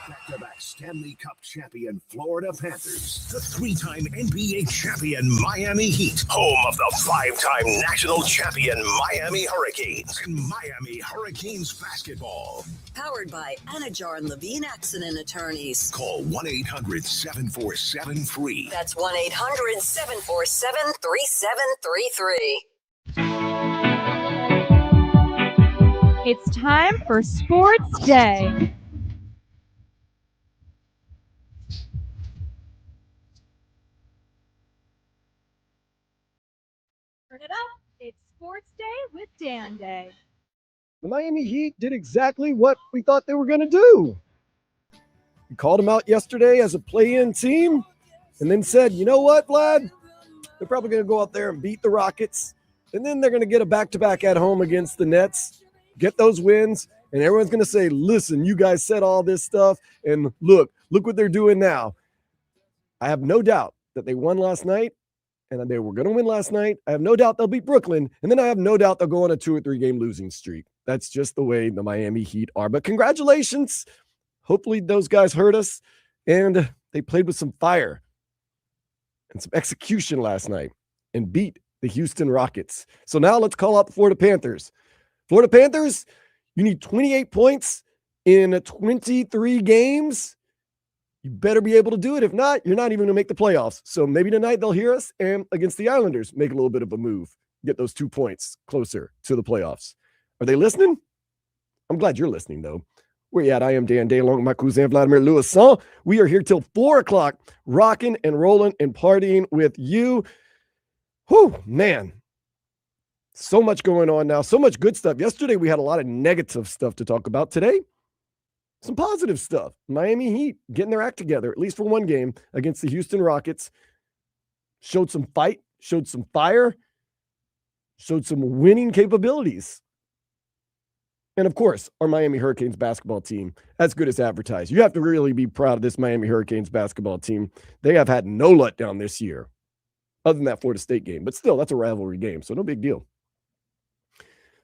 back-to-back Stanley Cup champion Florida Panthers, the three-time NBA champion Miami Heat, home of the five-time national champion Miami Hurricanes, and Miami Hurricanes basketball. Powered by Anajar and Levine Accident Attorneys. Call 1-800-747-FREE. That's 1-800-747-3733. It's time for Sports Day. Turn it up. It's Sports Day with Dan Day. The Miami Heat did exactly what we thought they were going to do. We called them out yesterday as a play-in team and then said, you know what, Vlad? They're probably going to go out there and beat the Rockets, and then they're going to get a back-to-back at home against the Nets, get those wins, and everyone's going to say, listen, you guys said all this stuff, and look what they're doing now. I have no doubt that they won last night, and they were going to win last night. I have no doubt they'll beat Brooklyn, and then I have no doubt they'll go on a 2 or 3 game losing streak. That's just the way the Miami Heat are. But congratulations. Hopefully those guys heard us, and they played with some fire and some execution last night and beat the Houston Rockets. So now let's call out the Florida Panthers. Florida Panthers, you need 28 points in 23 games. You better be able to do it. If not, you're not even going to make the playoffs. So maybe tonight they'll hear us and against the Islanders, make a little bit of a move, get those 2 points closer to the playoffs. Are they listening? I'm glad you're listening, though. Where you at? I am Dan Day, along with my cousin Vladimir Louison. We are here till 4 o'clock, rocking and rolling and partying with you. Whew, man. So much going on now. So much good stuff. Yesterday, we had a lot of negative stuff to talk about. Today, some positive stuff. Miami Heat getting their act together, at least for one game, against the Houston Rockets. Showed some fight, showed some fire, showed some winning capabilities. And, of course, our Miami Hurricanes basketball team, as good as advertised. You have to really be proud of this Miami Hurricanes basketball team. They have had no letdown this year, other than that Florida State game. But still, that's a rivalry game, so no big deal.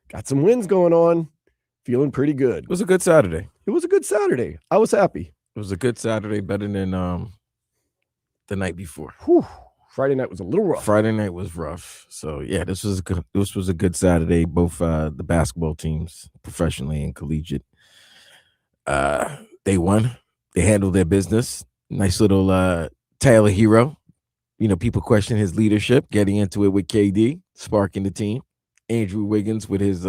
Got some wins going on. Feeling pretty good. It was a good Saturday. It was a good Saturday. I was happy. It was a good Saturday, better than the night before. Whew. Friday night was a little rough. Friday night was rough. So yeah, this was a good Saturday. Both the basketball teams, professionally and collegiate, they won. They handled their business. Nice little Tyler Hero. You know, people question his leadership, getting into it with KD, sparking the team. Andrew Wiggins with his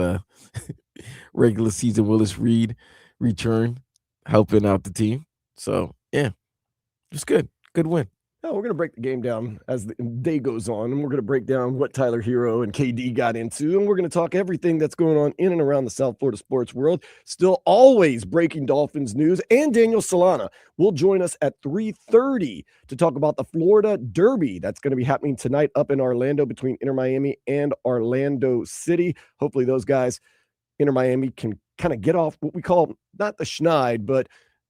regular season Willis Reed return, helping out the team. So yeah, it's good. Good win. Now we're going to break the game down as the day goes on, and we're going to break down what Tyler Hero and KD got into, and we're going to talk everything that's going on in and around the South Florida sports world. Still always breaking Dolphins news, and Daniel Solana will join us at 3:30 to talk about the Florida Derby. That's going to be happening tonight up in Orlando between Inter Miami and Orlando City. Hopefully those guys, Inter Miami, can kind of get off what we call not the schneid, but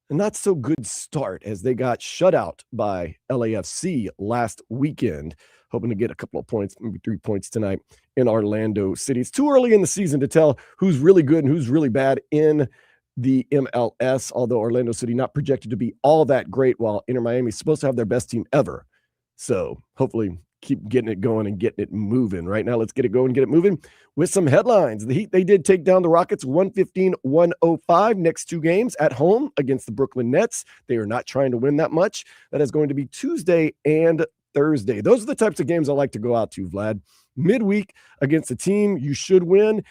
a not so good start as they got shut out by LAFC last weekend. Hoping to get a couple of points, maybe 3 points tonight in Orlando City. It's too early in the season to tell who's really good and who's really bad in the MLS, although Orlando City not projected to be all that great, while Inter Miami is supposed to have their best team ever. So hopefully keep getting it going and getting it moving. Right now, let's get it going and get it moving with some headlines. The Heat, they did take down the Rockets 115-105 next 2 games at home against the Brooklyn Nets. They are not trying to win that much. That is going to be Tuesday and Thursday. Those are the types of games I like to go out to, Vlad. Midweek against a team you should win.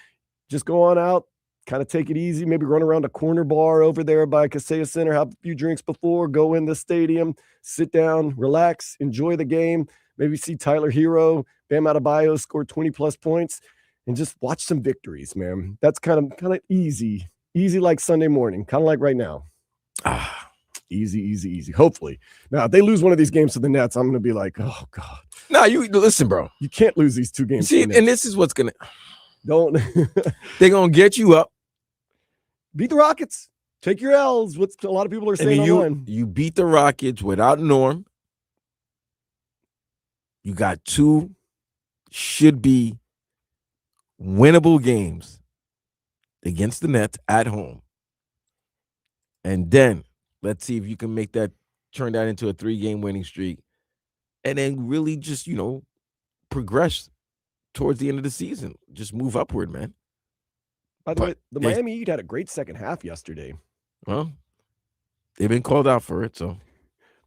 Just go on out, kind of take it easy, maybe run around a corner bar over there by Kaseya Center, have a few drinks before, go in the stadium, sit down, relax, enjoy the game. Maybe see Tyler Hero, Bam Adebayo score 20-plus points, and just watch some victories, man. That's kind of easy like Sunday morning, kind of like right now. Easy. Hopefully. Now, if they lose one of these games to the Nets, I'm going to be like, oh, God. No, you listen, bro. You can't lose these 2 games. See, and this is what's going to – Don't. They're going to get you up. Beat the Rockets. Take your L's. What a lot of people are saying online. You beat the Rockets without Norm. You got 2 should be winnable games against the Nets at home. And then Let's see if you can turn that into a 3-game winning streak, and then really just, progress towards the end of the season. Just move upward, man. By the way, the Miami Heat had a great second half yesterday. Well, they've been called out for it, so.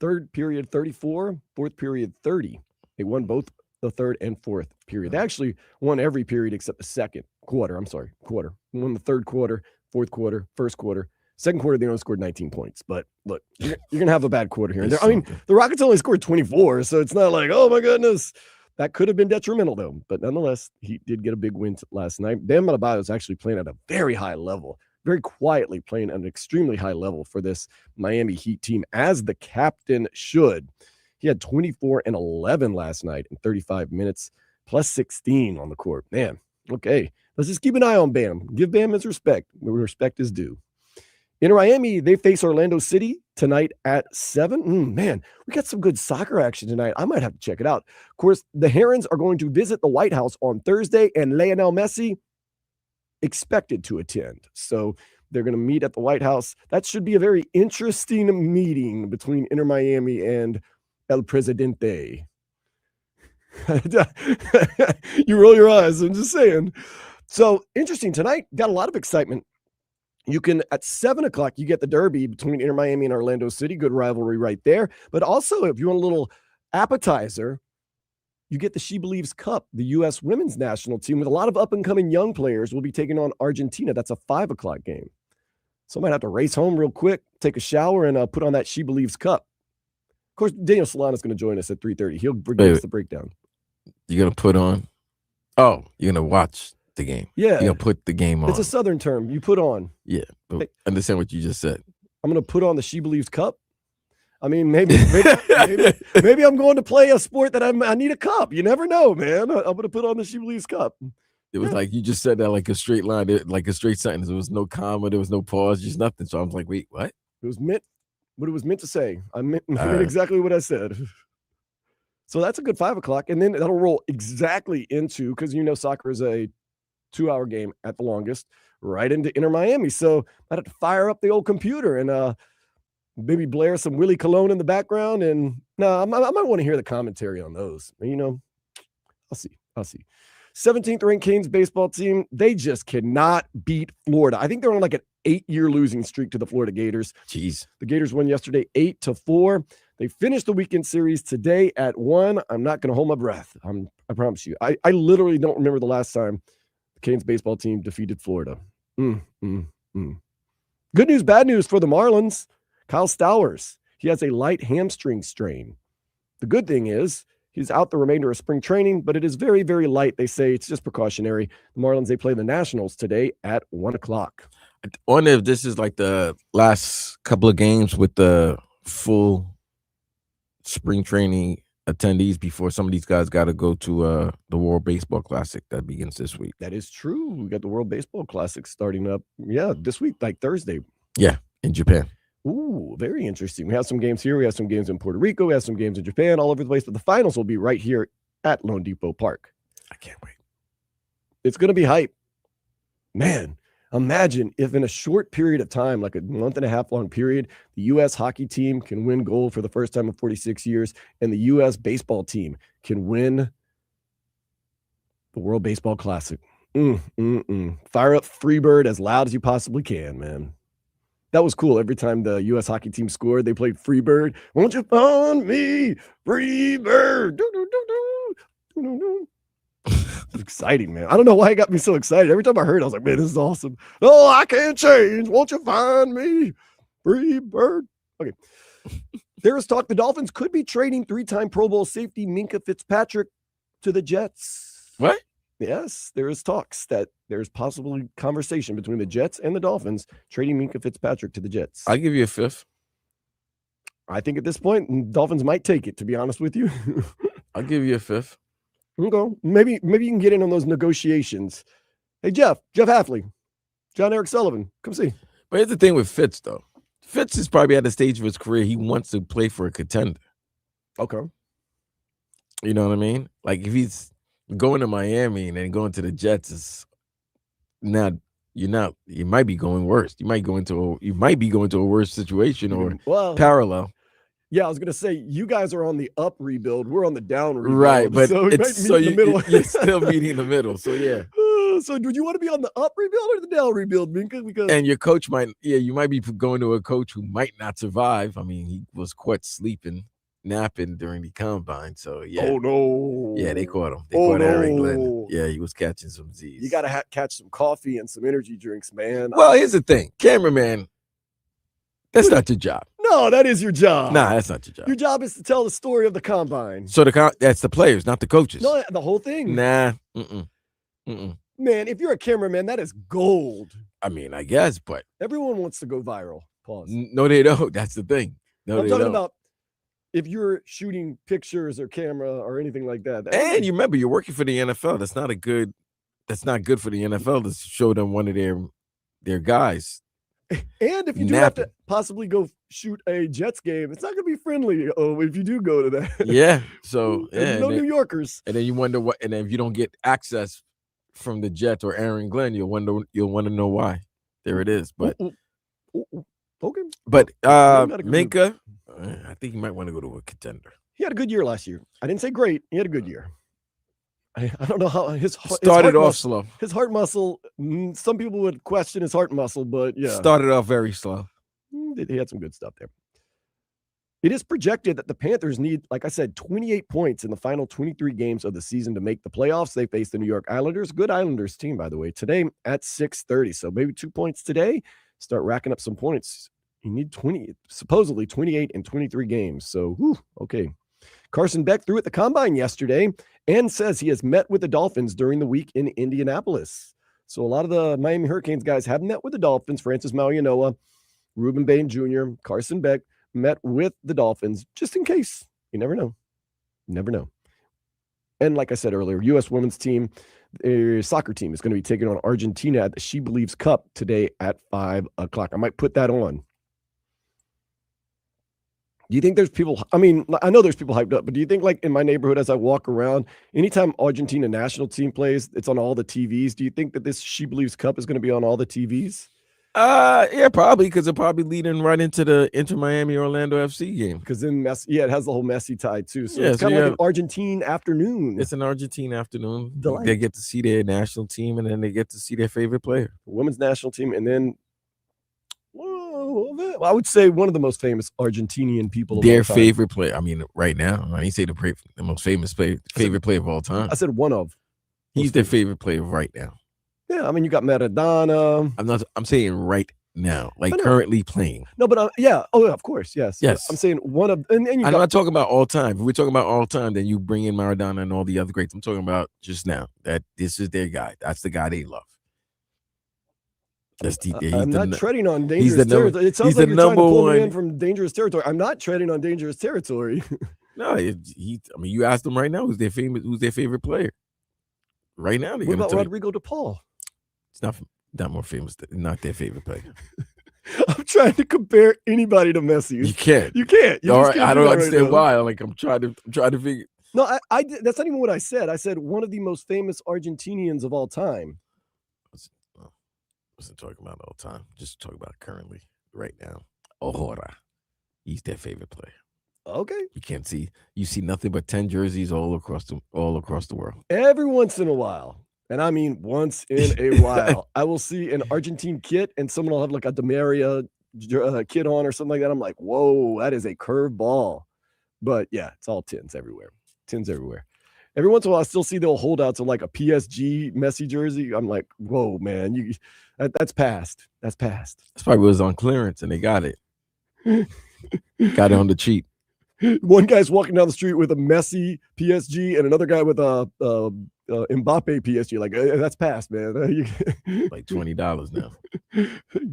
Third period 34, fourth period 30. They won both the third and fourth period. They actually won every period except the second quarter. I'm sorry, quarter. Won the third quarter, fourth quarter, first quarter. Second quarter, they only scored 19 points. But look, you're going to have a bad quarter here. I mean, the Rockets only scored 24, so it's not like, oh my goodness. That could have been detrimental, though. But nonetheless, he did get a big win last night. Bam Adebayo is actually playing at a very high level, very quietly playing at an extremely high level for this Miami Heat team, as the captain should. He had 24 and 11 last night in 35 minutes, plus 16 on the court. Man, okay. Let's just keep an eye on Bam. Give Bam his respect. Respect is due. In Miami, they face Orlando City tonight at 7. Man, we got some good soccer action tonight. I might have to check it out. Of course, the Herons are going to visit the White House on Thursday, and Lionel Messi expected to attend. So they're going to meet at the White House. That should be a very interesting meeting between Inter Miami and El Presidente. You roll your eyes. I'm just saying. So interesting tonight. Got a lot of excitement. You can, at 7 o'clock, you get the derby between Inter Miami and Orlando City. Good rivalry right there. But also, if you want a little appetizer, you get the She Believes Cup. The U.S. women's national team with a lot of up-and-coming young players will be taking on Argentina. That's a 5 o'clock game. So I might have to race home real quick, take a shower, and put on that She Believes Cup. Of course, Daniel Solana is going to join us at 3:30. He'll give us the breakdown. You're going to put on? Oh, you're going to watch the game. Yeah. You're going to put the game on. It's a Southern term. You put on. Yeah. But understand what you just said. I'm going to put on the She Believes Cup. I mean, maybe I'm going to play a sport that I need a cup. You never know, man. I'm going to put on the She Believes Cup. It was like you just said that like a straight line, like a straight sentence. There was no comma, there was no pause, just nothing. So I was like, wait, what? It was meant what it was meant to say. I meant exactly what I said. So that's a good 5 o'clock. And then that'll roll exactly into, because soccer is a 2-hour game at the longest, right into Inter Miami. So I had to fire up the old computer and maybe blare some Willie Colon in the background. And I might want to hear the commentary on those. I'll see. 17th ranked Canes baseball team, they just cannot beat Florida. I think they're on like an 8-year losing streak to the Florida Gators. Jeez. The Gators won yesterday 8-4. They finished the weekend series today at 1. I'm not going to hold my breath. I promise you. I literally don't remember the last time the Canes baseball team defeated Florida. Good news, bad news for the Marlins. Kyle Stowers, he has a light hamstring strain. The good thing is he's out the remainder of spring training, but it is very, very light. They say it's just precautionary. The Marlins, they play the Nationals today at 1 o'clock. I wonder if this is like the last couple of games with the full spring training attendees before some of these guys got to go to the World Baseball Classic that begins this week. That is true. We got the World Baseball Classic starting up, this week, like Thursday. Yeah, in Japan. Ooh, very interesting. We have some games here. We have some games in Puerto Rico. We have some games in Japan, all over the place. But the finals will be right here at Lone Depot Park. I can't wait. It's going to be hype. Man, imagine if in a short period of time, like a month and a half long period, the U.S. hockey team can win gold for the first time in 46 years, and the U.S. baseball team can win the World Baseball Classic. Fire up Freebird as loud as you possibly can, man. That was cool. Every time the U.S. hockey team scored, they played Freebird. Won't you find me, Freebird? It's exciting, man. I don't know why it got me so excited. Every time I heard it, I was like, man, this is awesome. No, I can't change. Won't you find me, Freebird? Okay. There is talk the Dolphins could be trading 3-time Pro Bowl safety Minkah Fitzpatrick to the Jets. What? Yes, there is talks that there's possibly conversation between the Jets and the Dolphins trading Minkah Fitzpatrick to the Jets. I'll give you a 5th. I think at this point, Dolphins might take it, to be honest with you. I'll give you a 5th. Okay. Maybe you can get in on those negotiations. Hey, Jeff Hafley, John Eric Sullivan, come see. But here's the thing with Fitz, though. Fitz is probably at the stage of his career he wants to play for a contender. Okay. You know what I mean? Like if he's going to Miami and then going to the Jets is not You might be going worse. You might be going to a worse situation or Well, parallel. yeah, I was gonna say you guys are on the up rebuild. We're on the down rebuild. Right, but so we might meet in the middle. you're still meeting in the middle. So yeah. So do you want to be on the up rebuild or the down rebuild, Minka? Because And your coach you might be going to a coach who might not survive. I mean, he was caught napping during the combine. So yeah. Oh no. Yeah, they caught him. They caught Aaron Glenn. no. Yeah, he was catching some Z's. You gotta catch some coffee and some energy drinks, man. Well, here's the thing, cameraman. That's not your job. No, that is your job. Nah, that's not your job. Your job is to tell the story of the combine. So that's the players, not the coaches. No, the whole thing. Nah. Man, if you're a cameraman, that is gold. I mean, I guess, but Everyone wants to go viral. Pause. no, they don't. That's the thing. No, I'm they talking don't. about if you're shooting pictures or camera or anything like that. And you remember, you're working for the NFL. That's not good for the NFL to show them one of their guys. And if you do have to possibly go shoot a Jets game, it's not going to be friendly if you do go to that. Yeah. So no New Yorkers. And then you wonder what. And then if you don't get access from the Jets or Aaron Glenn, you'll want to know why. There it is. But okay. But Minka, I think you might want to go to a contender. He had a good year last year. I didn't say great. He had a good year. I don't know how his started off slow. His heart muscle. Some people would question his heart muscle, but yeah, started off very slow. He had some good stuff there. It is projected that the Panthers need, like I said, 28 points in the final 23 games of the season to make the playoffs. They face the New York Islanders. Good Islanders team, by the way, today at 6:30. So maybe 2 points today. Start racking up some points. You need supposedly 28 in 23 games. So, okay. Carson Beck threw at the combine yesterday and says he has met with the Dolphins during the week in Indianapolis. So a lot of the Miami Hurricanes guys have met with the Dolphins. Francis Mauigoa, Ruben Bain Jr., Carson Beck met with the Dolphins just in case. You never know. Never know. And like I said earlier, U.S. women's team, their soccer team is going to be taking on Argentina at the She Believes Cup today at 5 o'clock. I might put that on. Do you think there's people, I mean, I know there's people hyped up, but do you think like in my neighborhood as I walk around, anytime Argentina national team plays, it's on all the TVs? Do you think that this She Believes Cup is going to be on all the TVs? Yeah, probably, because it'll probably leading right into the Miami Orlando FC game. Because then it has the whole Messi tie too. So it's kind of like an Argentine afternoon. It's an Argentine afternoon. Delight. They get to see their national team, and then they get to see their favorite player. The women's national team, and then I would say one of the most famous Argentinian people of all time. Their favorite player. I mean, right now, I didn't say the most famous favorite player of all time. I said one of. He's their favorite player right now. Yeah, I mean, you got Maradona. I'm saying right now, like currently playing. No, but yeah. Oh, yeah, of course. Yes. Yes. I'm saying one of, and I'm not talking about all time. If we're talking about all time, then you bring in Maradona and all the other greats. I'm talking about just now. That this is their guy. That's the guy they love. I'm not treading on dangerous territory. It sounds like you're trying to pull me in from dangerous territory. I'm not treading on dangerous territory. No, I mean, you asked them right now who's their favorite player. Right now, what about Rodrigo DePaul? It's not more famous. Not their favorite player. I'm trying to compare anybody to Messi. You can't. You can't. All right, I don't understand why. Like I'm trying to figure. No, I that's not even what I said. I said one of the most famous Argentinians of all time. Wasn't talking about all time. Just talking about currently, right now. Ojora, he's their favorite player. Okay. You see nothing but 10 jerseys all across the world. Every once in a while, and I mean once in a while, I will see an Argentine kit, and someone will have like a Di Maria kit on or something like that. I'm like, whoa, that is a curved ball. But yeah, it's all tins everywhere. Tins everywhere. Every once in a while, I still see they'll hold out to like a PSG Messi jersey. I'm like, whoa, man, that's past. That's past. That's probably was on clearance and they got it. Got it on the cheap. One guy's walking down the street with a Messi PSG and another guy with a Mbappe PSG. Like, that's past, man. Like $20 now.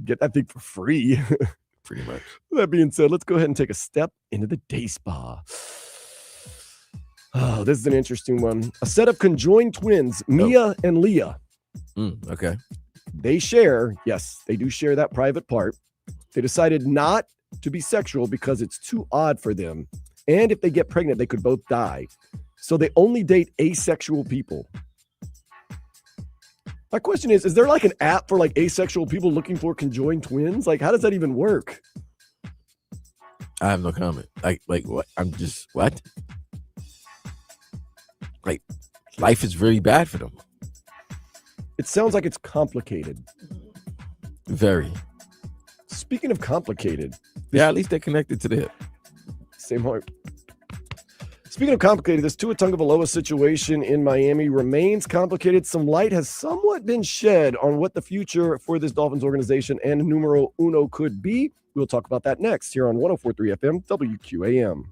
Get that thing for free. Pretty much. That being said, let's go ahead and take a step into the day spa. Oh, this is an interesting one. A set of conjoined twins, Mia and Leah. Okay. They share that private part. They decided not to be sexual because it's too odd for them. And if they get pregnant, they could both die. So they only date asexual people. My question is there like an app for like asexual people looking for conjoined twins? Like, how does that even work? I have no comment. Like what? I'm just what? Like, life is very bad for them. It sounds like it's complicated. Very. Speaking of complicated. Yeah, at least they're connected to the hip. Same heart. Speaking of complicated, this Tua Tagovailoa situation in Miami remains complicated. Some light has somewhat been shed on what the future for this Dolphins organization and numero uno could be. We'll talk about that next here on 104.3 FM WQAM.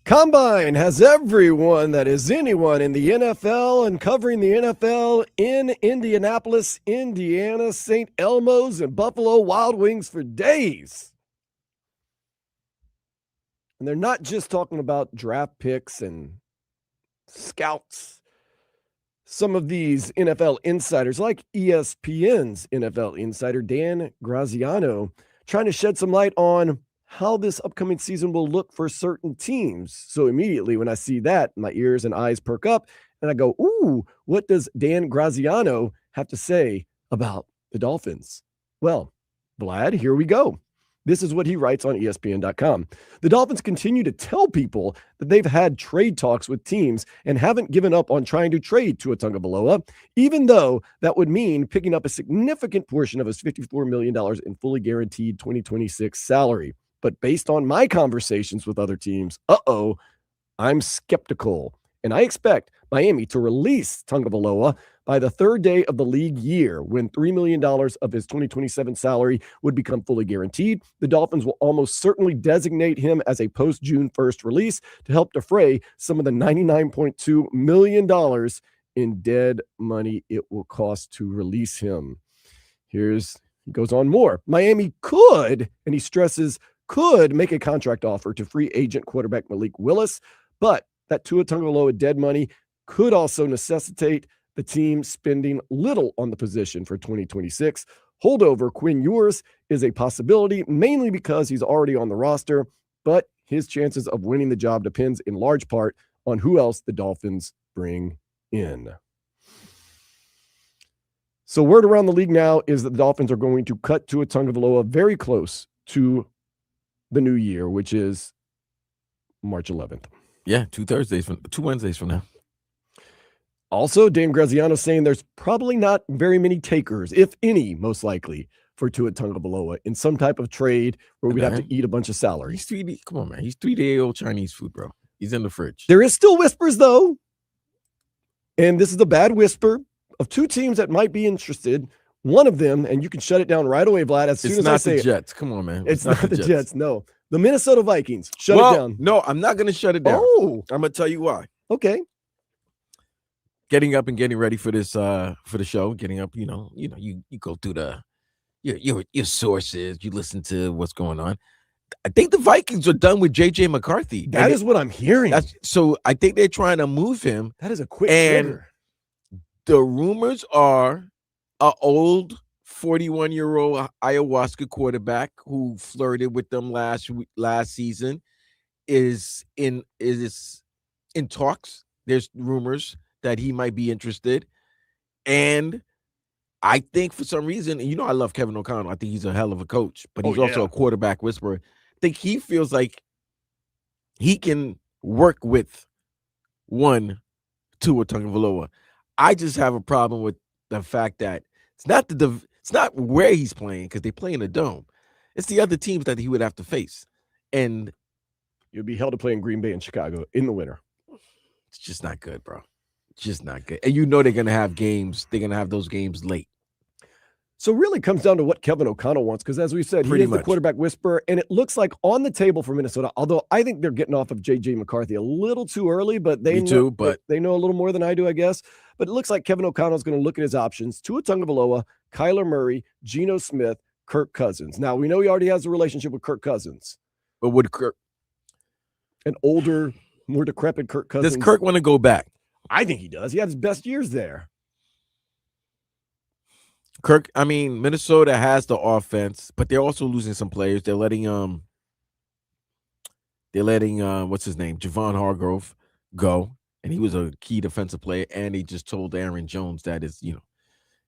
Combine has everyone that is anyone in the NFL and covering the NFL in Indianapolis, Indiana, St. Elmo's, and Buffalo Wild Wings for days. And they're not just talking about draft picks and scouts. Some of these NFL insiders, like ESPN's NFL insider Dan Graziano, trying to shed some light on how this upcoming season will look for certain teams. So immediately when I see that, my ears and eyes perk up and I go, ooh, what does Dan Graziano have to say about the Dolphins? Well, Vlad, here we go. This is what he writes on ESPN.com. The Dolphins continue to tell people that they've had trade talks with teams and haven't given up on trying to trade Tua Tagovailoa, even though that would mean picking up a significant portion of his $54 million in fully guaranteed 2026 salary. But based on my conversations with other teams, I'm skeptical. And I expect Miami to release Tagovailoa by the third day of the league year, when $3 million of his 2027 salary would become fully guaranteed. The Dolphins will almost certainly designate him as a post-June 1st release to help defray some of the $99.2 million in dead money it will cost to release him. He goes on more. Miami could, and he stresses, could make a contract offer to free agent quarterback Malik Willis, but that Tua Tagovailoa dead money could also necessitate the team spending little on the position for 2026. Holdover Quinn Ewers is a possibility, mainly because he's already on the roster, but his chances of winning the job depends in large part on who else the Dolphins bring in. So word around the league now is that the Dolphins are going to cut Tua Tagovailoa very close to the new year, which is March 11th. Yeah, 2 Wednesdays from now. Also, Dan Graziano saying there's probably not very many takers, if any, most likely, for Tua Tagovailoa in some type of trade where we'd have to eat a bunch of salary. Come on, man. He's 3-day-old Chinese food, bro. He's in the fridge. There is still whispers, though. And this is a bad whisper of two teams that might be interested. One of them, and you can shut it down right away, Vlad, as soon as I say it. It's not the Jets. Come on, man. It's not the Jets, no. The Minnesota Vikings. Shut it down. No, I'm not going to shut it down. Oh. I'm going to tell you why. Okay. Getting up and getting ready for this for the show, getting up, you go through your sources, you listen to what's going on. I think the Vikings are done with JJ McCarthy. That is what I'm hearing. So I think they're trying to move him. That is a quick trigger. The rumors are an old 41-year-old ayahuasca quarterback who flirted with them last season is in talks. There's rumors that he might be interested. And I think for some reason, I love Kevin O'Connell. I think he's a hell of a coach, but he's also a quarterback whisperer. I think he feels like he can work with one Tua Tagovailoa. I just have a problem with the fact that it's not where he's playing, because they play in a dome. It's the other teams that he would have to face. And you'd be held to play in Green Bay and Chicago in the winter. It's just not good, bro. Just not good. And they're going to have games. They're going to have those games late. So really it comes down to what Kevin O'Connell wants, because as we said, he is the quarterback whisperer, and it looks like on the table for Minnesota, although I think they're getting off of J.J. McCarthy a little too early, but they know a little more than I do, I guess. But it looks like Kevin O'Connell is going to look at his options: Tua Tagovailoa, Kyler Murray, Geno Smith, Kirk Cousins. Now, we know he already has a relationship with Kirk Cousins. But would Kirk... An older, more decrepit Kirk Cousins... Does Kirk want to go back? I think he does. He had his best years there. Minnesota has the offense, but they're also losing some players. They're letting what's his name, Javon Hargrove, go, and he was a key defensive player. And he just told Aaron Jones that if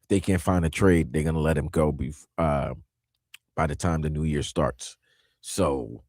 they can't find a trade, they're gonna let him go by the time the new year starts. So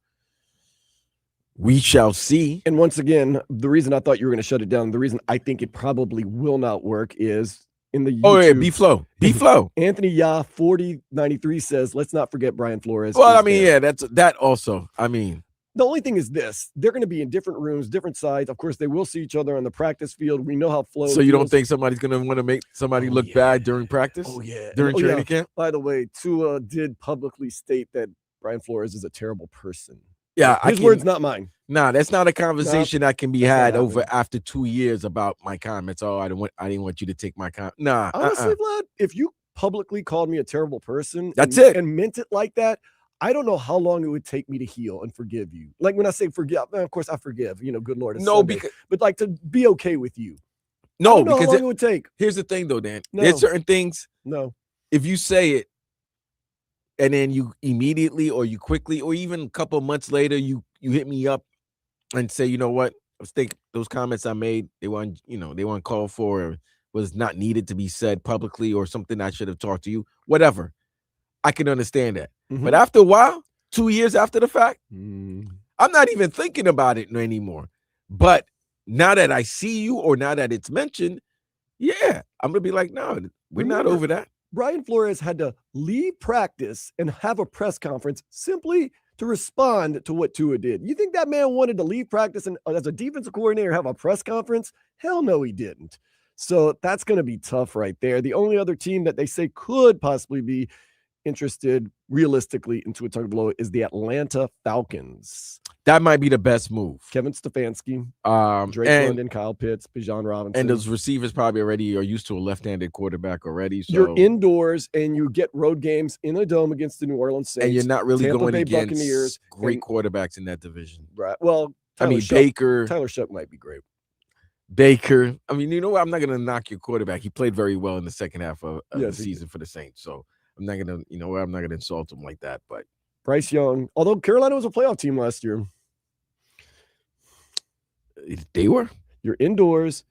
we shall see. And once again, the reason I thought you were going to shut it down, the reason I think it probably will not work is in the YouTube. B-Flow. Anthony Yah 4093 says, let's not forget Brian Flores. Well, that's that also. The only thing is this: they're going to be in different rooms, different sides. Of course, they will see each other on the practice field. We know how Flo. So you don't think somebody's going to want to make somebody look bad during practice? Oh yeah, during training camp. By the way, Tua did publicly state that Brian Flores is a terrible person. Yeah, his words, not mine. Nah, that's not a conversation that can be had over after 2 years about my comments. Oh, I didn't want you to take my comment. Nah, honestly, Vlad, if you publicly called me a terrible person, and meant it like that, I don't know how long it would take me to heal and forgive you. Like when I say forgive, of course I forgive. Good Lord, it's Sunday. But like to be okay with you. No, because how long it would take. Here's the thing, though, Dan. There's certain things. No, if you say it, and then you immediately or you quickly or even a couple of months later you hit me up and say, you know what, I think those comments I made, they weren't called for, or was not needed to be said publicly, or something I should have talked to you, whatever. I can understand that. But after a while, 2 years after the fact, I'm not even thinking about it anymore. But now that I see you, or now that it's mentioned, yeah, I'm gonna be like, no, we're not over that. Brian Flores had to leave practice and have a press conference simply to respond to what Tua did. You think that man wanted to leave practice and, as a defensive coordinator, have a press conference? Hell no, he didn't. So that's going to be tough right there. The only other team that they say could possibly be interested realistically in Tua Tagovailoa is the Atlanta Falcons. That might be the best move. Kevin Stefanski, Drake London, Kyle Pitts, Bijan Robinson. And those receivers probably already are used to a left-handed quarterback already. So you're indoors and you get road games in a dome against the New Orleans Saints. And you're not really Tampa going Bay against Buccaneers great quarterbacks in that division. Right. Well, Baker. Tyler Shuck might be great. Baker. I mean, you know what? I'm not going to knock your quarterback. He played very well in the second half of the season for the Saints. So I'm not going to, I'm not going to insult him like that. But Bryce Young, although Carolina was a playoff team last year. They were. You're indoors.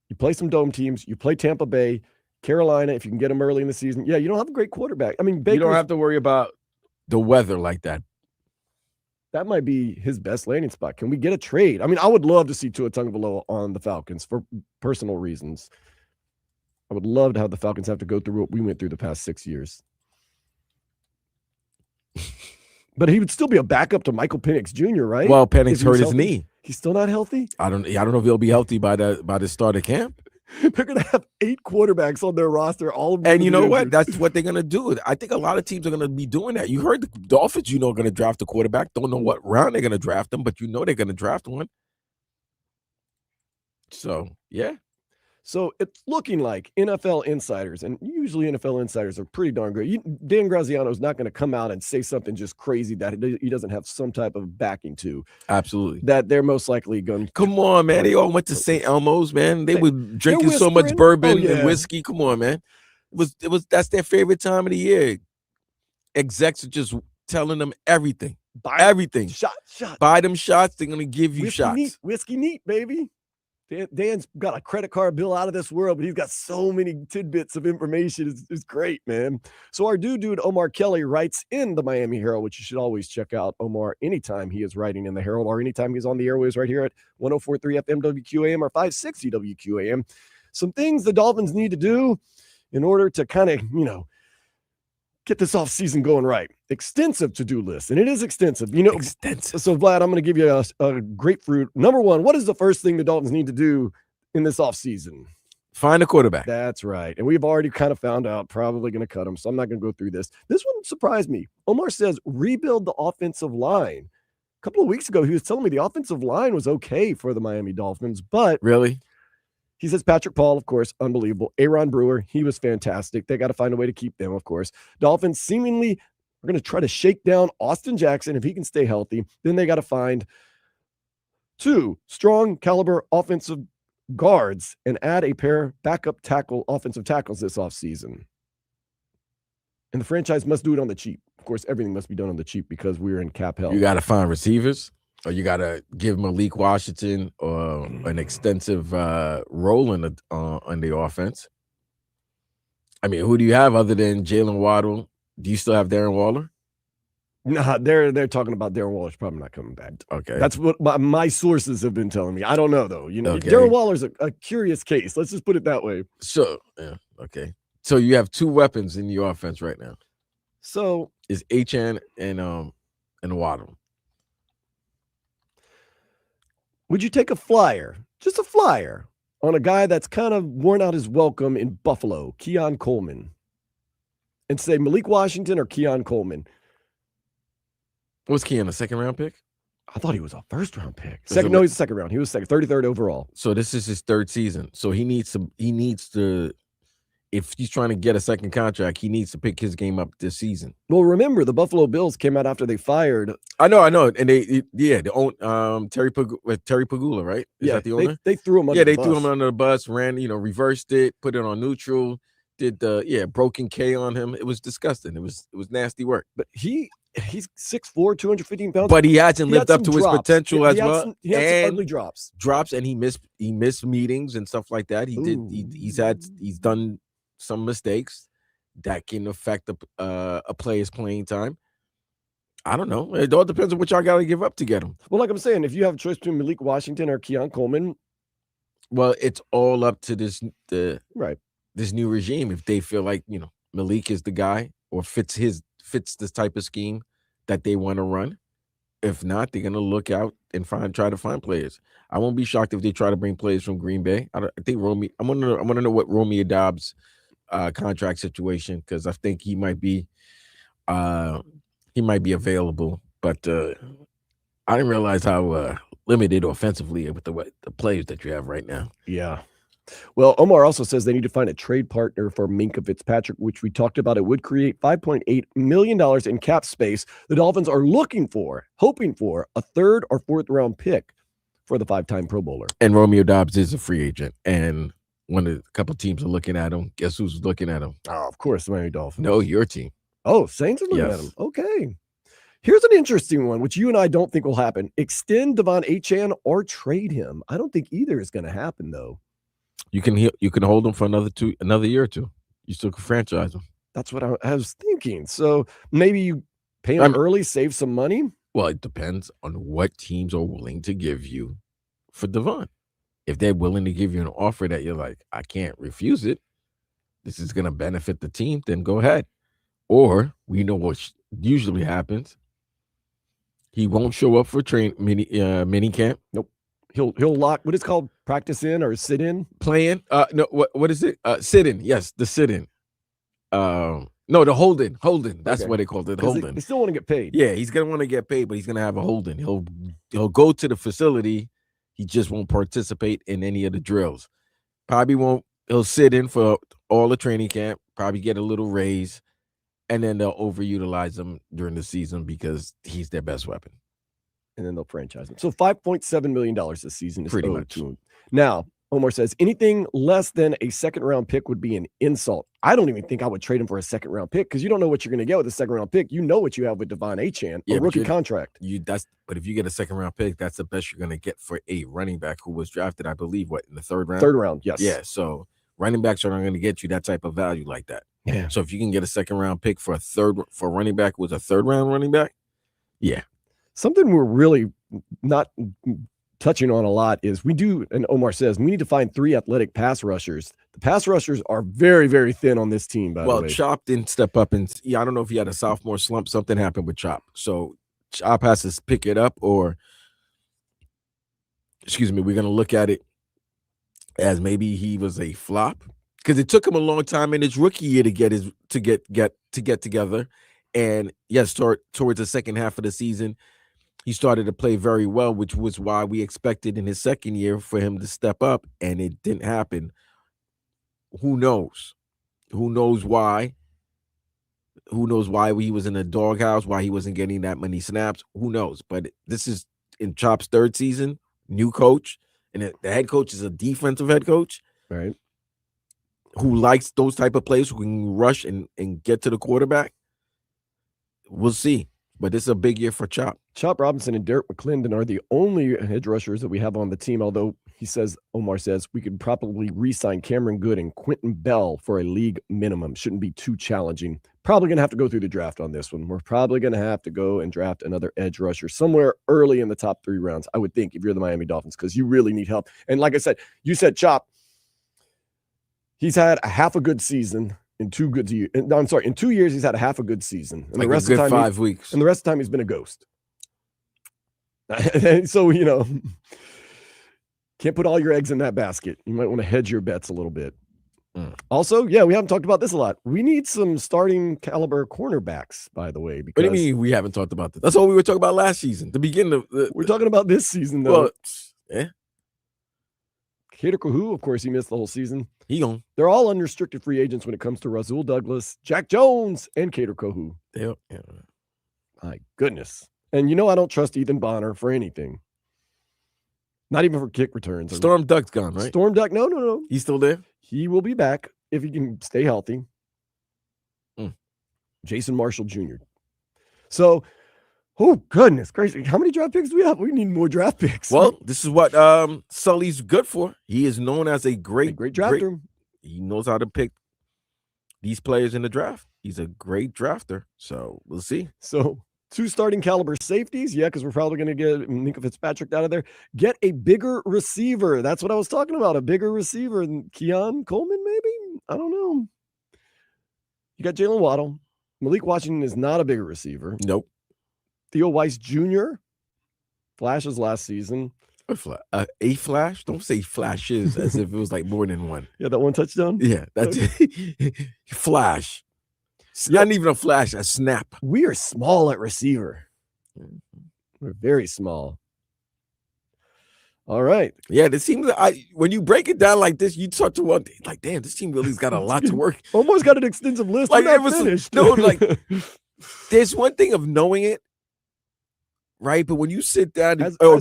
You play some dome teams. You play Tampa Bay, Carolina. If you can get them early in the season, yeah, you don't have a great quarterback. I mean, you don't have to worry about the weather like that. That might be his best landing spot. Can we get a trade? I mean, I would love to see Tua Tagovailoa on the Falcons for personal reasons. I would love to have the Falcons have to go through what we went through the past 6 years. But he would still be a backup to Michael Penix Jr., right? Well, Penix hurt his knee. He's still not healthy? I don't know if he'll be healthy by the start of camp. They're going to have 8 quarterbacks on their roster. And you know what? That's what they're going to do. I think a lot of teams are going to be doing that. You heard the Dolphins, are going to draft a quarterback. Don't know what round they're going to draft them, but they're going to draft one. So, yeah. So it's looking like NFL insiders, and usually NFL insiders are pretty darn good. Dan Graziano is not going to come out and say something just crazy that he doesn't have some type of backing to. Absolutely. That they're most likely going to. Come on, man. They all went to St. Elmo's, man. They were drinking so much bourbon and whiskey. Come on, man. That's their favorite time of the year. Execs are just telling them everything. Everything. Shot. Buy them shots. They're going to give you shots. Whiskey neat, baby. Dan's got a credit card bill out of this world, but he's got so many tidbits of information. It's great, man. So our dude Omar Kelly writes in the Miami Herald, which you should always check out Omar anytime he is writing in the Herald or anytime he's on the airwaves right here at 104.3 FM WQAM or 560 WQAM. Some things the Dolphins need to do in order to kind of, get this offseason going right. Extensive to-do list, and it is extensive. Extensive. So, Vlad, I'm going to give you a grapefruit. Number one, what is the first thing the Dolphins need to do in this offseason? Find a quarterback. That's right. And we've already kind of found out probably going to cut him, so I'm not going to go through this. This one surprised me. Omar says rebuild the offensive line. A couple of weeks ago, he was telling me the offensive line was okay for the Miami Dolphins, but really? He says Patrick Paul, of course, unbelievable. Aaron Brewer, he was fantastic. They got to find a way to keep them, of course. Dolphins seemingly are going to try to shake down Austin Jackson if he can stay healthy. Then they got to find 2 strong caliber offensive guards and add a pair backup offensive tackles this offseason. And the franchise must do it on the cheap. Of course, everything must be done on the cheap because we're in cap hell. You got to find receivers. Or you got to give Malik Washington an extensive role in the offense. I mean, who do you have other than Jalen Waddle? Do you still have Darren Waller? Nah, they're talking about Darren Waller's probably not coming back. Okay. That's what my sources have been telling me. I don't know, though. Okay. Darren Waller's a curious case. Let's just put it that way. So, yeah, okay. So you have 2 weapons in your offense right now. So is Achane and Waddle. Would you take a flyer, just a flyer, on a guy that's kind of worn out his welcome in Buffalo, Keon Coleman, and say Malik Washington or Keon Coleman? Was Keon a second-round pick? I thought he was a first-round pick. No, he's a second round. He was second, 33rd overall. So this is his 3rd season. So he needs to. If he's trying to get a second contract, he needs to pick his game up this season. Well, remember, the Buffalo Bills came out after they fired. I know. And they own Terry Pagula, right? Is that the owner? They threw him under the bus. Threw him under the bus, reversed it, put it on neutral, did broken K on him. It was disgusting. It was nasty work. But he's 6'4", 215 pounds. But he hasn't lived up to his drops. potential Yeah, as well. He had some ugly drops, and he missed meetings and stuff like that. He's done some mistakes that can affect a player's playing time. I don't know. It all depends on what y'all got to give up to get him. Well, like I'm saying, if you have a choice between Malik Washington or Keon Coleman, well, it's all up to this new regime. If they feel like Malik is the guy or fits this type of scheme that they want to run. If not, they're gonna look out and try to find players. I won't be shocked if they try to bring players from Green Bay. I think Romeo. I want to know what Romeo Dobbs' contract situation, because I think he might be available. But I didn't realize how limited offensively with the players that you have right now. Yeah. Well, Omar also says they need to find a trade partner for Minkah Fitzpatrick, which we talked about. It would create $5.8 million in cap space. The Dolphins are hoping for a third or fourth round pick for the 5-time Pro Bowler. And Romeo Dobbs is a free agent, and a couple teams are looking at him. Guess who's looking at him? Oh, of course, the Miami Dolphins. No, your team. Oh, Saints are looking at him. Okay. Here's an interesting one, which you and I don't think will happen. Extend Devon Achane or trade him. I don't think either is going to happen, though. You can hold him for another year or two. You still can franchise him. That's what I was thinking. So maybe you pay him early, save some money. Well, it depends on what teams are willing to give you for Devon. If they're willing to give you an offer that you're like, I can't refuse it, this is going to benefit the team, then go ahead. Or we know what usually happens. He won't show up for mini camp. Nope. He'll lock what is called practice in or sit in. Playing. No, what is it? Sit in. Yes, the sit in. No, the holding. That's what they called it. Holding. They still want to get paid. Yeah, he's gonna want to get paid, but he's gonna have a holding. He'll go to the facility. He just won't participate in any of the drills. Probably won't. He'll sit in for all the training camp. Probably get a little raise, and then they'll overutilize him during the season because he's their best weapon. And then they'll franchise him. So $5.7 million this season is pretty owed much. to him. Now, Omar says anything less than a second-round pick would be an insult. I don't even think I would trade him for a second-round pick because you don't know what you're going to get with a second-round pick. You know what you have with Devon Achane, a rookie contract. But if you get a second-round pick, that's the best you're going to get for a running back who was drafted, I believe, in the third round? Third round, yes. Yeah, so running backs are not going to get you that type of value like that. Yeah. So if you can get a second-round pick for a running back who was a third-round running back, yeah. Something we're really not touching on a lot is and Omar says, we need to find 3 athletic pass rushers. The pass rushers are very, very thin on this team, by the way. Well, Chop didn't step up, and I don't know if he had a sophomore slump. Something happened with Chop. So Chop has to pick it up, or, we're going to look at it as maybe he was a flop, because it took him a long time in his rookie year to get together. And yes, towards the second half of the season, he started to play very well, which was why we expected in his second year for him to step up, and it didn't happen. Who knows? Who knows why? Who knows why he was in a doghouse, why he wasn't getting that many snaps? Who knows? But this is in Chop's third season, new coach, and the head coach is a defensive head coach, right? Who likes those type of players who can rush and get to the quarterback. We'll see. But this is a big year for Chop. Chop Robinson and Derek McClendon are the only edge rushers that we have on the team, although Omar says we could probably re-sign Cameron Good and Quentin Bell for a league minimum. Shouldn't be too challenging. Probably going to have to go through the draft on this one. We're probably going to have to go and draft another edge rusher somewhere early in the top 3 rounds, I would think, if you're the Miami Dolphins, because you really need help. And like I said, you said Chop, he's had a half a good season. In 2 years, he's had a half a good season. And like the rest a good of the time, 5 weeks. And the rest of the time, he's been a ghost. So, can't put all your eggs in that basket. You might want to hedge your bets a little bit. Also, we haven't talked about this a lot. We need some starting caliber cornerbacks, by the way. Because what do you mean we haven't talked about this? That's all we were talking about last season. The beginning of we're talking about this season, though. Well, yeah. Kader Kohu, of course, he missed the whole season. They're all unrestricted free agents when it comes to Rasul Douglas, Jack Jones, and Kader Kohu. Yeah. My goodness. And I don't trust Ethan Bonner for anything. Not even for kick returns. Storm Duck's gone, right? Storm Duck, no. He's still there? He will be back. if he can stay healthy. Mm. Jason Marshall Jr. So, oh, goodness gracious. How many draft picks do we have? We need more draft picks. Well, this is what Sully's good for. He is known as a great drafter. He knows how to pick these players in the draft. He's a great drafter. So we'll see. So 2 starting caliber safeties. Yeah, because we're probably going to get Minka Fitzpatrick out of there. Get a bigger receiver. That's what I was talking about. A bigger receiver than Keon Coleman, maybe? I don't know. You got Jalen Waddle. Malik Washington is not a bigger receiver. Nope. Theo Weiss Jr. flashes last season. A flash? Don't say flashes as if it was like more than one. Yeah, that 1 touchdown? Yeah, that's flash. It's not even a flash, a snap. We are small at receiver. We're very small. All right. Yeah, this seems when you break it down like this, you start to wonder, like, damn, this team really's got a lot to work. Almost got an extensive list. Like, it was finished. No, like, there's one thing of knowing it, right? But when you sit down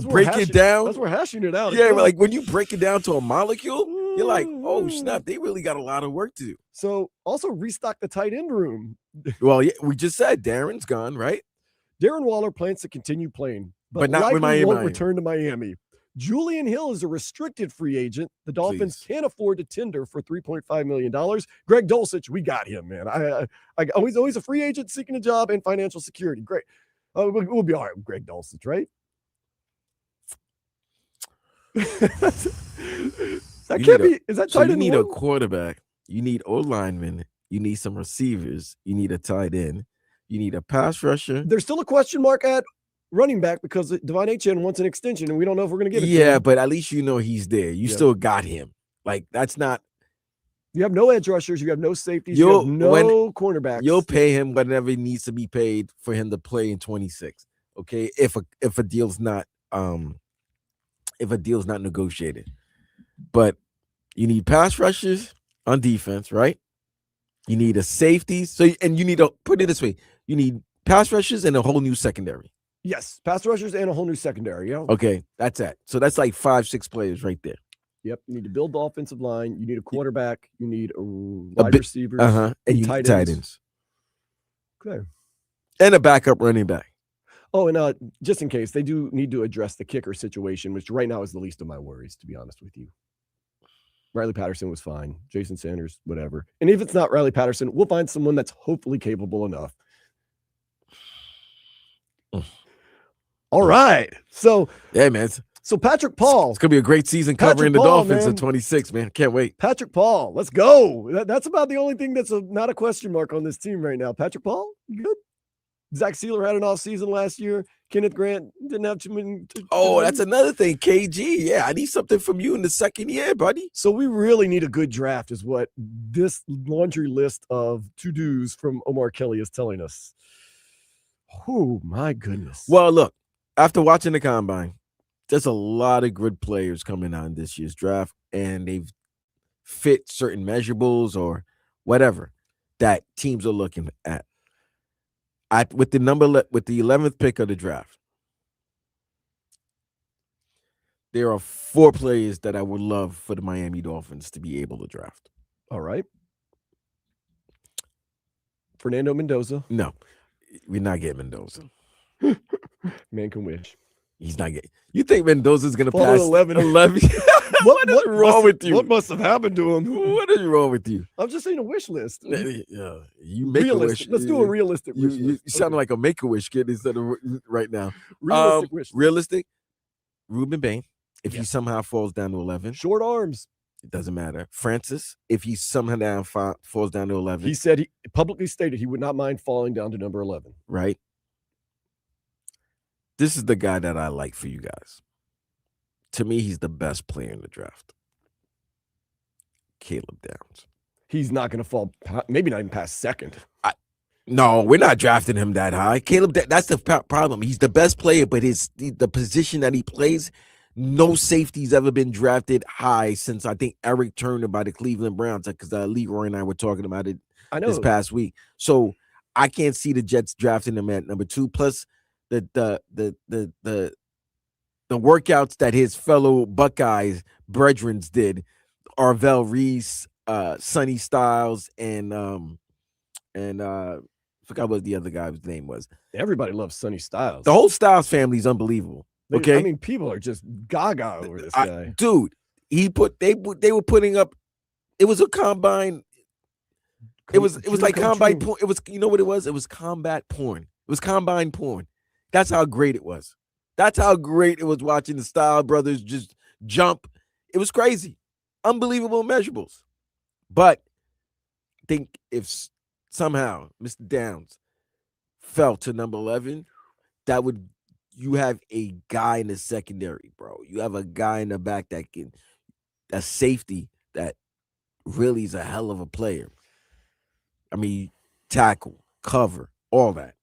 break it down, as we're hashing it out. Yeah, like when you break it down to a molecule, you're like, oh snap, they really got a lot of work to do. So also restock the tight end room. Well, yeah, we just said Darren's gone, right? Darren Waller plans to continue playing, but not with Miami. Won't return to Miami. Julian Hill is a restricted free agent. The Dolphins can't afford to tender for $3.5 million. Greg Dulcich, we got him, man. I always a free agent seeking a job and financial security. Great. We'll be all right with Greg Dulcich, right? That can't be. Is that tight end? You need a quarterback. You need O-linemen. You need some receivers. You need a tight end. You need a pass rusher. There's still a question mark at running back because Devon Achane wants an extension, and we don't know if we're going to get it. Yeah, but at least you know he's there. You still got him. Like, that's not. You have no edge rushers. You have no safeties. You have no cornerbacks. You'll pay him whatever needs to be paid for him to play in 26. Okay, if a deal's not negotiated, but you need pass rushers on defense, right? You need a safety. And you need to put it this way: you need pass rushers and a whole new secondary. Yes, pass rushers and a whole new secondary. Yeah. Okay, that's it. So that's like 5-6 players right there. Yep. You need to build the offensive line. You need a quarterback. You need a wide receivers. And you need tight ends. Okay. And a backup running back. Oh, and just in case, they do need to address the kicker situation, which right now is the least of my worries, to be honest with you. Riley Patterson was fine. Jason Sanders, whatever. And if it's not Riley Patterson, we'll find someone that's hopefully capable enough. All right. So, yeah, man. So Patrick Paul. It's going to be a great season covering the Dolphins at 26, man. Can't wait. Patrick Paul. Let's go. That's about the only thing that's not a question mark on this team right now. Patrick Paul, good. Zach Sealer had an off season last year. Kenneth Grant didn't have too many. That's another thing. KG. Yeah, I need something from you in the second year, buddy. So we really need a good draft is what this laundry list of to-dos from Omar Kelly is telling us. Oh, my goodness. Well, look, after watching the combine, there's a lot of good players coming on this year's draft, and they've fit certain measurables or whatever that teams are looking at. With the 11th pick of the draft, there are 4 players that I would love for the Miami Dolphins to be able to draft. All right. Fernando Mendoza. No, we're not getting Mendoza. Man can wish. He's not getting. You think Mendoza's going to pass 11? What is wrong with you? What must have happened to him? What is wrong with you? I'm just saying a wish list. Yeah, you make realistic. A wish. Let's do a realistic wish list. You sound like a Make-A-Wish kid instead of right now. Realistic wish list. Realistic. Ruben Bain, if he somehow falls down to 11. Short arms. It doesn't matter. Francis, if he somehow falls down to 11. He said he publicly stated he would not mind falling down to number 11. Right. This is the guy that I like for you guys. To me, he's the best player in the draft. Caleb Downs. He's not going to fall, maybe not even past second. No, we're not drafting him that high. Caleb, that's the problem. He's the best player, but the position that he plays, no safety's ever been drafted high since I think Eric Turner by the Cleveland Browns, because Leroy and I were talking about it this past week. So I can't see the Jets drafting him at number 2. Plus, the workouts that his fellow Buckeyes brethren did, Arvell Reese, Sonny Styles and forgot what the other guy's name was. Everybody loves Sonny Styles. The whole Styles family is unbelievable. Okay, I mean, people are just gaga over this guy. Dude, they were putting up. It was a combine. It was like combine porn. It was, you know what it was? It was combat porn. It was combine porn. That's how great it was. That's how great it was watching the Style brothers just jump. It was crazy. Unbelievable measurables. But I think if somehow Mr. Downs fell to number 11, that would, you have a guy in the secondary, bro. You have a guy in the back that can, a safety that really is a hell of a player. I mean, tackle, cover, all that.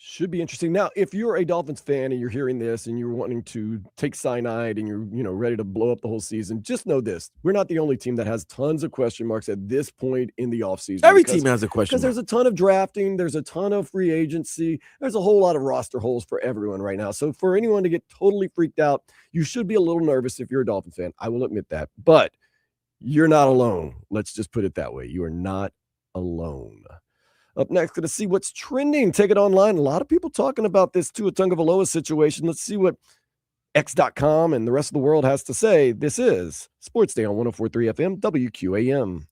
Should be interesting. Now, if you're a Dolphins fan and you're hearing this and you're wanting to take cyanide and you're ready to blow up the whole season, just know this. We're not the only team that has tons of question marks at this point in the offseason. Every team has a question mark. Because there's a ton of drafting, there's a ton of free agency, there's a whole lot of roster holes for everyone right now. So for anyone to get totally freaked out, you should be a little nervous if you're a Dolphins fan. I will admit that. But you're not alone. Let's just put it that way. You are not alone. Up next, going to see what's trending. Take it online. A lot of people talking about this Tua Tagovailoa situation. Let's see what X.com and the rest of the world has to say. This is Sports Day on 104.3 FM, WQAM.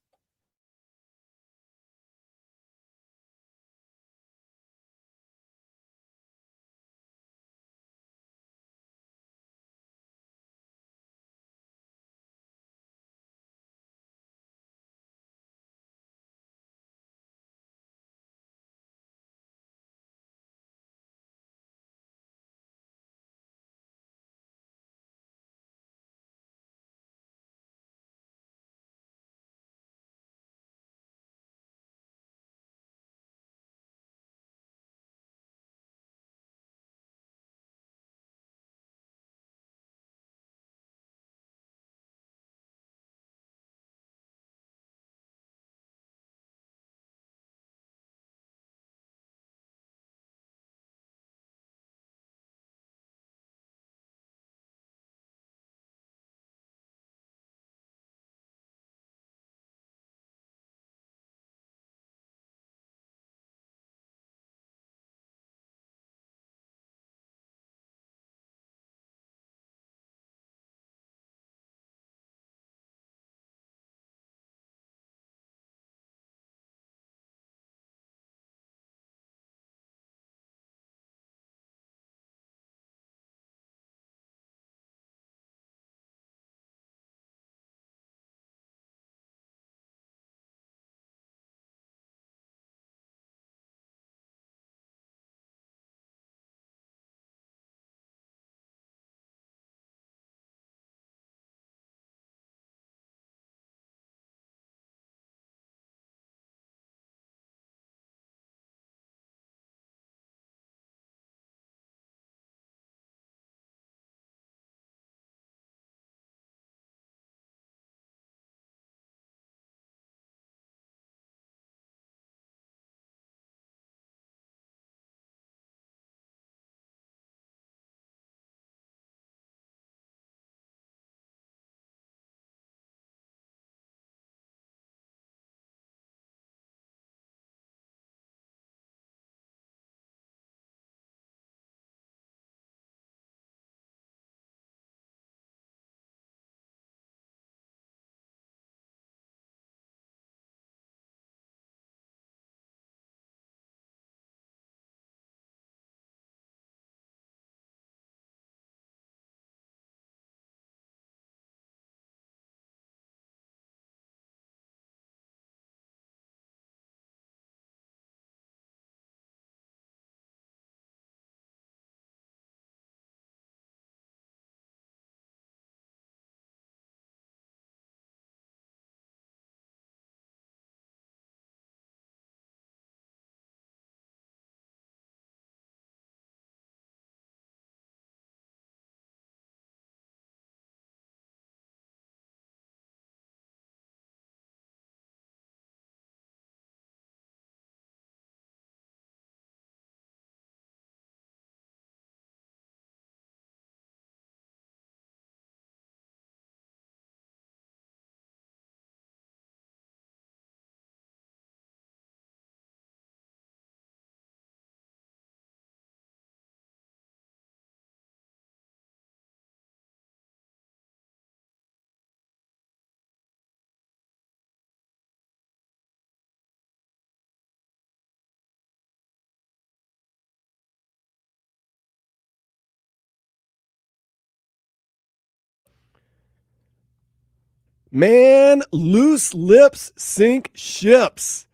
Man, loose lips sink ships.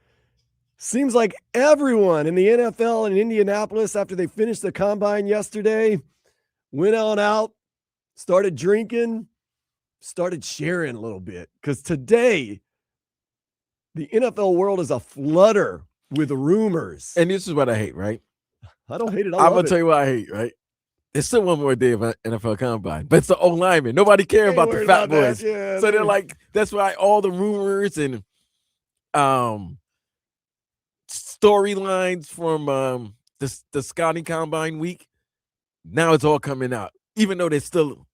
Seems like everyone in the NFL in Indianapolis, after they finished the combine yesterday, went on out, started drinking, started sharing a little bit. Because today, the NFL world is aflutter with rumors. And this is what I hate, right? I don't hate it. I'm going to tell you what I hate, right? There's still one more day of NFL Combine, but it's the O-lineman. Nobody cares about the fat boys. Yeah, so they're like, that's why all the rumors and storylines from the scouting combine week, now it's all coming out, even though there's still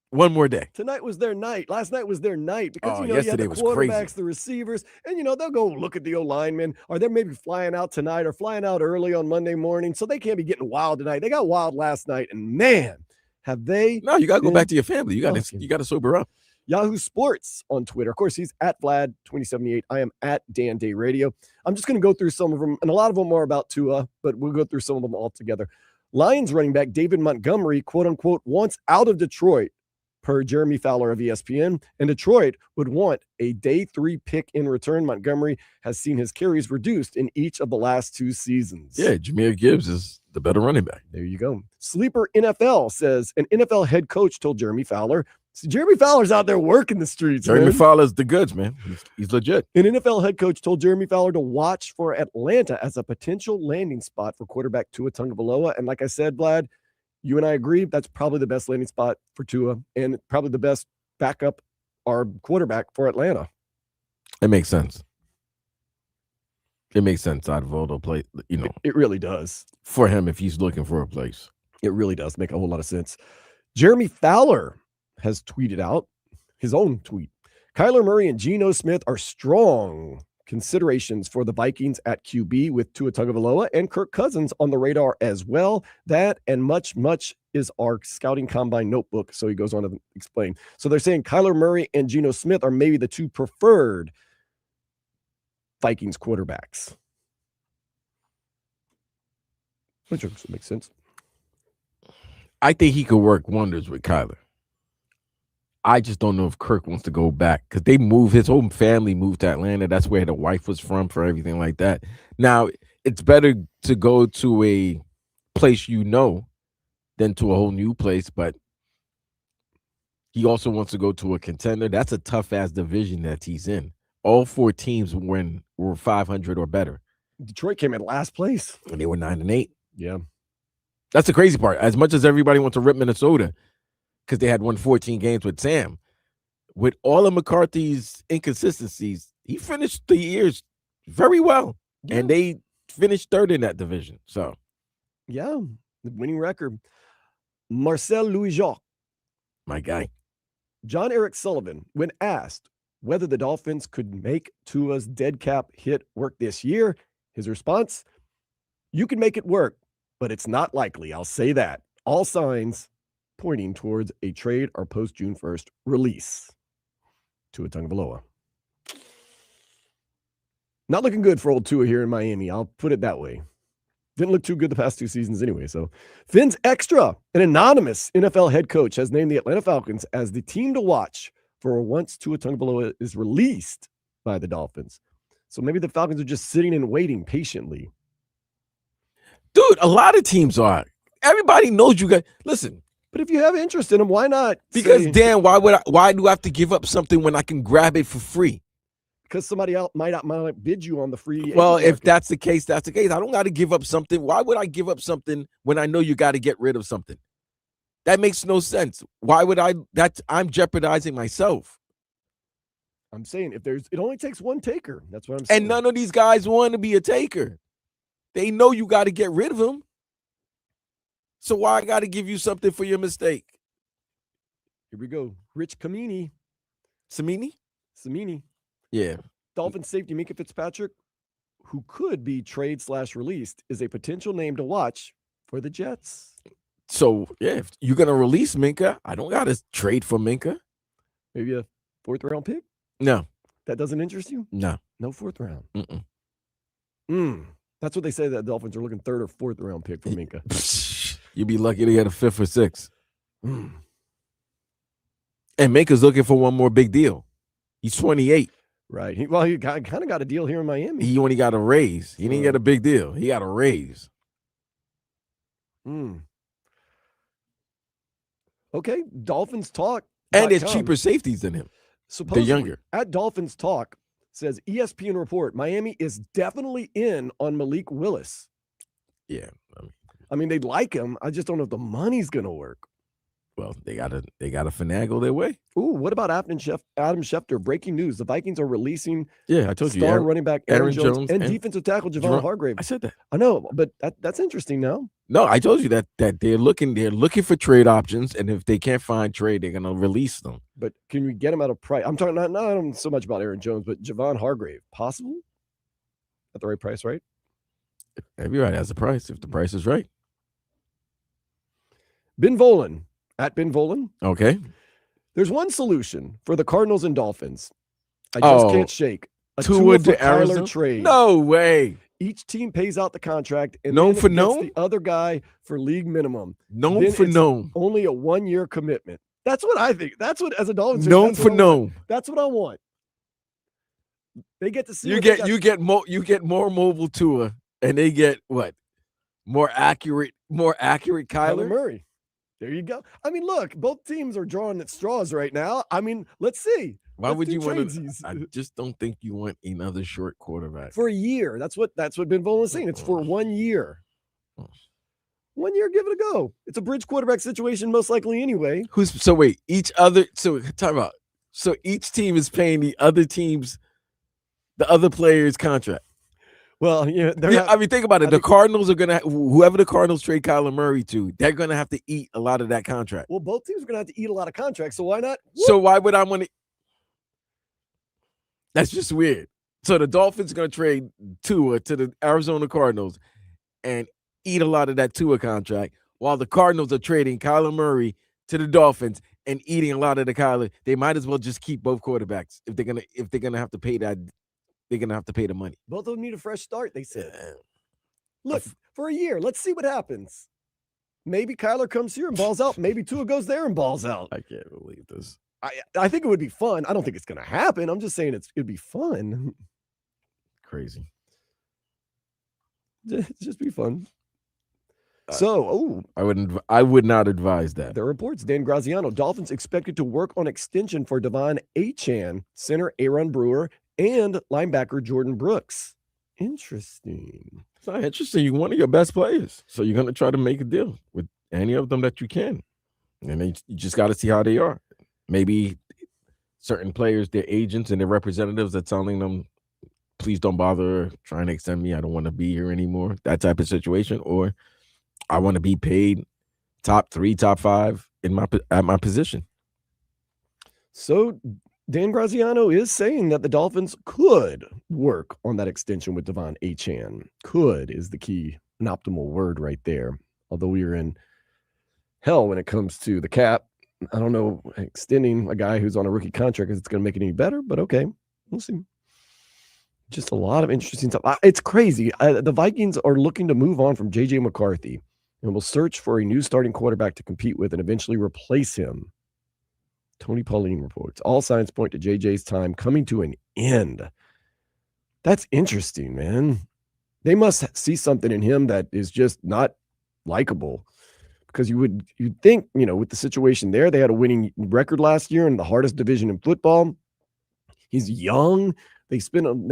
one more day. Tonight was their night. Last night was their night because, you had the quarterbacks, crazy. The receivers, and, they'll go look at the O-linemen, or they're maybe flying out tonight or flying out early on Monday morning, so they can't be getting wild tonight. They got wild last night, and man, have they. No, you got to go back to your family. You got to sober up. Yahoo Sports on Twitter. Of course, he's at Vlad2078. I am at Dan Day Radio. I'm just going to go through some of them, and a lot of them are about Tua, but we'll go through some of them all together. Lions running back David Montgomery, quote unquote, wants out of Detroit, per Jeremy Fowler of ESPN, and Detroit would want a day 3 pick in return. Montgomery has seen his carries reduced in each of the last 2 seasons. Yeah, Jahmyr Gibbs is the better running back. There you go. Sleeper NFL says an NFL head coach told Jeremy Fowler. So Jeremy Fowler's out there working the streets. Jeremy Fowler's the goods, man. He's legit. An NFL head coach told Jeremy Fowler to watch for Atlanta as a potential landing spot for quarterback Tua Tagovailoa. And like I said, Vlad, you and I agree that's probably the best landing spot for Tua and probably the best backup or quarterback for Atlanta. It makes sense. It makes sense out of all the play, It really does. For him, if he's looking for a place. It really does make a whole lot of sense. Jeremy Fowler has tweeted out his own tweet. Kyler Murray and Geno Smith are strong considerations for the Vikings at QB, with Tua Tagovailoa and Kirk Cousins on the radar as well. That and much is our scouting combine notebook. So he goes on to explain. So they're saying Kyler Murray and Geno Smith are maybe the 2 preferred Vikings quarterbacks. Which makes sense. I think he could work wonders with Kyler. I just don't know if Kirk wants to go back because his whole family moved to Atlanta. That's where the wife was from for everything like that. Now, it's better to go to a place than to a whole new place, but he also wants to go to a contender. That's a tough-ass division that he's in. All 4 teams were 500 or better. Detroit came in last place. And they were 9-8. Yeah. That's the crazy part. As much as everybody wants to rip Minnesota, because they had won 14 games with Sam. With all of McCarthy's inconsistencies, he finished the years very well. Yeah. And they finished 3rd in that division. So, yeah, the winning record. Marcel Louis-Jacques. My guy. John Eric Sullivan, when asked whether the Dolphins could make Tua's dead cap hit work this year, his response, "You can make it work, but it's not likely. I'll say that. All signs pointing towards a trade or post June 1st release." Tua Tagovailoa. Not looking good for old Tua here in Miami. I'll put it that way. Didn't look too good the past 2 seasons anyway. So Fins Extra, an anonymous NFL head coach, has named the Atlanta Falcons as the team to watch for once Tua Tagovailoa is released by the Dolphins. So maybe the Falcons are just sitting and waiting patiently. Dude, a lot of teams are. Everybody knows you guys. Listen. But if you have interest in them, why not? Because Dan, why do I have to give up something when I can grab it for free? Because somebody else might bid you on the free. Well, if that's the case, that's the case. I don't got to give up something. Why would I give up something when I know you got to get rid of something? That makes no sense. Why would I? I'm jeopardizing myself. I'm saying it only takes one taker. That's what I'm saying. And none of these guys want to be a taker. They know you got to get rid of them. So why I got to give you something for your mistake? Here we go. Rich Samini. Yeah. Dolphins safety Minkah Fitzpatrick, who could be trade/released, is a potential name to watch for the Jets. So, yeah, if you're going to release Minkah, I don't got to trade for Minkah. Maybe a 4th-round pick? No. That doesn't interest you? No. No 4th round? Mm-mm. That's what they say, that Dolphins are looking 3rd or 4th-round pick for Minkah. You'd be lucky to get a 5th or 6th. And Minkah's looking for one more big deal. He's 28. Right. He kind of got a deal here in Miami. He only got a raise. He didn't get a big deal. He got a raise. Okay. Dolphins talk. And there's cheaper safeties than him. Supposedly, the younger. At Dolphins talk, says ESPN report, Miami is definitely in on Malik Willis. Yeah. I mean, they'd like him. I just don't know if the money's going to work. Well, they gotta finagle their way. Ooh, what about Adam Schefter? Breaking news: the Vikings are releasing. Yeah, I told you. Star running back Aaron Jones and defensive tackle Javon Hargrave. I said that. I know, but that's interesting now. No, I told you that they're looking for trade options, and if they can't find trade, they're gonna release them. But can we get him at a price? I'm talking not so much about Aaron Jones, but Javon Hargrave. Possible at the right price, right? Maybe right as a price if the price is right. Ben Volen. At Ben Volen. Okay. There's one solution for the Cardinals and Dolphins. I just can't shake. A Tua for to Arizona trade. No way. Each team pays out the contract and known then for the other guy for league minimum. Known for known. Only a 1-year commitment. That's what I think. That's what as a Dolphins known for known. That's what I want. They get to see you get more mobile Tua, and they get what? More accurate Kyler Murray. There you go. I mean, look, both teams are drawing at straws right now. I mean, let's see. Why would you want to? I just don't think you want another short quarterback for a year. That's what Ben Volen is saying. It's for 1 year. 1 year, give it a go. It's a bridge quarterback situation, most likely anyway. Time out. So each team is paying the other player's contract. Well, I mean, think about it. The Cardinals are gonna whoever the Cardinals trade Kyler Murray to, they're gonna have to eat a lot of that contract. Well, both teams are gonna have to eat a lot of contracts. So why not? So why would I want to? That's just weird. So the Dolphins are gonna trade Tua to the Arizona Cardinals and eat a lot of that Tua contract, while the Cardinals are trading Kyler Murray to the Dolphins and eating a lot of the Kyler. They might as well just keep both quarterbacks if they're gonna have to pay that. They're going to have to pay the money. Both of them need a fresh start, they said. Look, for a year, let's see what happens. Maybe Kyler comes here and balls out. Maybe Tua goes there and balls out. I can't believe this. I think it would be fun. I don't think it's going to happen. I'm just saying it'd be fun. Crazy. Just be fun. I would not advise that. The reports, Dan Graziano, Dolphins expected to work on extension for Devon Achane, center Aaron Brewer, and linebacker Jordan Brooks. Interesting. It's not interesting. You're one of your best players. So you're going to try to make a deal with any of them that you can. And then you just got to see how they are. Maybe certain players, their agents and their representatives are telling them, please don't bother trying to extend me. I don't want to be here anymore. That type of situation. Or I want to be paid top 3, top 5 at my position. So Dan Graziano is saying that the Dolphins could work on that extension with Devon Achane. Could is the key, an optimal word right there. Although we are in hell when it comes to the cap. I don't know, extending a guy who's on a rookie contract, is it's going to make it any better, but okay, we'll see. Just a lot of interesting stuff. It's crazy. The Vikings are looking to move on from J.J. McCarthy and will search for a new starting quarterback to compete with and eventually replace him. Tony Pauline reports. All signs point to JJ's time coming to an end. That's interesting, man. They must see something in him that is just not likable. Because you'd think, with the situation there, they had a winning record last year in the hardest division in football. He's young. They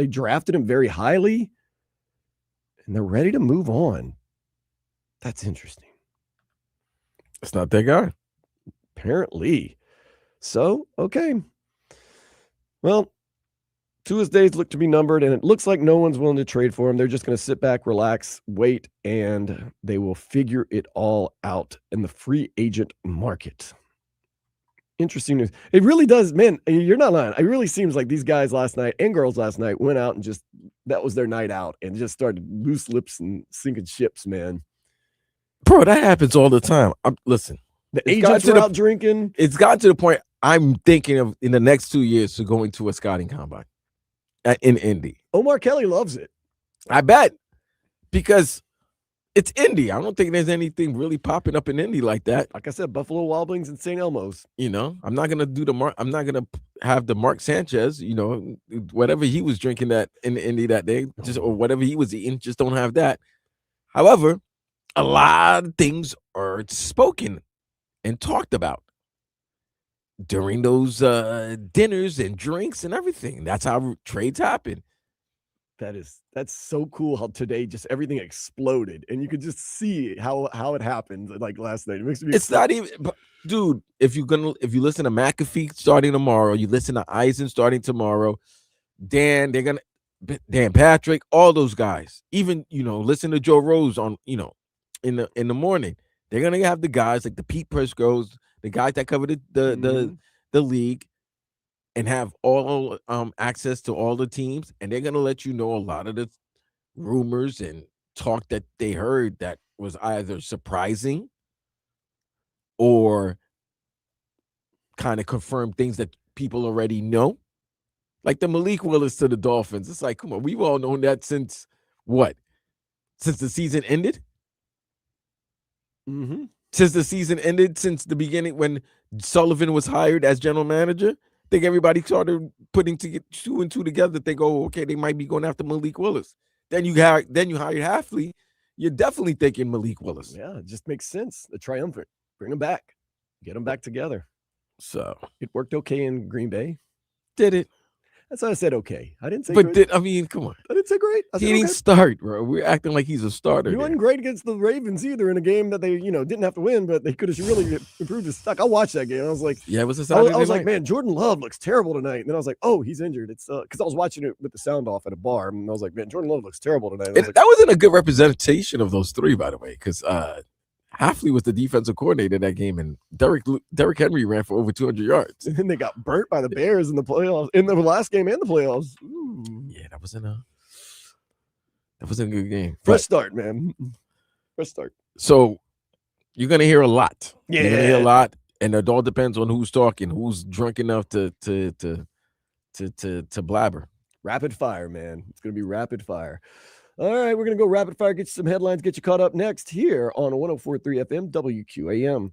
drafted him very highly, and they're ready to move on. That's interesting. It's not that guy. Apparently. So, okay. Well, Tua's days look to be numbered, and it looks like no one's willing to trade for him. They're just going to sit back, relax, wait, and they will figure it all out in the free agent market. Interesting news. It really does, man. You're not lying. It really seems like these guys last night and girls last night went out and that was their night out and just started loose lips and sinking ships, man. Bro, that happens all the time. Listen. The agents were out drinking. It's gotten to the point I'm thinking of in the next 2 years to going to a scouting combine in Indy. Omar Kelly loves it. I bet. Because It's Indy. I don't think there's anything really popping up in Indy like that. Like I said, Buffalo Wild Wings and St. Elmo's. I'm not gonna do I'm not gonna have the Mark Sanchez. Whatever he was drinking that in Indy that day, just or whatever he was eating, just don't have that. However, a lot of things are spoken and talked about during those dinners and drinks and everything. That's how trades happen. That's so cool how today just everything exploded and you could just see how it happened like last night. It makes me It's not even, dude. If you listen to McAfee starting tomorrow, you listen to Eisen starting tomorrow, Dan Patrick, all those guys. Even listen to Joe Rose on in the morning. They're gonna have the guys like the Pete Priscos, the guys that cover the league, and have all access to all the teams, and they're gonna let you know a lot of the rumors and talk that they heard that was either surprising or kind of confirm things that people already know. Like the Malik Willis to the Dolphins. It's like, come on, we've all known that since what? Since the season ended? Mm-hmm. Since the season ended, since the beginning when Sullivan was hired as general manager, I think everybody started putting two and two together. They go, okay, they might be going after Malik Willis. Then you hired Halfley. You're definitely thinking Malik Willis. Yeah, it just makes sense. The triumvirate. Bring them back. Get them back together. So it worked okay in Green Bay. Did it? That's why I said okay. I didn't say but great. Come on. I didn't say great. I said he didn't okay. start, bro. We're acting like he's a starter. He wasn't great against the Ravens either in a game that they, didn't have to win, but they could have really improved his stock. I watched that game. I was like, yeah, it was a Saturday I was night. like, man, Jordan Love looks terrible tonight. And then I was like, oh, he's injured. It's because I was watching it with the sound off at a bar, and I was like, man, Jordan Love looks terrible tonight. That wasn't a good representation of those three, by the way, because Halfley was the defensive coordinator that game, and Derrick Henry ran for over 200 yards. And then they got burnt by the Bears in the playoffs, in the last game and the playoffs. Ooh. Yeah, that wasn't a good game. Fresh start, man. Fresh start. So you're gonna hear a lot. Yeah, you're gonna hear a lot, and it all depends on who's talking, who's drunk enough to blabber. Rapid fire, man. It's gonna be rapid fire. All right, we're going to go rapid fire, get you some headlines, get you caught up next here on 104.3 FM WQAM.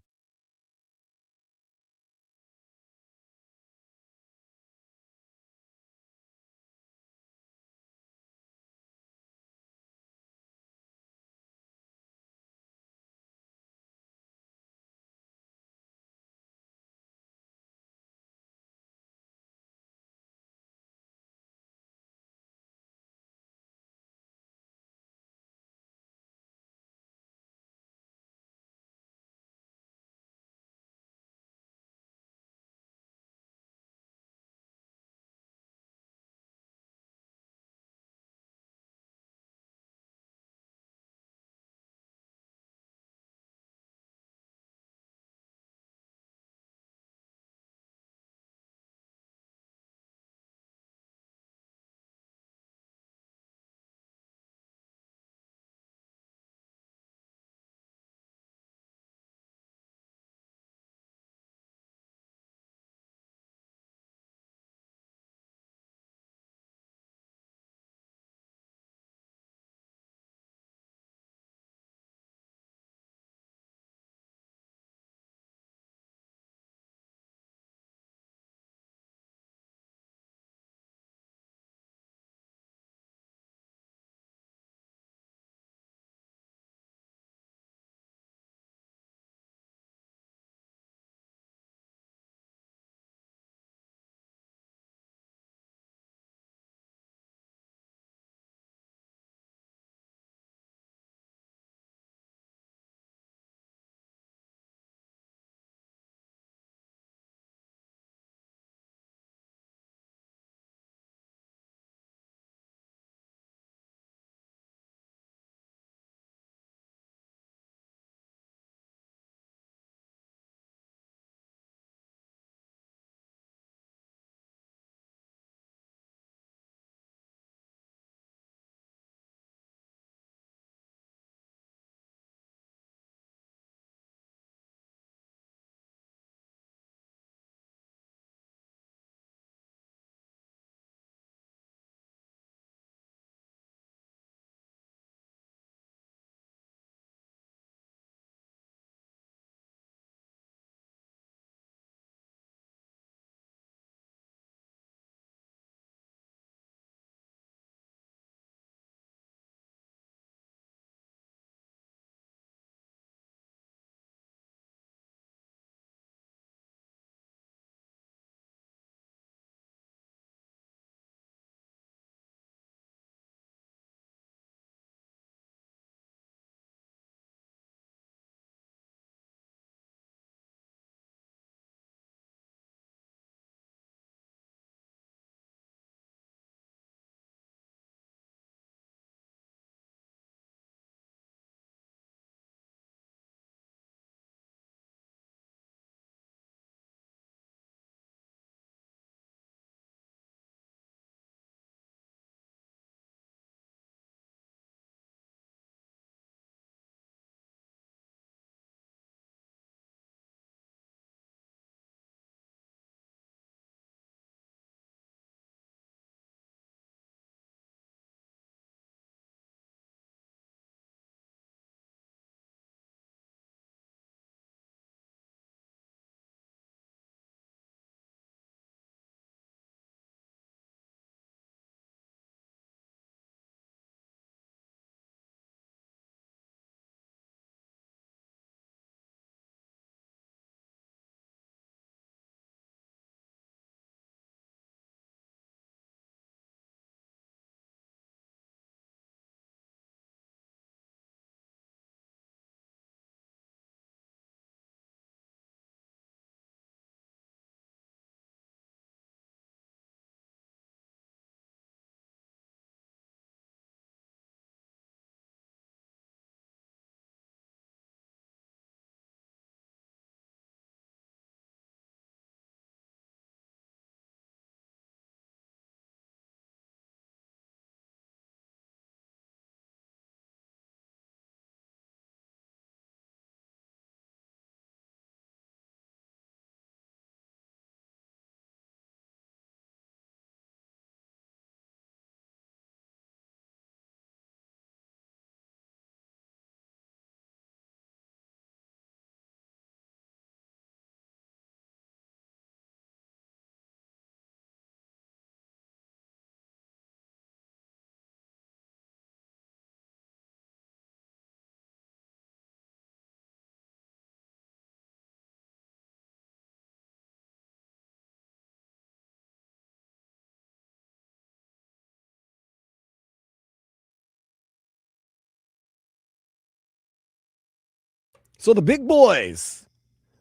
So the big boys,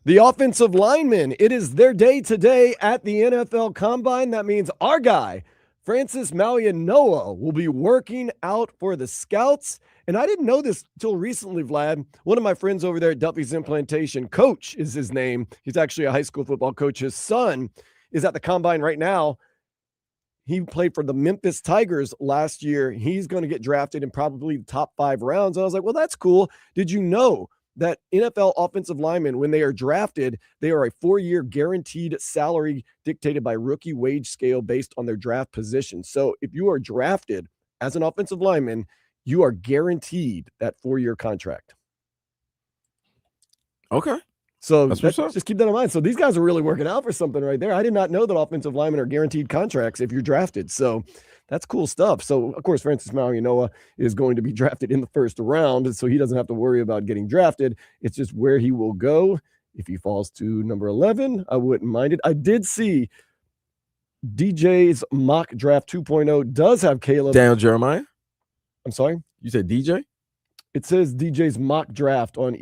the offensive linemen, it is their day today at the NFL Combine. That means our guy, Francis Malianoa, will be working out for the Scouts. And I didn't know this till recently, Vlad. One of my friends over there at Duffy's Implantation, Coach is his name. He's actually a high school football coach. His son is at the Combine right now. He played for the Memphis Tigers last year. He's going to get drafted in probably the top 5 rounds. And I was like, well, that's cool. Did you know that NFL offensive linemen, when they are drafted, they are a 4-year guaranteed salary dictated by rookie wage scale based on their draft position. So if you are drafted as an offensive lineman, you are guaranteed that 4-year contract. Okay. So just keep that in mind. So these guys are really working out for something right there. I did not know that offensive linemen are guaranteed contracts if you're drafted. So that's cool stuff. So, of course, Francis Malianoa is going to be drafted in the first round, so he doesn't have to worry about getting drafted. It's just where he will go. If he falls to number 11, I wouldn't mind it. I did see DJ's mock draft 2.0 does have Caleb. Daniel Jeremiah? I'm sorry? You said DJ? It says DJ's mock draft on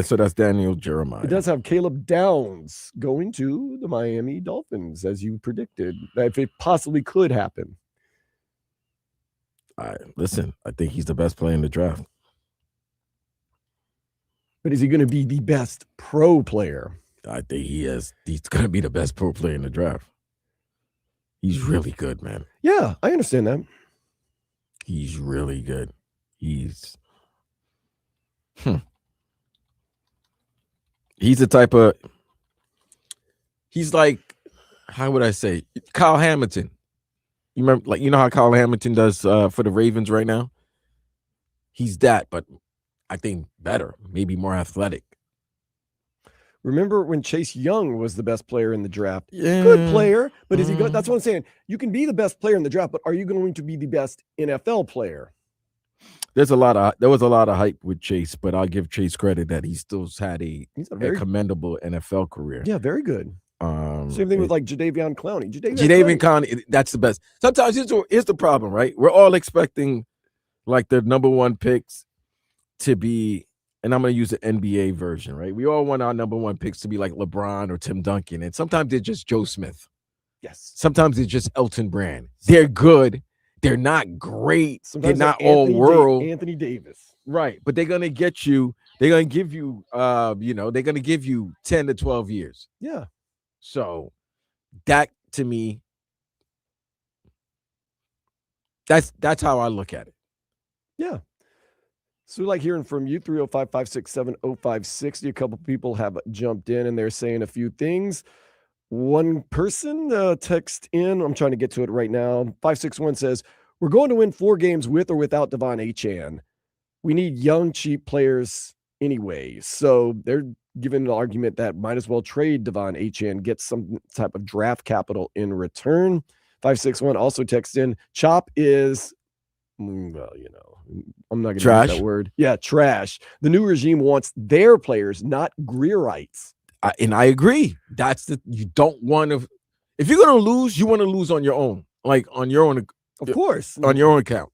So that's Daniel Jeremiah. It does have Caleb Downs going to the Miami Dolphins, as you predicted, if it possibly could happen. Listen, I think he's the best player in the draft. But is he going to be the best pro player? I think he is. He's going to be the best pro player in the draft. He's really good, man. Yeah, I understand that. He's really good. He's the type of, he's like, how would I say, Kyle Hamilton. You remember, like, you know how Kyle Hamilton does for the Ravens right now? He's that, but I think better, maybe more athletic. Remember when Chase Young was the best player in the draft? Yeah. Good player, but is he good? That's what I'm saying. You can be the best player in the draft, but are you going to be the best NFL player? There was a lot of hype with Chase, but I'll give Chase credit that he still had a commendable NFL career. Yeah, very good. Same thing with like Jadeveon Clowney. Jadeveon Clowney, that's the best. Sometimes here's the problem, right? We're all expecting like the number 1 picks to be, and I'm going to use the NBA version, right? We all want our number 1 picks to be like LeBron or Tim Duncan, and sometimes they're just Joe Smith. Yes. Sometimes it's just Elton Brand. They're good. They're not great. Sometimes they're not all world. Anthony Davis. Right. But they're going to get you, they're going to give you, they're going to give you 10 to 12 years. Yeah. So that to me, that's how I look at it. Yeah. So we like hearing from you, 305-567-0560. A couple people have jumped in and they're saying a few things. One person text in, I'm trying to get to it right now. 561 says, we're going to win 4 games with or without Devon Achane. We need young, cheap players anyway. So they're giving an argument that might as well trade Devon Achane, get some type of draft capital in return. 561 also texts in, Chop is, well, I'm not going to use that word. Yeah, trash. The new regime wants their players, not Greerites. And I agree. You don't want to, if you're going to lose, you want to lose on your own, like on your own. Of course. On your own account.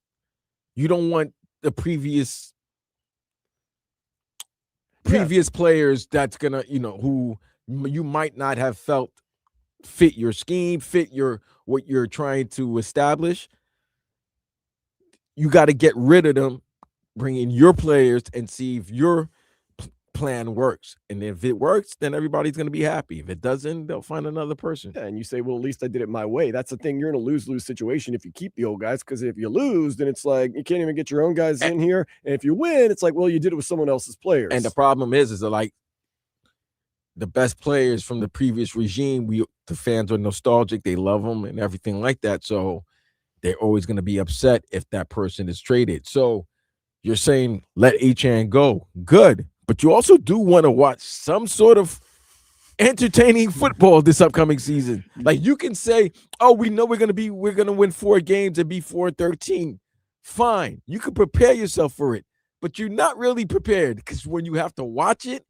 You don't want the previous players that's going to, who you might not have felt fit your scheme, fit what you're trying to establish. You got to get rid of them, bring in your players and see if your plan works. And if it works, then everybody's going to be happy. If it doesn't, they'll find another person. Yeah, and you say, well, at least I did it my way. That's the thing. You're in a lose-lose situation if you keep the old guys, because if you lose, then it's like you can't even get your own guys in here. And if you win, it's like, well, you did it with someone else's players. And the problem is that like the best players from the previous regime, the fans are nostalgic. They love them and everything like that. So they're always going to be upset if that person is traded. So you're saying let Achane go. Good. But you also do want to watch some sort of entertaining football this upcoming season. Like you can say, oh, we know we're going to win 4 games and be 4-13. Fine. You can prepare yourself for it, but you're not really prepared because when you have to watch it,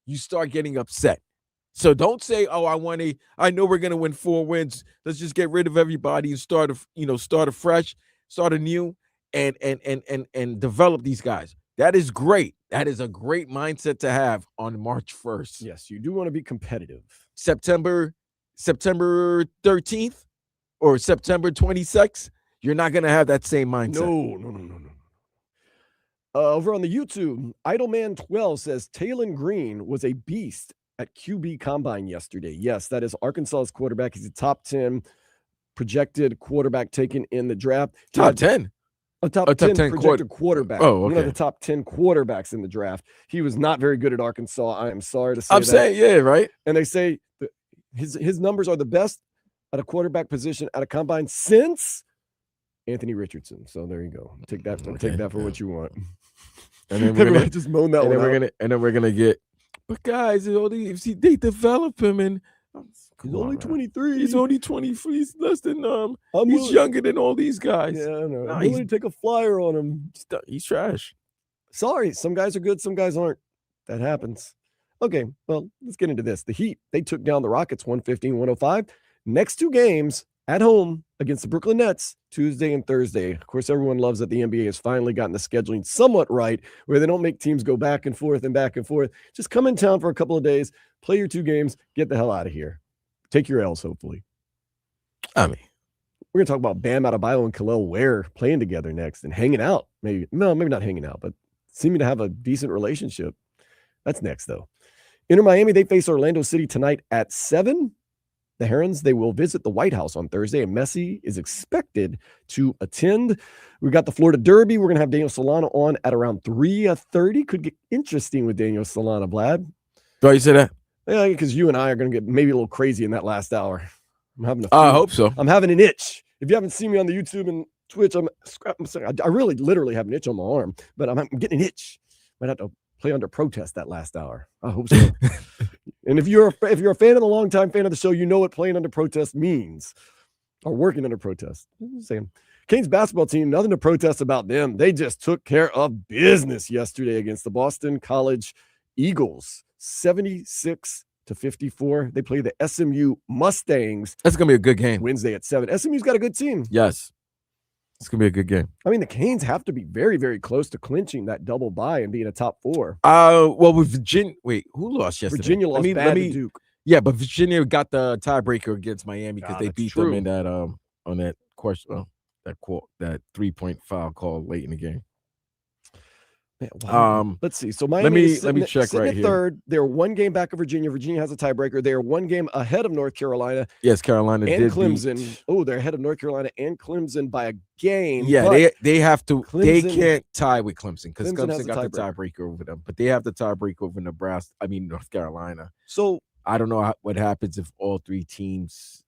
you start getting upset. So don't say, oh, I know we're going to win 4 wins. Let's just get rid of everybody and start afresh, start anew and develop these guys. That is great. That is a great mindset to have on March 1st. Yes, you do want to be competitive. September 13th or September 26th, you're not going to have that same mindset. No. Over on the YouTube, Idleman12 says Taylon Green was a beast at QB Combine yesterday. Yes, that is Arkansas's quarterback. He's a top 10 projected quarterback taken in the draft. Top 10? A top 10 projected quarterback. Oh, okay. One of the top 10 quarterbacks in the draft. He was not very good at Arkansas. I am sorry to say I'm saying, yeah, right? And they say his numbers are the best at a quarterback position at a combine since Anthony Richardson. So there you go. Take that for what you want. And then we're gonna just moan that and one then out. we're gonna get, but guys, they develop him and He's only 23. He's only 23. He's less than He's younger than all these guys. Yeah, I know. Nah, I'm willing to take a flyer on him. He's trash. Sorry, some guys are good, some guys aren't. That happens. Okay, well, let's get into this. The Heat, they took down the Rockets 115-105. Next two games at home against the Brooklyn Nets, Tuesday and Thursday. Of course, everyone loves that the NBA has finally gotten the scheduling somewhat right, where they don't make teams go back and forth and back and forth. Just come in town for a couple of days, play your two games, get the hell out of here. Take your L's, hopefully. I mean, we're going to talk about Bam Adebayo and Khalil Ware playing together next and hanging out. Maybe not hanging out, but seeming to have a decent relationship. That's next, though. Inter Miami, they face Orlando City tonight at 7. The Herons, they will visit the White House on Thursday, and Messi is expected to attend. We got the Florida Derby. We're going to have Daniel Solana on at around 3:30. Could get interesting with Daniel Solana, Vlad. Why you say that? Yeah, because you and I are going to get maybe a little crazy in that last hour. I'm having I hope so. I'm having an itch. If you haven't seen me on the YouTube and Twitch, I really literally have an itch on my arm, but I'm getting an itch. Might have to play under protest that last hour. I hope so. And if you're a fan of the longtime fan of the show, you know what playing under protest means, or working under protest. I'm just saying. Canes basketball team, nothing to protest about them. They just took care of business yesterday against the Boston College Eagles, 76-54. They play the SMU Mustangs. That's gonna be a good game. Wednesday at 7. SMU's got a good team. Yes. It's going to be a good game. I mean, the Canes have to be very, very close to clinching that double bye and being a top 4. Well, with Virginia, wait, who lost yesterday? Virginia lost bad to Duke. Yeah, but Virginia got the tiebreaker against Miami because they beat them in that on that question, that 3-point foul call late in the game. Wow. Let's see. So Miami let me check right here. Third, they're one game back of Virginia. Virginia has a tiebreaker. They are one game ahead of North Carolina. Yes, Carolina and Clemson. Oh, they're ahead of North Carolina and Clemson by a game. Yeah, they have to. Clemson, they can't tie with Clemson because Clemson got the tiebreaker over them. But they have the tiebreaker over North Carolina. So I don't know what happens if all three teams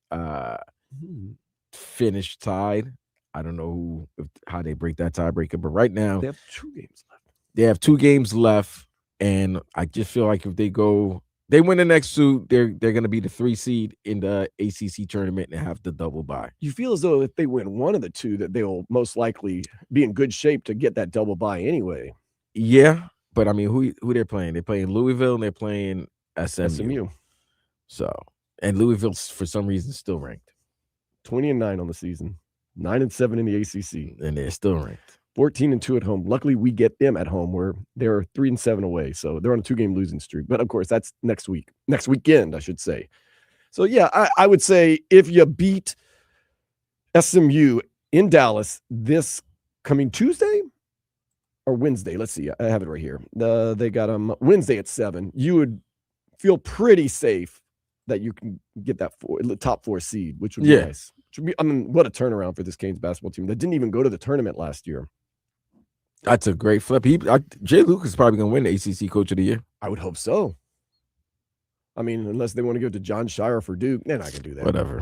finish tied. I don't know how they break that tiebreaker. But right now they have 2 games left. They have 2 games left, and I just feel like if they win the next 2, they're going to be the 3 seed in the ACC tournament and have the double bye. You feel as though if they win one of the 2, that they'll most likely be in good shape to get that double bye anyway. Yeah, but I mean, who they're playing? They're playing Louisville and they're playing SMU. So, and Louisville for some reason still ranked 20-9 on the season, 9-7 in the ACC, and they're still ranked. 14-2 at home. Luckily, we get them at home where they're 3-7 away. So they're on a 2-game losing streak. But of course, that's next weekend, I should say. So yeah, I would say if you beat SMU in Dallas this coming Tuesday or Wednesday, let's see, I have it right here. They got them Wednesday at 7. You would feel pretty safe that you can get that top 4 seed, which would be nice. I mean, what a turnaround for this Canes basketball team that didn't even go to the tournament last year. That's a great flip. Jay Lucas is probably going to win the ACC Coach of the Year. I would hope so. I mean, unless they want to give it to John Shire for Duke, then I can do that. Whatever.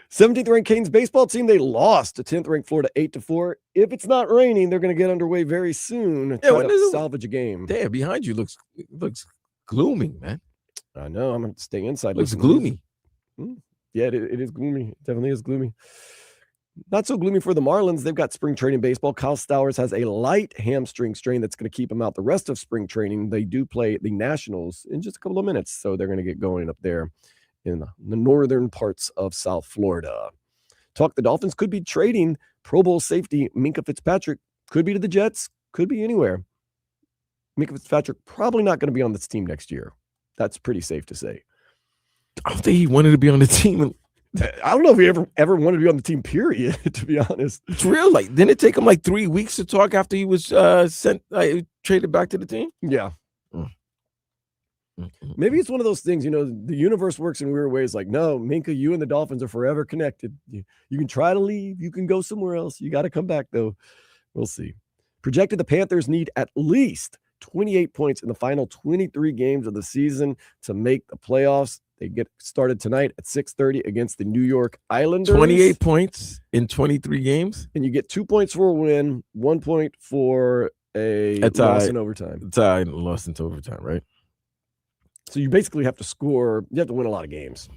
17th ranked Canes baseball team, they lost to 10th ranked Florida 8-4. If it's not raining, they're going to get underway very soon. Try to salvage a game. Damn, behind you looks gloomy, man. I know. I'm going to stay inside. Looks gloomy. Yeah, it is gloomy. It definitely is gloomy. Not so gloomy for the Marlins. They've got spring training baseball. Kyle Stowers has a light hamstring strain that's going to keep him out the rest of spring training. They do play the Nationals in just a couple of minutes, so they're going to get going up there in the northern parts of South Florida. The Dolphins could be trading Pro Bowl safety Minkah Fitzpatrick Could be to the Jets. Could be anywhere. Minka Fitzpatrick probably not going to be on this team next year. That's pretty safe to say. I don't think he wanted to be on the team. I don't know if he ever wanted to be on the team, period, to be honest. It's real. Like, didn't it take him like 3 weeks to talk after he was traded back to the team? Yeah. Maybe it's one of those things, the universe works in weird ways. Like, no, Minka, you and the Dolphins are forever connected. You can try to leave. You can go somewhere else. You got to come back, though. We'll see. Projected the Panthers need at least 28 points in the final 23 games of the season to make the playoffs. They get started tonight at 6:30 against the New York Islanders. 28 points in 23 games. And you get 2 points for a win, 1 point for a loss in overtime. Tie and lost into overtime, right? So you basically have to score. You have to win a lot of games.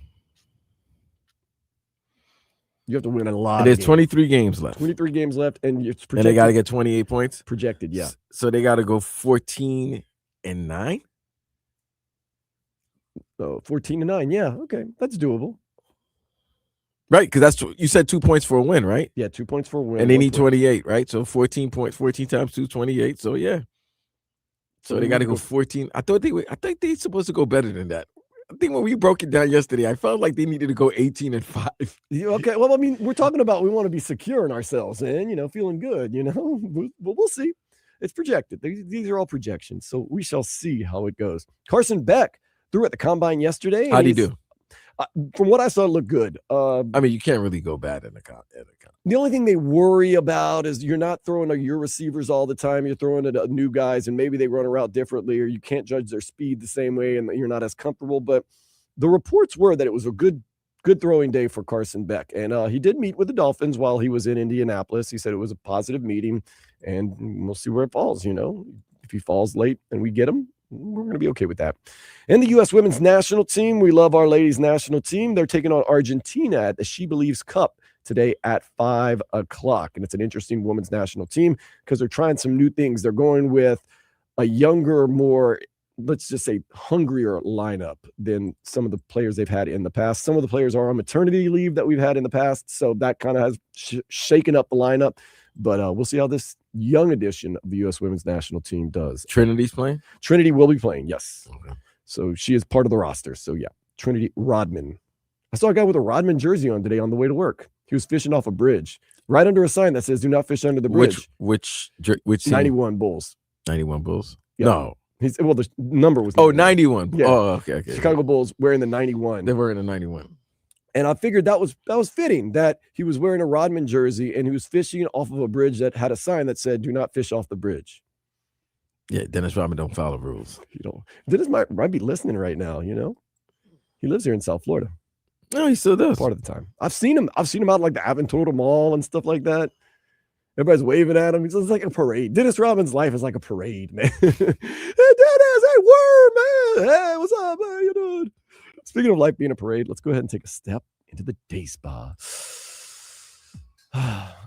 You have to win a lot of games. There's 23 games left. 23 games left, and it's projected. And they got to get 28 points? Projected, yeah. So they got to go 14-9? Oh, 14-9. Yeah, okay. That's doable. Right, because that's you said 2 points for a win, right? Yeah, 2 points for a win. And they need 28, right? So 14 times 2, 28. So yeah. So they got to go 14. I think they're supposed to go better than that. I think when we broke it down yesterday, I felt like they needed to go 18-5. Okay, well, I mean, we're talking about we want to be secure in ourselves and, feeling good, But we'll see. It's projected. These are all projections, so we shall see how it goes. Carson Beck threw at the Combine yesterday. How'd he do? From what I saw, it looked good. I mean, you can't really go bad in the Combine. The only thing they worry about is you're not throwing at your receivers all the time. You're throwing at new guys, and maybe they run a route differently, or you can't judge their speed the same way, and you're not as comfortable. But the reports were that it was a good throwing day for Carson Beck. And he did meet with the Dolphins while he was in Indianapolis. He said it was a positive meeting, and we'll see where it falls. If he falls late and we get him, we're going to be okay with that. And the U.S. women's national team, we love our ladies' national team. They're taking on Argentina at the She Believes Cup today at 5 o'clock. And it's an interesting women's national team because they're trying some new things. They're going with a younger, more, let's just say, hungrier lineup than some of the players they've had in the past. Some of the players are on maternity leave that we've had in the past, so that kind of has shaken up the lineup. But we'll see how this young edition of the U.S. women's national team does. Trinity's playing? Trinity will be playing, yes. Okay. So she is part of the roster. So, yeah, Trinity Rodman. I saw a guy with a Rodman jersey on today on the way to work. He was fishing off a bridge, right under a sign that says, "Do not fish under the bridge." Which 91 Bulls. 91 Bulls? Yeah. No. The number was 91. Yeah. Oh, okay. Chicago Bulls wearing the 91. They were in the 91. And I figured that was fitting that he was wearing a Rodman jersey and he was fishing off of a bridge that had a sign that said, "Do not fish off the bridge." Yeah, Dennis Rodman don't follow rules. Dennis might be listening right now, He lives here in South Florida. No, he still does. Part of the time. I've seen him out like the Aventura Mall and stuff like that. Everybody's waving at him. It's like a parade. Dennis Rodman's life is like a parade, man. Hey, Dennis, hey, Ware, man. Hey, what's up, man? How you doing? Speaking of life being a parade, let's go ahead and take a step into the day spa.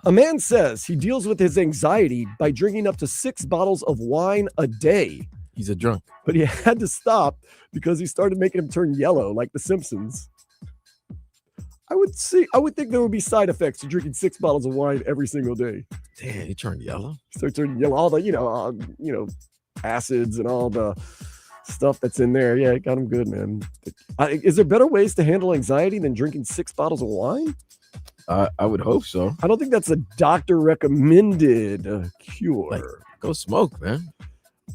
A man says he deals with his anxiety by drinking up to 6 bottles of wine a day. He's a drunk. But he had to stop because he started making him turn yellow like The Simpsons. I would think there would be side effects to drinking 6 bottles of wine every single day. Damn, he turned yellow. He started turning yellow. All the acids and all the stuff that's in there. Yeah, it got him good, man. Is there better ways to handle anxiety than drinking 6 bottles of wine? I would hope so. I don't think that's a doctor recommended cure. Like, go smoke, man.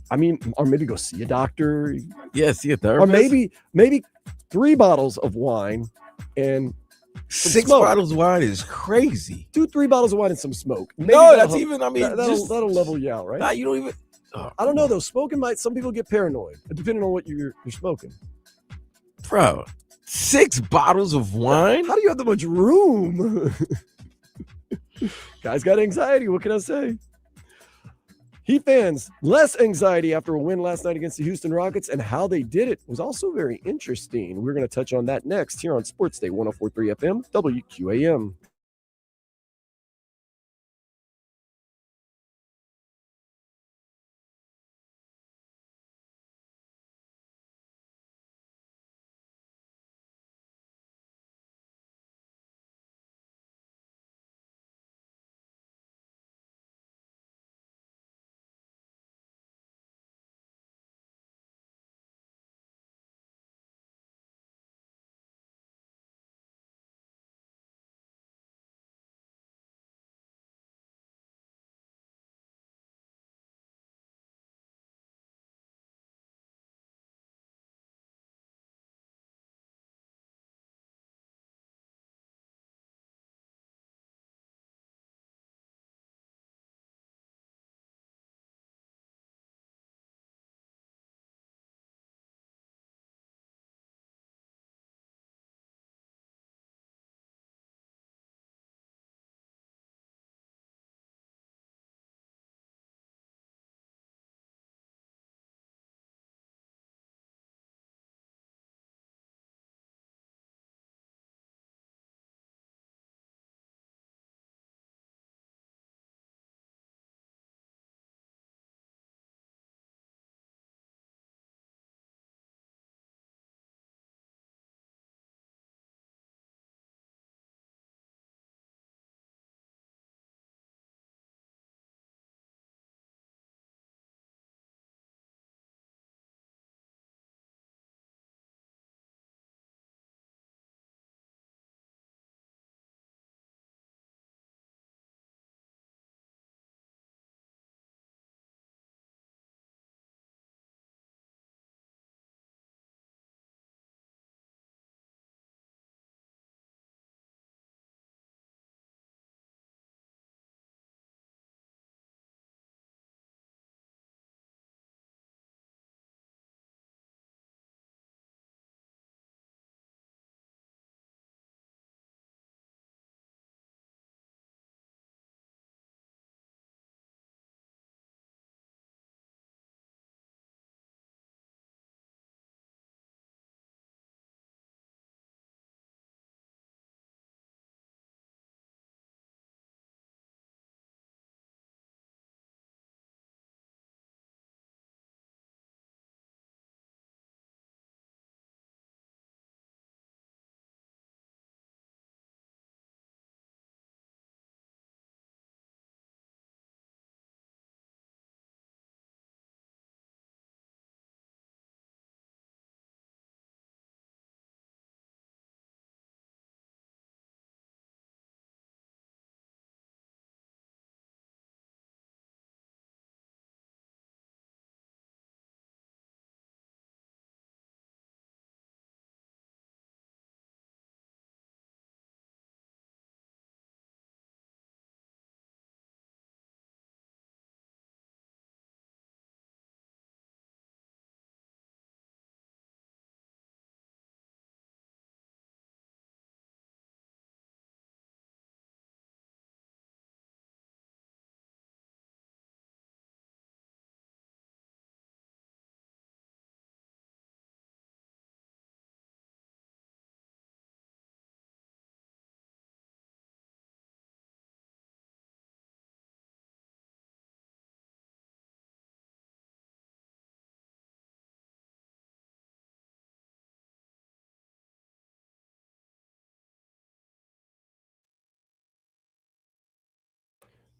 I mean, or maybe go see a doctor. Yeah, see a therapist. Or maybe 3 bottles of wine and 6 smoke. bottles of wine is crazy. 2-3 bottles of wine and some smoke. Maybe That's even. I mean, that'll level you out, right? Nah, you don't even. Oh, I don't know though. Smoking some people get paranoid, depending on what you're smoking. Bro, 6 bottles of wine? How do you have that much room? Guy's got anxiety. What can I say? Heat fans, less anxiety after a win last night against the Houston Rockets, and how they did it was also very interesting. We're going to touch on that next here on Sports Day 104.3 FM, WQAM.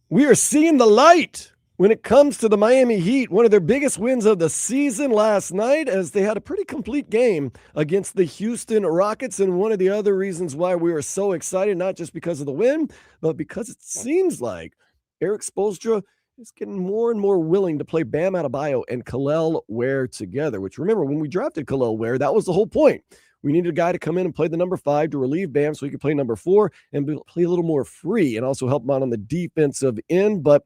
We are seeing the light when it comes to the Miami Heat, one of their biggest wins of the season last night, as they had a pretty complete game against the Houston Rockets. And one of the other reasons why we were so excited, not just because of the win, but because it seems like Eric Spoelstra is getting more and more willing to play Bam Adebayo and Kel'el Ware together, which, remember, when we drafted Kel'el Ware, that was the whole point. We needed a guy to come in and play the number 5 to relieve Bam so he could play number 4 and play a little more free and also help him out on the defensive end. But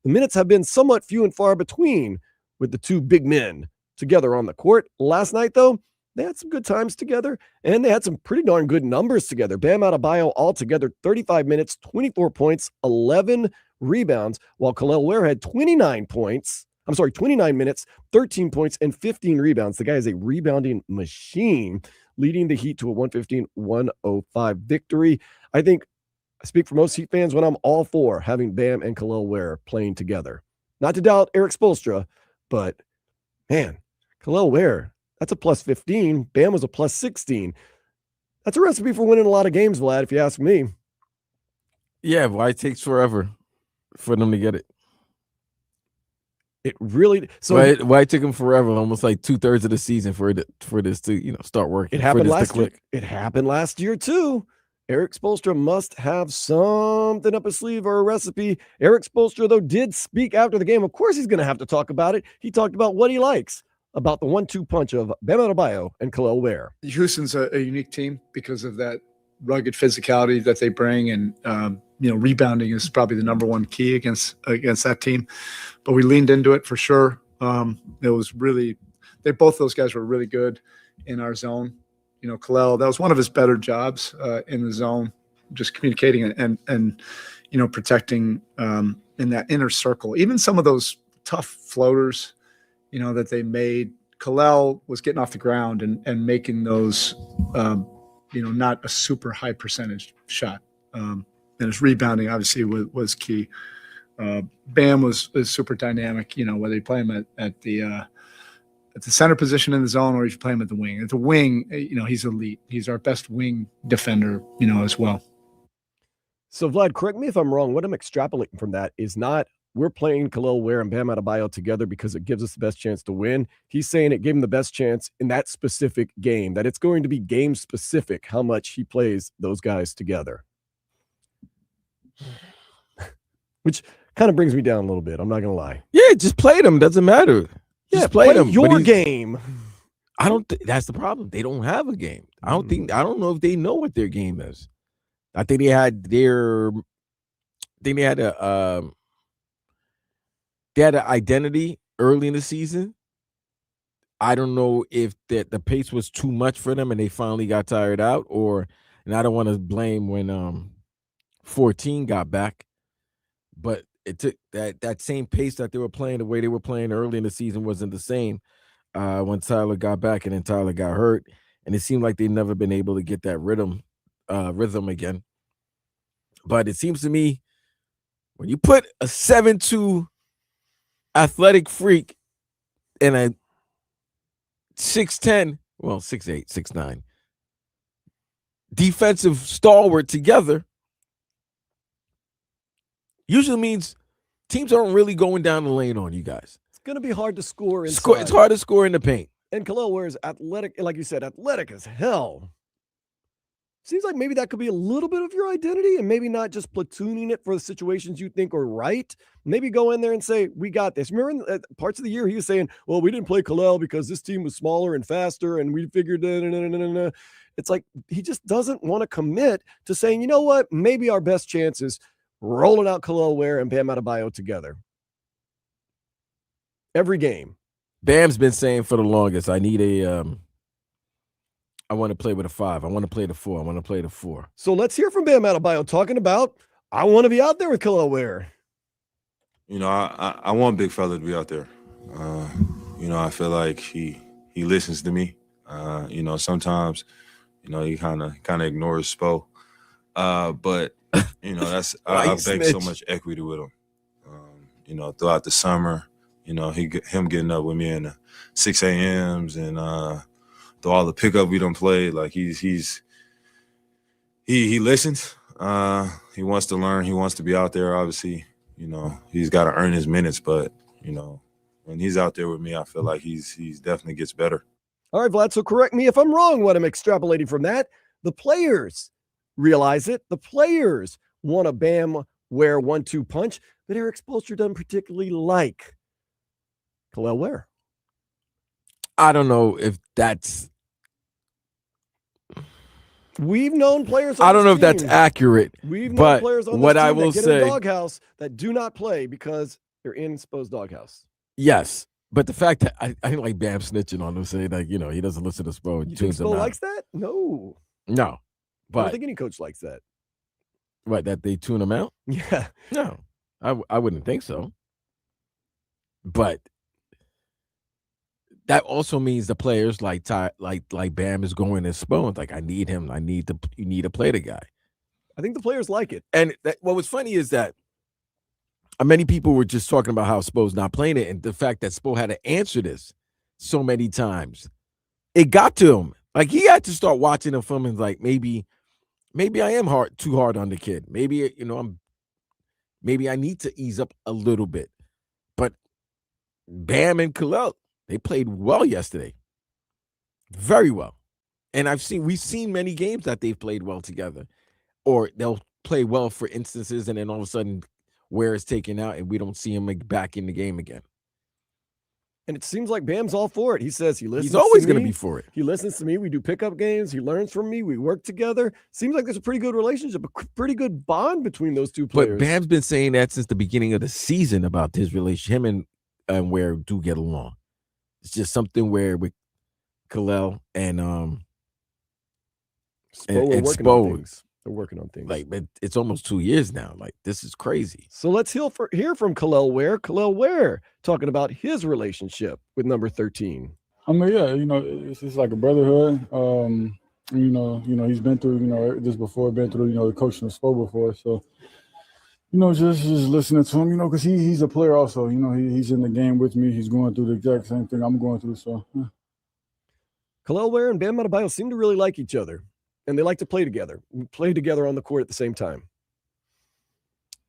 the minutes have been somewhat few and far between with the two big men together on the court. Last night, though, they had some good times together, and they had some pretty darn good numbers together. Bam Adebayo altogether 35 minutes, 24 points, 11 rebounds, while Kel'el Ware had 29 minutes, 13 points, and 15 rebounds. The guy is a rebounding machine, leading the Heat to a 115-105 victory. I think I speak for most Heat fans when I'm all for having Bam and Kel'el Ware playing together. Not to doubt Eric Spoelstra, but man, Kel'el Ware, that's a plus 15. Bam was a plus 16. That's a recipe for winning a lot of games, Vlad, if you ask me. Yeah, why it takes forever for them to get it. It really why it took them forever, almost like 2/3 of the season for this to start working. It happened last year. It happened last year too. Eric Spoelstra must have something up his sleeve or a recipe. Eric Spoelstra, though, did speak after the game. Of course, he's going to have to talk about it. He talked about what he likes about the 1-2 punch of Bam Adebayo and Kel'el Ware. Houston's a unique team because of that rugged physicality that they bring, and rebounding is probably the number one key against that team. But we leaned into it for sure. It was really, both those guys were really good in our zone. Kel'el, that was one of his better jobs in the zone, just communicating and protecting in that inner circle. Even some of those tough floaters, that they made, Kel'el was getting off the ground and making those, not a super high percentage shot. And his rebounding obviously was key. Bam was super dynamic, whether you play him at the center position in the zone or if you play him at the wing. At the wing, he's elite. He's our best wing defender, as well. So, Vlad, correct me if I'm wrong. What I'm extrapolating from that is not we're playing Kel'el Ware and Bam Adebayo together because it gives us the best chance to win. He's saying it gave him the best chance in that specific game, that it's going to be game specific how much he plays those guys together. Which kind of brings me down a little bit. I'm not going to lie. Yeah, just play them. Doesn't matter. Just play them. Your game. I don't think that's the problem. They don't have a game. I don't know if they know what their game is. I think they had an identity early in the season. I don't know if the pace was too much for them and they finally got tired out, and I don't want to blame when 14 got back, but it took that same pace that they were playing, the way they were playing early in the season wasn't the same when Tyler got back, and then Tyler got hurt, and it seemed like they'd never been able to get that rhythm again. But it seems to me when you put a 7'2" athletic freak and a 6'10", 6'8", 6'9" defensive stalwart together, usually means teams aren't really going down the lane on you guys. It's going to be hard to score inside. It's hard to score in the paint. And Kel'el Ware is athletic, like you said, athletic as hell. Seems like maybe that could be a little bit of your identity and maybe not just platooning it for the situations you think are right. Maybe go in there and say, we got this. Remember in parts of the year he was saying, well, we didn't play Kel'el because this team was smaller and faster and we figured It's like he just doesn't want to commit to saying, you know what, maybe our best chance is rolling out Kel'el Ware and Bam Adebayo together. Every game. Bam's been saying for the longest, I want to play with a 5. I want to play the 4. I want to play the 4. So let's hear from Bam Adebayo talking about, I want to be out there with Kel'el Ware. I want big fella to be out there. I feel like he listens to me. Sometimes, he kind of ignores Spo. But that's I beg so much equity with him. Throughout the summer, him getting up with me in the 6 a.m.s and through all the pickup we done played, like he listens. He wants to learn. He wants to be out there. Obviously, you know, he's got to earn his minutes. But, you know, when he's out there with me, I feel like he's definitely gets better. All right, Vlad, so correct me if I'm wrong what I'm extrapolating from that. The players realize it. The players want a Bam Ware 1-2 punch, but Eric Spoelstra doesn't particularly like Kel'el Ware. I don't know if that's. We've known players. I don't know if that's accurate. We've known but players on what this team I will that get say, in the doghouse that do not play because they're in Spo's doghouse. Yes, but the fact that I didn't like Bam snitching on him, saying like, you know, he doesn't listen to Spo. You think Spo likes that? No, But I don't think any coach likes that. What, that they tune him out? Yeah, No, I wouldn't think so. But that also means the players like Bam is going as Spo. It's like, I need him. You need to play the guy. I think the players like it. And what was funny is that many people were just talking about how Spo's not playing it, and the fact that Spo had to answer this so many times, it got to him. Like, he had to start watching the film and like, maybe I am too hard on the kid. Maybe, you know, maybe I need to ease up a little bit. But Bam and Kel'el, they played well yesterday. Very well. And we've seen many games that they've played well together. Or they'll play well for instances, and then all of a sudden Ware is taken out and we don't see him back in the game again. And it seems like Bam's all for it. He says he listens. He's always going to be for it. He listens to me. We do pickup games. He learns from me. We work together. Seems like there's a pretty good relationship, a pretty good bond between those two players. But Bam's been saying that since the beginning of the season about his relationship. Him and Ware do get along. It's just something where with Kel'el and Spo, they're working on things. Like, but it's almost 2 years now. Like, this is crazy. So let's hear from Kel'el Ware. Kel'el Ware talking about his relationship with number 13. I mean, yeah, you know, it's just like a brotherhood. You know, he's been through, you know, this before, been through, you know, the coaching of Spo before. So, you know, just listening to him, you know, because he's a player also. You know, he's in the game with me. He's going through the exact same thing I'm going through. So, yeah. Kel'el Ware and Bam Adebayo seem to really like each other. And they like to play together. Play together on the court at the same time.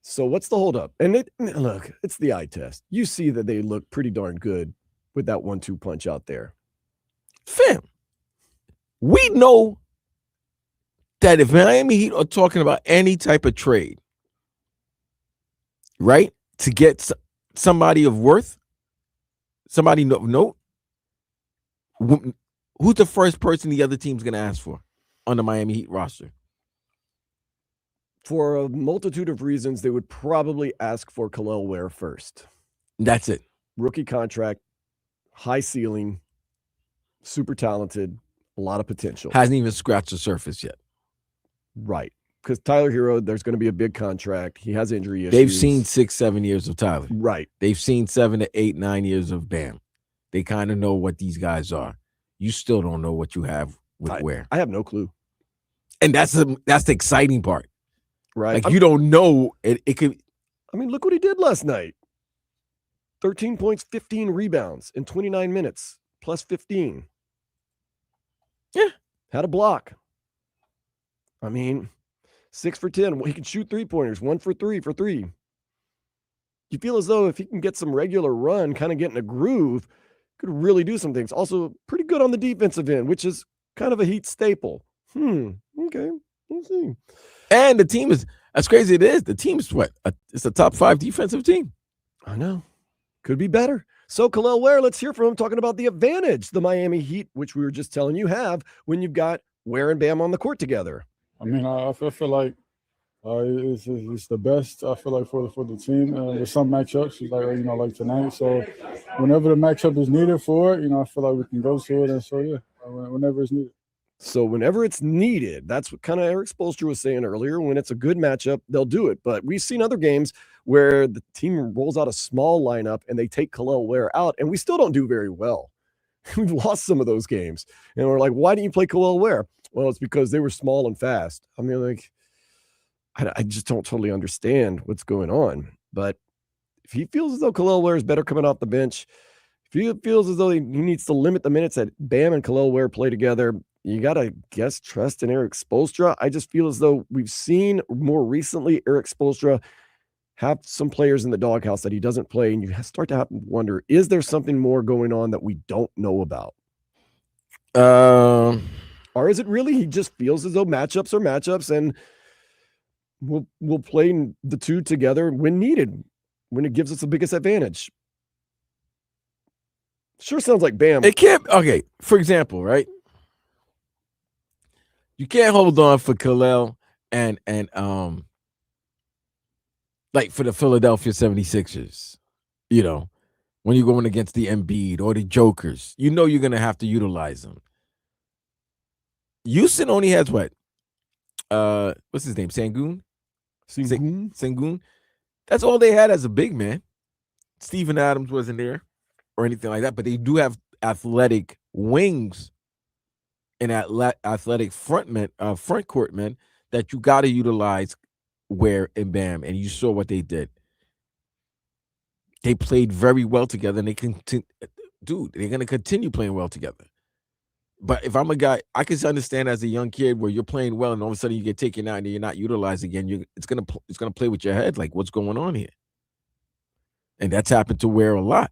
So what's the holdup? And look, it's the eye test. You see that they look pretty darn good with that 1-2 punch out there. Fam, we know that if Miami Heat are talking about any type of trade, right, to get somebody of worth, somebody of note, who's the first person the other team's going to ask for on the Miami Heat roster? For a multitude of reasons, they would probably ask for Kel'el Ware first. That's it. Rookie contract, high ceiling, super talented, a lot of potential. Hasn't even scratched the surface yet. Right. Because Tyler Hero, there's going to be a big contract. He has injury issues. They've seen 6-7 years of Tyler. Right. They've seen 7 to 8, 9 years of Bam. They kind of know what these guys are. You still don't know what you have with Ware. I have no clue. And that's the exciting part. Right. Like, you don't know. It could. I mean, look what he did last night. 13 points, 15 rebounds in 29 minutes, plus 15. Yeah. Had a block. I mean, 6 for 10. He can shoot 3-pointers, 1 for 3. You feel as though if he can get some regular run, kind of get in a groove, could really do some things. Also, pretty good on the defensive end, which is kind of a Heat staple. Okay. We'll see. And the team is, as crazy it is, the team is what? It's a top 5 defensive team. I know. Could be better. So, Kel'el Ware, let's hear from him talking about the advantage the Miami Heat, which we were just telling you, have when you've got Ware and Bam on the court together. I mean, I feel like it's the best, I feel like, for the team. There's some matchups, like tonight. So whenever the matchup is needed for it, I feel like we can go to it. And so, yeah, whenever it's needed. So whenever it's needed, that's what kind of Eric Spoelstra was saying earlier. When it's a good matchup, they'll do it. But we've seen other games where the team rolls out a small lineup and they take Kel'el Ware out, and we still don't do very well. We've lost some of those games. And we're like, why didn't you play Kel'el Ware? Well, it's because they were small and fast. I mean, like, I just don't totally understand what's going on. But if he feels as though Kel'el Ware is better coming off the bench, if he feels as though he needs to limit the minutes that Bam and Kel'el Ware play together, you got to trust in Eric Spoelstra. I just feel as though we've seen more recently Eric Spoelstra have some players in the doghouse that he doesn't play, and you start to have to wonder, is there something more going on that we don't know about? Or is it really he just feels as though matchups are matchups, and we'll play the two together when needed, when it gives us the biggest advantage? Sure sounds like Bam. It can't. Okay, for example, right? You can't hold on for Khalil and like for the Philadelphia 76ers, you know, when you're going against the Embiid or the Jokers, you know you're gonna have to utilize them. Houston only has what? What's his name? Sengun? Sengun? That's all they had as a big man. Steven Adams wasn't there or anything like that, but they do have athletic wings and athletic front court men that you got to utilize Ware and Bam, and you saw what they did. They played very well together, and they're going to continue playing well together. But if I'm a guy, I can understand as a young kid where you're playing well and all of a sudden you get taken out and you're not utilized again. It's gonna play with your head, like what's going on here, and that's happened to Ware a lot.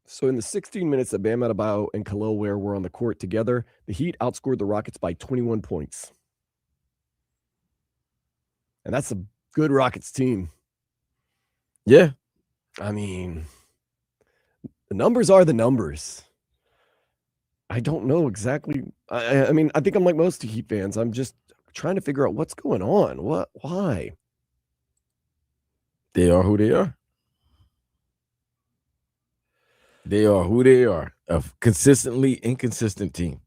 So in the 16 minutes that Bam Adebayo and Khalil Ware were on the court together, the Heat outscored the Rockets by 21 points. And that's a good Rockets team. Yeah. I mean, the numbers are the numbers. I don't know exactly. I mean, I think I'm like most Heat fans. I'm just trying to figure out what's going on. Why? They are who they are. They are who they are. A consistently inconsistent team.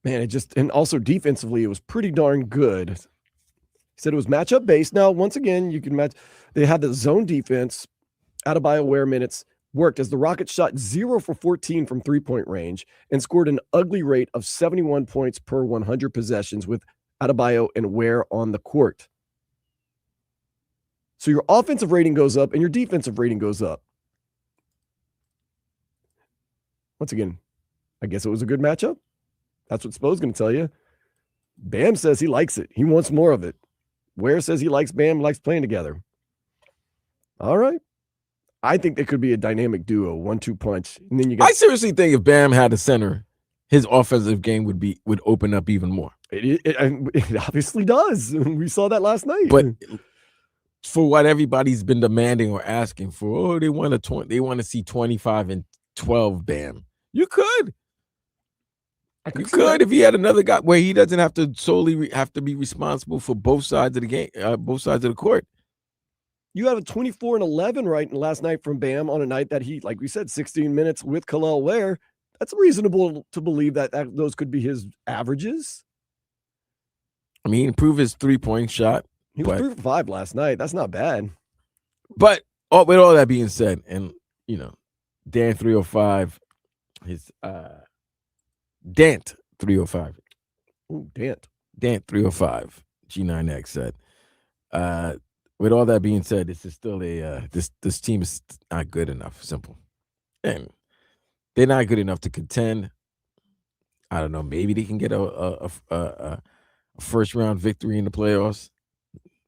Man, and also defensively, it was pretty darn good. He said it was matchup based. Now, once again, you can match. They had the zone defense. Adebayo Ware minutes worked as the Rockets shot 0 for 14 from three-point range and scored an ugly rate of 71 points per 100 possessions with Adebayo and Ware on the court. So your offensive rating goes up and your defensive rating goes up. Once again, I guess it was a good matchup. That's what Spo's going to tell you. Bam says he likes it. He wants more of it. Ware says he likes Bam, likes playing together. All right. I think they could be a dynamic duo, 1-2 punch. And then I seriously think if Bam had a center, his offensive game would open up even more. It obviously does. We saw that last night. But for what everybody's been demanding or asking for, they want to see 25 and 12 Bam. You could. You could if he had another guy where he doesn't have to solely have to be responsible for both sides of the game, both sides of the court. You have a 24 and 11 right last night from Bam on a night that he, like we said, 16 minutes with Khalil Ware. That's reasonable to believe that those could be his averages. I mean, improve his 3-point shot. He was 3 for 5 last night. That's not bad. But with all that being said, and Dan 305, his Dant 305. Ooh, Dant 305. G9X said. With all that being said, this is still this team is not good enough. Simple, and they're not good enough to contend. I don't know. Maybe they can get a first round victory in the playoffs,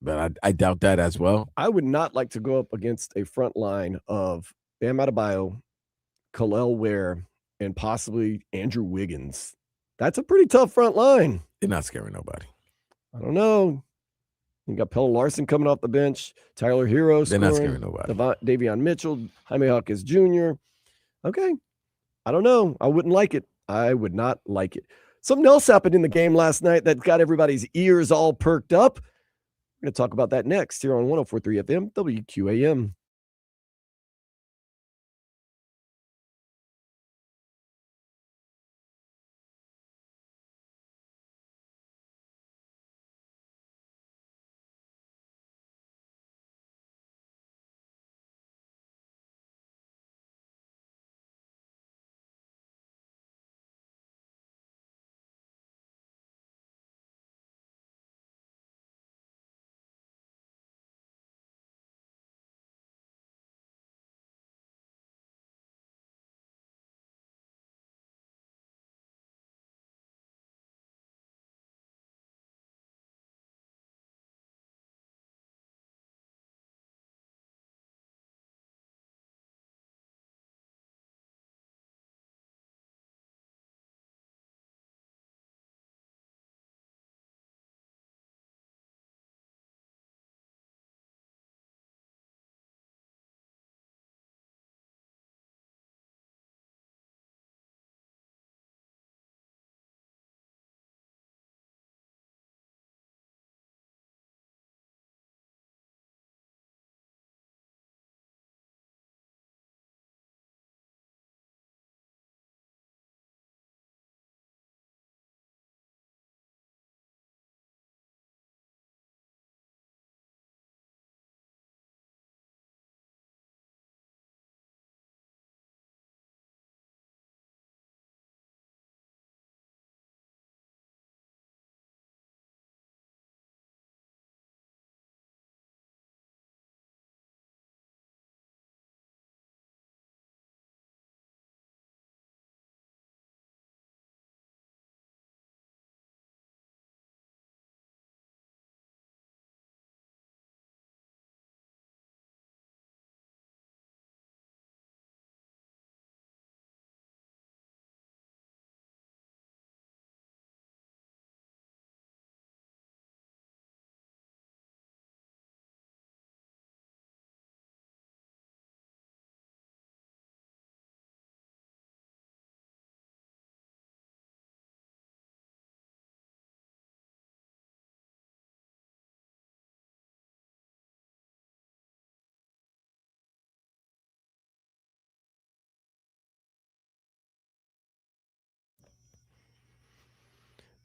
but I doubt that as well. I would not like to go up against a front line of Bam Adebayo, Khalil Ware, and possibly Andrew Wiggins. That's a pretty tough front line. They're not scaring nobody. I don't know. You got Pelle Larson coming off the bench, Tyler Hero scoring. They're not scaring nobody. Davion Mitchell, Jaime Hawkins Jr. Okay. I don't know. I wouldn't like it. I would not like it. Something else happened in the game last night that got everybody's ears all perked up. We're going to talk about that next here on 104.3 FM, WQAM.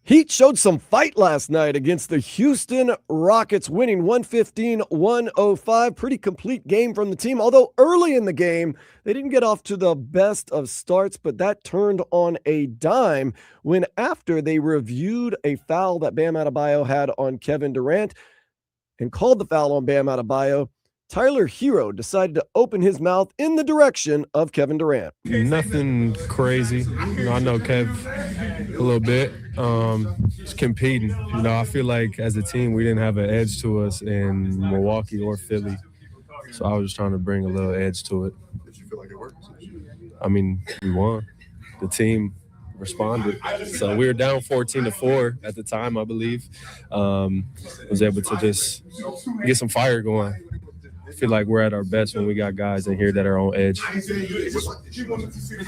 Heat showed some fight last night against the Houston Rockets, winning 115-105. Pretty complete game from the team, although early in the game, they didn't get off to the best of starts, but that turned on a dime when after they reviewed a foul that Bam Adebayo had on Kevin Durant and called the foul on Bam Adebayo, Tyler Hero decided to open his mouth in the direction of Kevin Durant. Nothing crazy. I know Kev a little bit. Just competing. I feel like as a team, we didn't have an edge to us in Milwaukee or Philly. So I was just trying to bring a little edge to it. Did you feel like it worked? I mean, we won. The team responded. So we were down 14-4 at the time, I believe. Was able to just get some fire going. I feel like we're at our best when we got guys in here that are on edge. It's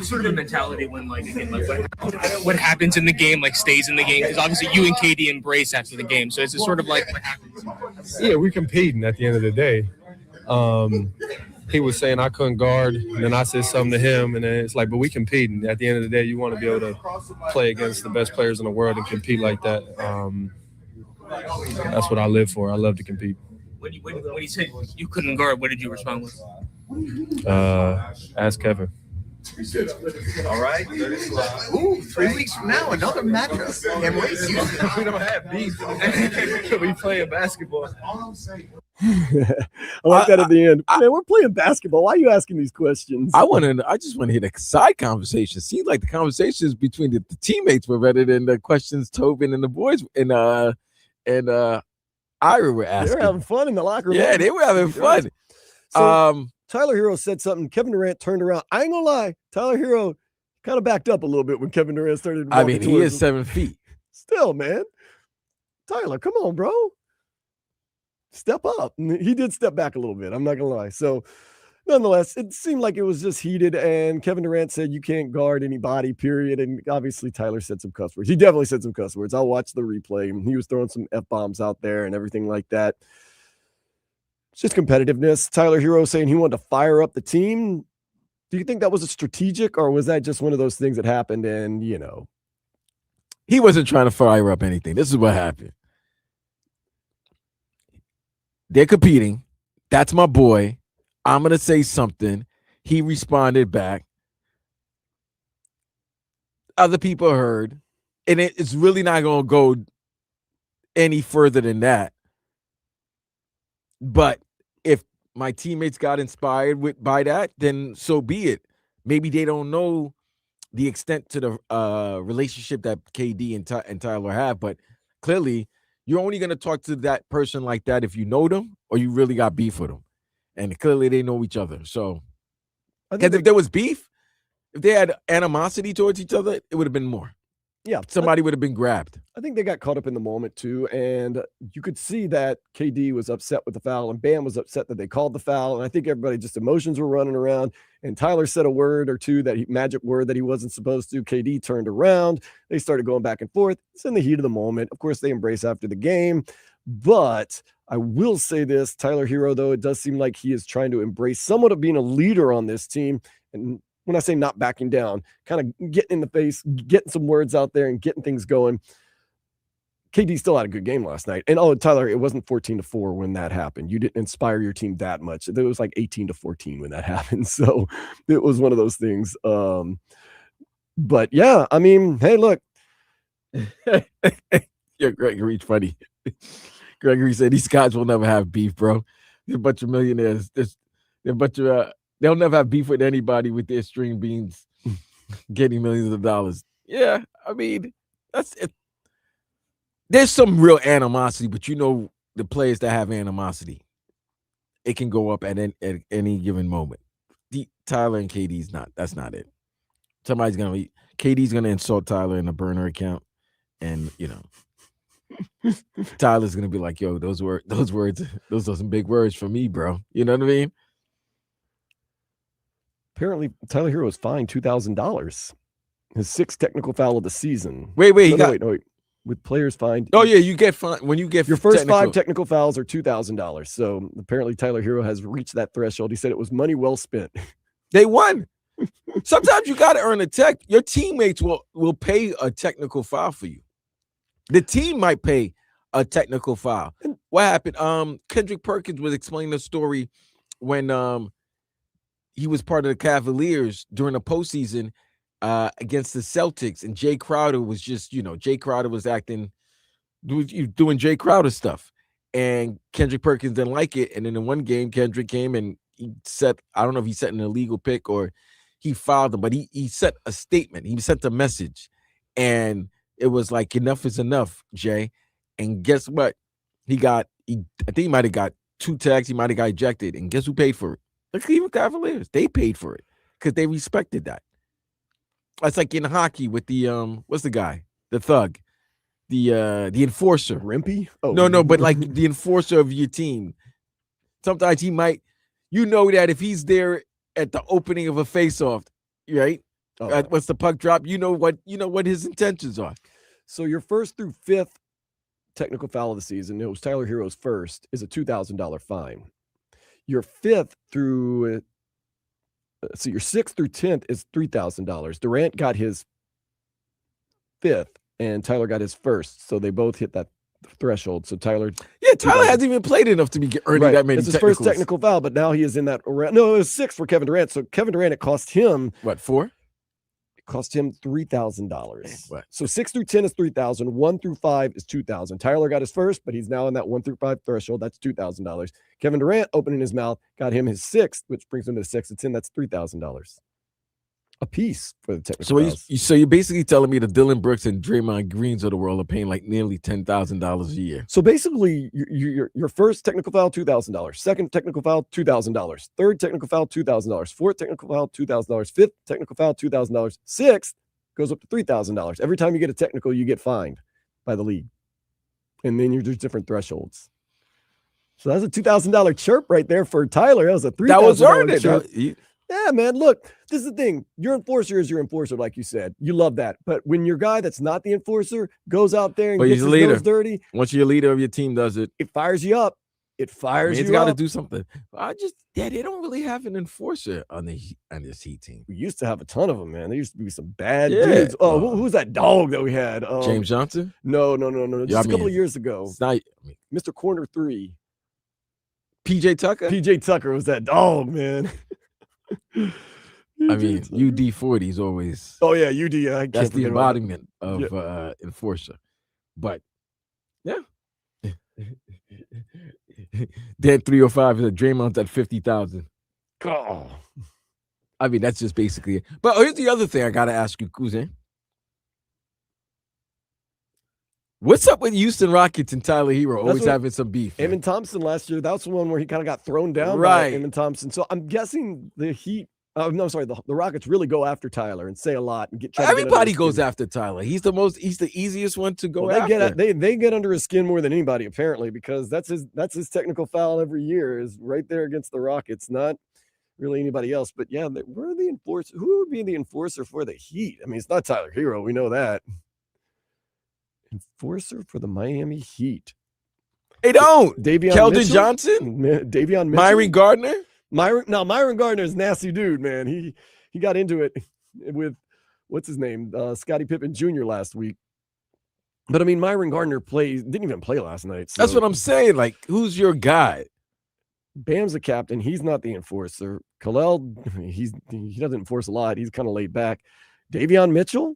sort of a mentality when, what happens in the game, stays in the game. Because obviously you and KD embrace after the game. So it's just sort of what happens. Yeah, we're competing at the end of the day. He was saying I couldn't guard, and then I said something to him, and then it's like, but we competing. At the end of the day, you want to be able to play against the best players in the world and compete like that. That's what I live for. I love to compete. When you said you couldn't guard, what did you respond with? Ask Kevin. All right. Ooh, 3 weeks from now, another matchup. Can't wait. We don't have beef. We playing basketball. I like that at the end. Man, we're playing basketball. Why are you asking these questions? I just want to hear the side conversation. Seems like the conversations between the teammates were better than the questions Tobin and the boys and Ira were asking. They were having fun in the locker room. Yeah, they were having fun. So, Tyler Hero said something. Kevin Durant turned around. I ain't gonna lie. Tyler Hero kind of backed up a little bit when Kevin Durant started. I mean, he is 7 feet. Still, man. Tyler, come on, bro. Step up. And he did step back a little bit. I'm not gonna lie. So, nonetheless, it seemed like it was just heated. And Kevin Durant said you can't guard anybody, period. And obviously, Tyler said some cuss words. He definitely said some cuss words. I'll watch the replay. He was throwing some F-bombs out there and everything like that. It's just competitiveness. Tyler Hero saying he wanted to fire up the team. Do you think that was a strategic, or was that just one of those things that happened and, He wasn't trying to fire up anything. This is what happened. They're competing. That's my boy. I'm going to say something. He responded back. Other people heard. And it's really not going to go any further than that. But if my teammates got inspired by that, then so be it. Maybe they don't know the extent to the relationship that KD and Tyler have, but clearly you're only going to talk to that person like that if you know them or you really got beef with them. And clearly they know each other. So because if there was beef, if they had animosity towards each other, it would have been more. Yeah. Somebody would have been grabbed. I think they got caught up in the moment too. And you could see that KD was upset with the foul and Bam was upset that they called the foul. And I think everybody just emotions were running around and Tyler said a word or two magic word that he wasn't supposed to. KD turned around. They started going back and forth. It's in the heat of the moment. Of course, they embrace after the game, but I will say this, Tyler Hero, though, it does seem like he is trying to embrace somewhat of being a leader on this team. And when I say not backing down, kind of getting in the face, getting some words out there and getting things going. KD still had a good game last night. And Tyler, it wasn't 14-4 when that happened. You didn't inspire your team that much. It was like 18-14 when that happened. So it was one of those things. But yeah, I mean, hey, look. Yeah, Gregory's funny. Gregory said these guys will never have beef, bro. They're a bunch of millionaires. They're a bunch of they'll never have beef with anybody with their string beans getting millions of dollars. Yeah, I mean, that's it. There's some real animosity, but the players that have animosity, it can go up at any given moment. Tyler and KD's not. That's not it. KD's gonna insult Tyler in a burner account, and Tyler's gonna be like, "Yo, those are some big words for me, bro." You know what I mean? Apparently, Tyler Hero was fined $2,000. His 6th technical foul of the season. Wait. Wait. With players fined. Oh yeah, you get fined when you get your first 5 technical fouls are $2,000. So apparently, Tyler Hero has reached that threshold. He said it was money well spent. They won. Sometimes you got to earn a tech. Your teammates will pay a technical foul for you. The team might pay a technical foul. What happened? Kendrick Perkins was explaining the story when he was part of the Cavaliers during the postseason against the Celtics, and Jay Crowder was just, Jay Crowder was doing Jay Crowder stuff, and Kendrick Perkins didn't like it. And then in one game, Kendrick came and he set, I don't know if he set an illegal pick or he fouled him, but he set a statement. He sent a message, and it was like, enough is enough, Jay. And guess what? I think he might have got 2 tags. He might have got ejected. And guess who paid for it? The Cleveland Cavaliers. They paid for it because they respected that. That's like in hockey with the what's the guy? The thug. The enforcer. Rimpy? Oh no, but like the enforcer of your team. Sometimes he might, that if he's there at the opening of a face-off, right? Once the puck drop, you know what his intentions are. So your first through fifth technical foul of the season, it was Tyler Hero's first, is a $2,000 fine. Your fifth through, so your 6th through 10th is $3,000. Durant got his 5th and Tyler got his 1st. So they both hit that threshold. So Tyler hasn't even played enough to be earning that many. It's his first technical foul, but now he is in that around. No, it was 6 for Kevin Durant. So Kevin Durant, it cost him what, 4? Cost him $3,000. So 6 through 10 is $3,000. 1 through 5 is $2,000. Tyler got his first, but he's now in that 1 through 5 threshold. That's $2,000. Kevin Durant opening his mouth got him his 6th, which brings him to 6 to 10. That's $3,000 a piece for the technical. So you're basically telling me the Dylan Brooks and Draymond Greens of the world are paying like nearly $10,000 a year. So basically, your first technical foul, $2,000. Second technical foul, $2,000. Third technical foul, $2,000. Fourth technical foul, $2,000. Fifth technical foul, $2,000. Sixth goes up to $3,000. Every time you get a technical, you get fined by the league, and then there's different thresholds. So that's a $2,000 chirp right there for Tyler. That was a $3,000. That was earned. Yeah, man. Look, this is the thing. Your enforcer is your enforcer, like you said. You love that. But when your guy that's not the enforcer goes out there and gets his nose dirty, once your leader of your team does it, it fires you up. It fires you up. It's got to do something. They don't really have an enforcer on this Heat team. We used to have a ton of them, man. There used to be some bad dudes. Oh, who's that dog that we had? James Johnson? No. Just a couple of years ago. It's not, Mr. Corner 3. PJ Tucker? PJ Tucker was that dog, man. UD 40 is always. Oh yeah, UD. That's the embodiment of enforcer. But yeah, Dan 305 is a Draymond's at 50,000. Oh, that's just basically it. But here's the other thing I gotta ask you, Cousin. What's up with Houston Rockets and Tyler Hero always having some beef? Eamon Thompson last year, that's the one where he kind of got thrown down by Eamon Thompson. So I'm guessing the Heat, the Rockets really go after Tyler and say a lot and everybody goes after Tyler. He's the easiest one to go after. They get under his skin more than anybody, apparently, because that's his technical foul every year is right there against the Rockets, not really anybody else. But yeah, we're the enforcer. Who would be the enforcer for the Heat? It's not Tyler Hero. We know that. Enforcer for the Miami Heat. They don't. Keldon Mitchell? Johnson? Davion Mitchell? Myron Gardner? Myron Gardner is a nasty dude, man. He got into it with what's his name? Scottie Pippen Jr. last week. But Myron Gardner didn't even play last night. So. That's what I'm saying. Like, who's your guy? Bam's the captain. He's not the enforcer. Khalil, he doesn't enforce a lot. He's kind of laid back. Davion Mitchell?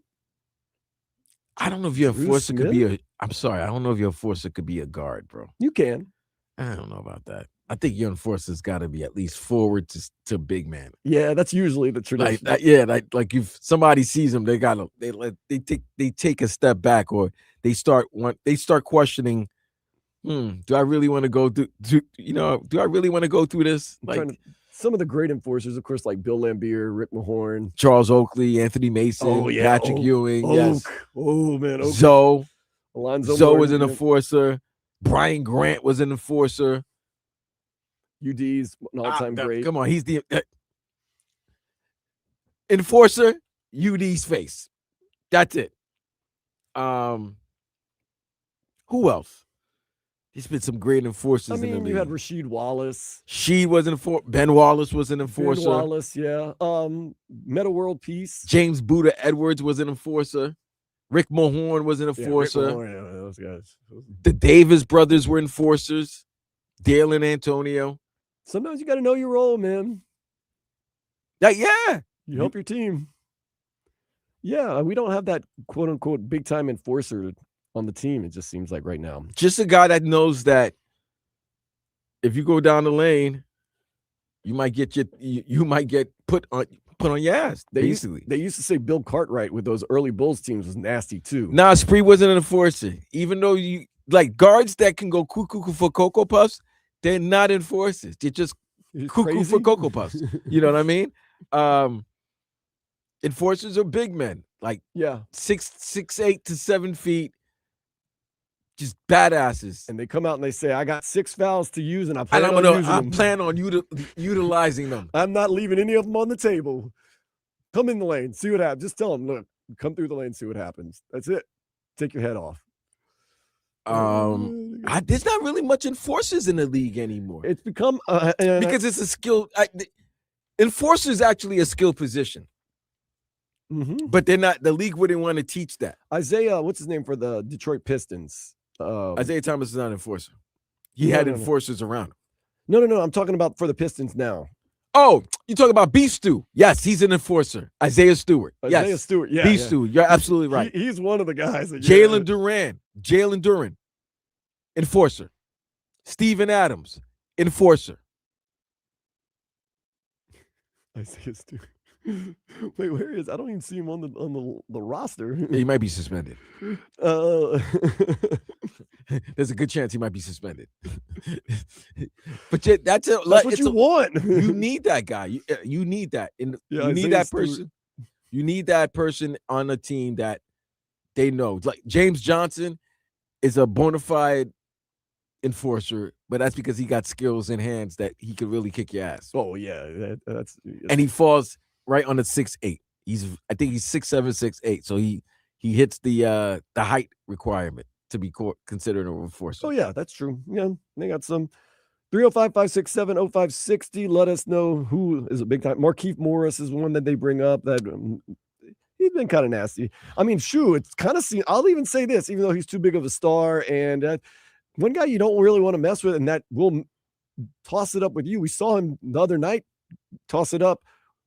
I don't know if your enforcer could be I'm sorry. I don't know if your enforcer could be a guard, bro. You can. I don't know about that. I think your enforcer's got to be at least forward to big man. Yeah, that's usually the tradition. Like if somebody sees them, they take a step back, or they start questioning. Do I really want to go through? Do I really want to go through this? Some of the great enforcers, of course, like Bill Lambier, Rick Mahorn, Charles Oakley, Anthony Mason, Patrick Ewing, Oak. Oh man, Oak. Zoe Alonzo was an enforcer. Brian Grant was an enforcer. UD's an all-time great. Come on, he's the enforcer. UD's face. That's it. Who else? There's been some great enforcers in the league. You had Rasheed Wallace. Ben Wallace was an enforcer. Ben Wallace, yeah. Meta World Peace. James Buddha Edwards was an enforcer. Rick Mahorn was an enforcer. those guys. The Davis brothers were enforcers. Dale and Antonio. Sometimes you got to know your role, man. Yeah. You help your team. Yeah, we don't have that quote unquote big time enforcer on the team. It just seems like right now. Just a guy that knows that if you go down the lane, you might get put on your ass. Basically, they used to say Bill Cartwright with those early Bulls teams was nasty too. Nah, Spree wasn't an enforcer. Even though you like guards that can go cuckoo for Cocoa Puffs, they're not enforcers. They're just cuckoo for Cocoa Puffs. You know what I mean? Enforcers are big men, like 6'8" to 7 feet, just badasses. And they come out and they say, "I got 6 fouls to use, and I plan on using them. I plan on utilizing them. I'm not leaving any of them on the table. Come in the lane, see what happens. Just tell them, look, come through the lane, see what happens. That's it. Take your head off." There's not really much enforcers in the league anymore. It's become because it's a skill. Enforcer is actually a skill position. Mm-hmm. But they're not. The league wouldn't want to teach that. Isaiah, what's his name for the Detroit Pistons? Isaiah Thomas is not an enforcer. He had enforcers around him. No. I'm talking about for the Pistons now. Oh, you talking about Beef Stew? Yes, he's an enforcer. Isaiah Stewart. Isaiah Stewart. Yeah, Beef Stew. You're absolutely right. He's one of the guys. Jalen Duran, enforcer. Steven Adams, enforcer. Isaiah Stewart. Wait, where is? I don't even see him on the roster. He might be suspended. There's a good chance he might be suspended. But that's what you want. You need that guy. You need that. You need that person. You need that person on a team that they know. Like James Johnson is a bona fide enforcer, but that's because he got skills in hands that he could really kick your ass. Oh yeah, and he falls right on the 6'8". I think he's 6'7", 6'8". So he hits the height requirement to be considered an enforcer. Oh yeah, that's true. Yeah, they got some 305-567-0560. Let us know who is a big time. Markieff Morris is one that they bring up that he's been kind of nasty. I mean, it's kind of seen. I'll even say this, even though he's too big of a star, and one guy you don't really want to mess with, and that will toss it up with you. We saw him the other night toss it up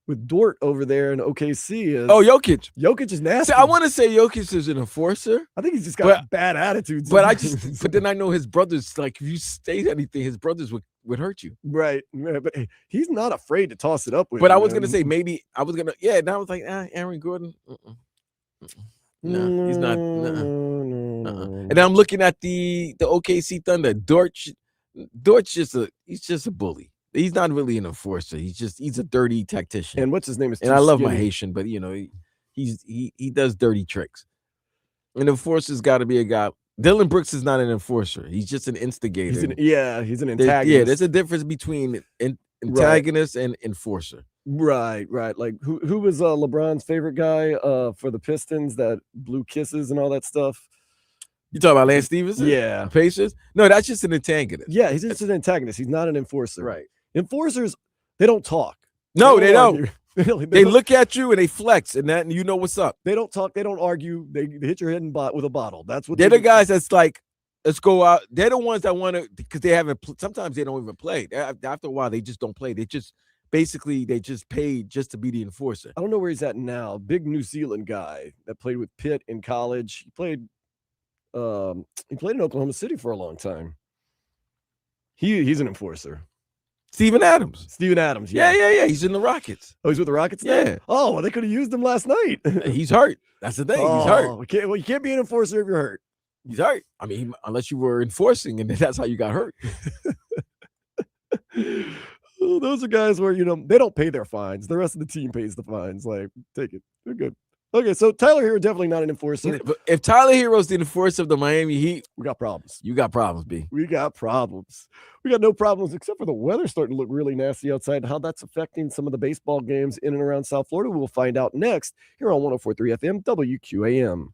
with Dort over there in OKC. Jokic. Jokic is nasty. See, I want to say Jokic is an enforcer. I think he's just got bad attitudes. But but then I know his brothers, like if you say anything, his brothers would hurt you. Right. But he's not afraid to toss it up with. But I was going to say, maybe I was going to, and I was like, Aaron Gordon. No, he's not. And I'm looking at the OKC Thunder. Dort's he's just a bully. He's not really an enforcer. He's a dirty tactician. And what's his name? And I love my Haitian, but he does dirty tricks. An enforcer's got to be a guy. Dylan Brooks is not an enforcer. He's just an instigator. He's an antagonist. There's a difference between antagonist and enforcer. Right. Like who was LeBron's favorite guy for the Pistons that blew kisses and all that stuff? You talking about Lance Stevenson? Yeah. Pacers? No, that's just an antagonist. Yeah, he's just an antagonist. He's not an enforcer. Right. Enforcers, they don't talk. No, they don't. They look at you and they flex, and you know what's up. They don't talk. They don't argue. They hit your head with a bottle. That's what they're the guys that's like, let's go out. They're the ones that want to, because they haven't. Sometimes they don't even play. After a while, they just don't play. They just paid just to be the enforcer. I don't know where he's at now. Big New Zealand guy that played with Pitt in college. He played in Oklahoma City for a long time. He's an enforcer. Steven Adams. Yeah. He's in the Rockets. Oh, he's with the Rockets now? Yeah. Oh, well, they could have used him last night. He's hurt. That's the thing. He's hurt. You can't be an enforcer if you're hurt. He's hurt. I mean, unless you were enforcing, and that's how you got hurt. Those are guys where, they don't pay their fines. The rest of the team pays the fines. Like, take it. They're good. Okay, so Tyler Hero definitely not an enforcer. If Tyler Hero's the enforcer of the Miami Heat, we got problems. You got problems, B. We got problems. We got no problems except for the weather starting to look really nasty outside. How that's affecting some of the baseball games in and around South Florida, we'll find out next here on 104.3 FM WQAM.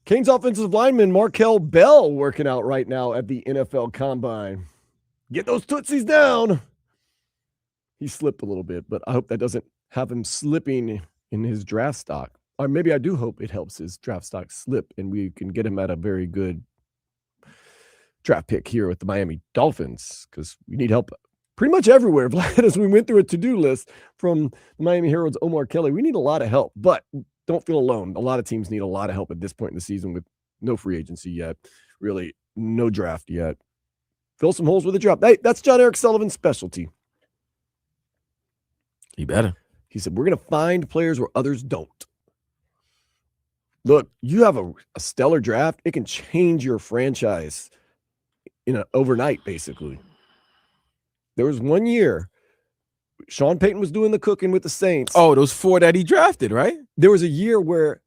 Canes offensive lineman Markel Bell working out right now at the NFL Combine. Get those tootsies down. He slipped a little bit, but I hope that doesn't have him slipping in his draft stock. Or maybe I do hope it helps his draft stock slip and we can get him at a very good draft pick here with the Miami Dolphins because we need help pretty much everywhere. Vlad, as we went through a to-do list from the Miami Herald's Omar Kelly, we need a lot of help, but don't feel alone. A lot of teams need a lot of help at this point in the season with no free agency yet, really no draft yet. Fill some holes with a draft. Hey, that's John Eric Sullivan's specialty. He better. He said, we're going to find players where others don't. Look, you have a stellar draft. It can change your franchise overnight, basically. There was one year, Sean Payton was doing the cooking with the Saints. Oh, those 4 that he drafted, right? There was a year where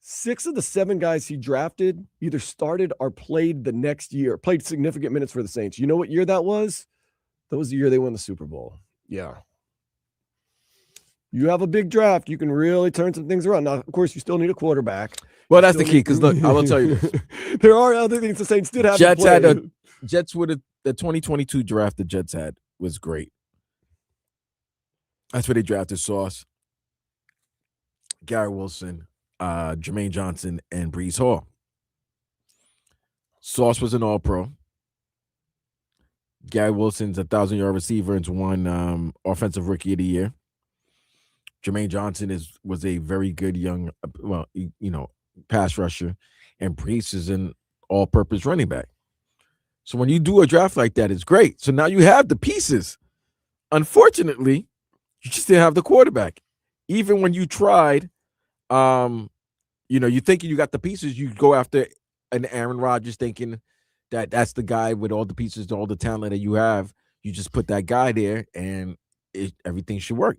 6 of the 7 guys he drafted either started or played the next year, played significant minutes for the Saints. You know what year that was? That was the year they won the Super Bowl. Yeah. You have a big draft, you can really turn some things around. Now, of course, you still need a quarterback. Well, that's the key, because look, I will tell you this. There are other things the Saints did have to play. Jets would have the 2022 draft the Jets had was great. That's where they drafted Sauce, Gary Wilson, Jermaine Johnson, and Breece Hall. Sauce was an All-Pro. Gary Wilson's a 1,000-yard receiver and won Offensive Rookie of the Year. Jermaine Johnson was a very good young, pass rusher, and Breece is an all-purpose running back. So when you do a draft like that, it's great. So now you have the pieces. Unfortunately, you just didn't have the quarterback. Even when you tried, you're thinking you got the pieces, you go after an Aaron Rodgers thinking that that's the guy with all the pieces, all the talent that you have. You just put that guy there and everything should work.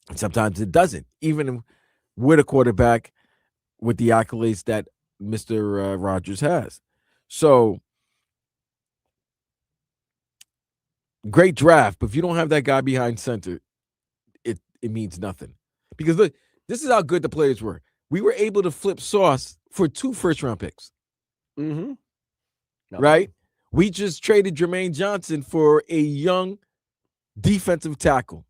And sometimes it doesn't, even with a quarterback with the accolades that Mr. Rodgers has. So, great draft, but if you don't have that guy behind center, it means nothing. Because look, this is how good the players were. We were able to flip Sauce for 2 first-round picks. Mm-hmm. Right? We just traded Jermaine Johnson for a young defensive tackle.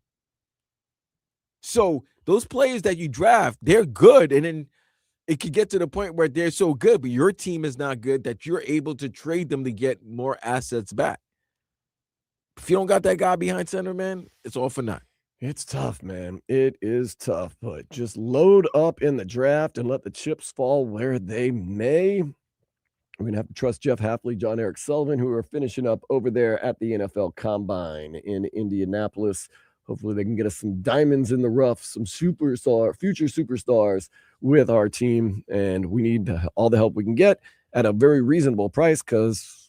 So those players that you draft, they're good. And then it could get to the point where they're so good, but your team is not good that you're able to trade them to get more assets back. If you don't got that guy behind center, man, it's all for naught. It's tough, man. It is tough, but just load up in the draft and let the chips fall where they may. We're going to have to trust Jeff Hafley, John Eric Sullivan, who are finishing up over there at the NFL Combine in Indianapolis. Hopefully they can get us some diamonds in the rough, some future superstars with our team. And we need all the help we can get at a very reasonable price because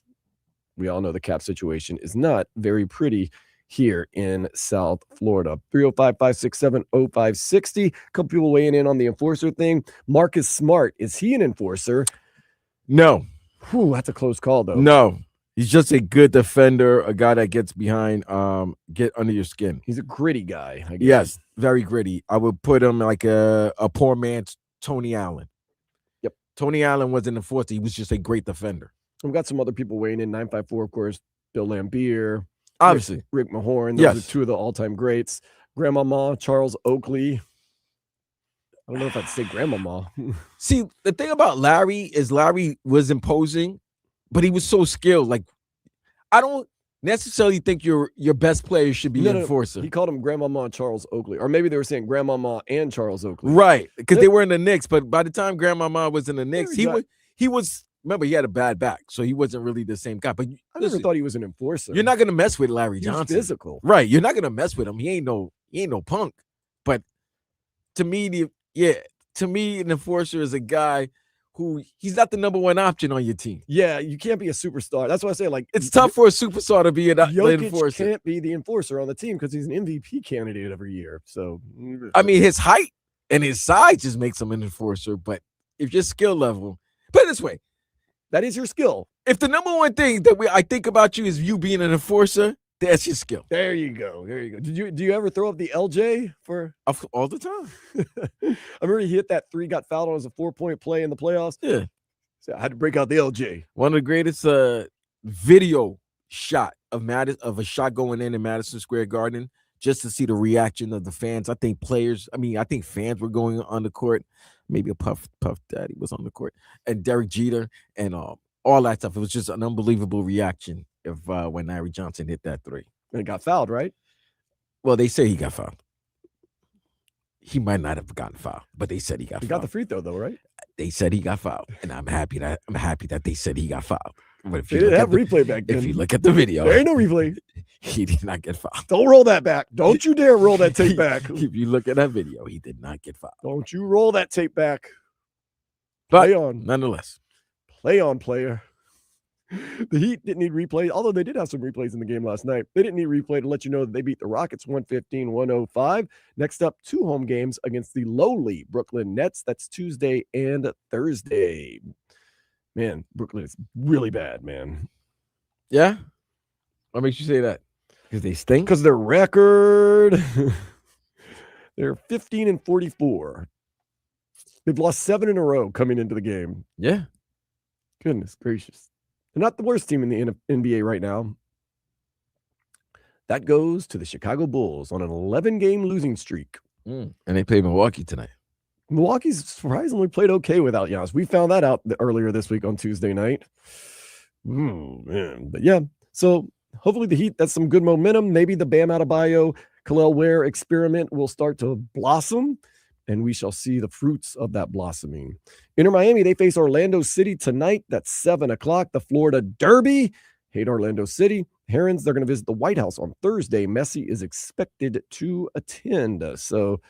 we all know the cap situation is not very pretty here in South Florida. 305-567-0560. A couple people weighing in on the enforcer thing. Marcus Smart, is he an enforcer? No. Whew, that's a close call, though. No. He's just a good defender, a guy that gets behind, get under your skin. He's a gritty guy, I guess. Yes, very gritty. I would put him like a poor man's Tony Allen. Yep. Tony Allen wasn't an enforcer. He was just a great defender. We've got some other people weighing in. 954, of course, Bill Lambier. Obviously. Rick Mahorn. Those are 2 of the all-time greats. Grandmama, Charles Oakley. I don't know if I'd say Grandmama. See, the thing about Larry is Larry was imposing, but he was so skilled. Like, I don't necessarily think your best player should be an enforcer. He called him Grandmama and Charles Oakley. Or maybe they were saying Grandmama and Charles Oakley. Right, because they were in the Knicks. But by the time Grandmama was in the Knicks, he was. Remember, he had a bad back, so he wasn't really the same guy. But I never thought he was an enforcer. You're not going to mess with Larry Johnson. He's physical. Right, you're not going to mess with him. He ain't no punk. But to me, an enforcer is a guy who he's not the number 1 option on your team. Yeah, you can't be a superstar. That's why I say, like, it's tough for a superstar to be an enforcer. Can't be the enforcer on the team because he's an MVP candidate every year. So, I mean, his height and his size just makes him an enforcer. But if your skill level, put it this way, that is your skill. If the number 1 thing that I think about you is you being an enforcer, That's your skill. There you go. Do you ever throw up the LJ for all the time? I remember he hit that 3, got fouled on as a 4-point play in the playoffs. Yeah. So I had to break out the LJ. One of the greatest video shot of a shot going in Madison Square Garden, just to see the reaction of the fans. I think fans were going on the court. Maybe a Puff Daddy was on the court, and Derek Jeter and all that stuff. It was just an unbelievable reaction when Larry Johnson hit that 3. And it got fouled, right? Well, they say he got fouled. He might not have gotten fouled, but they said he got fouled. He got the free throw, though, right? They said he got fouled, and I'm happy that they said he got fouled. But if they didn't have replay back then. If you look at the video, there ain't no replay. He did not get fouled. Don't roll that back. Don't you dare roll that tape back. If you look at that video, he did not get fouled. Don't you roll that tape back. But play on. Nonetheless. Play on, player. The Heat didn't need replay, although they did have some replays in the game last night. They didn't need replay to let you know that they beat the Rockets 115-105. Next up, 2 home games against the lowly Brooklyn Nets. That's Tuesday and Thursday. Man, Brooklyn is really bad, man. Yeah? What makes you say that? Because they stink? Because their record, they're 15-44. They've lost 7 in a row coming into the game. Yeah. Goodness gracious. They're not the worst team in the NBA right now. That goes to the Chicago Bulls on an 11-game losing streak. And they play Milwaukee tonight. Milwaukee's surprisingly played okay without Giannis. We found that out earlier this week on Tuesday night. Man. But yeah, so hopefully the Heat, that's some good momentum. Maybe the Bam Adebayo, Khalil Ware experiment will start to blossom, and we shall see the fruits of that blossoming. Inter Miami, they face Orlando City tonight. That's 7 o'clock. The Florida Derby. Hate Orlando City. Herons, they're going to visit the White House on Thursday. Messi is expected to attend. So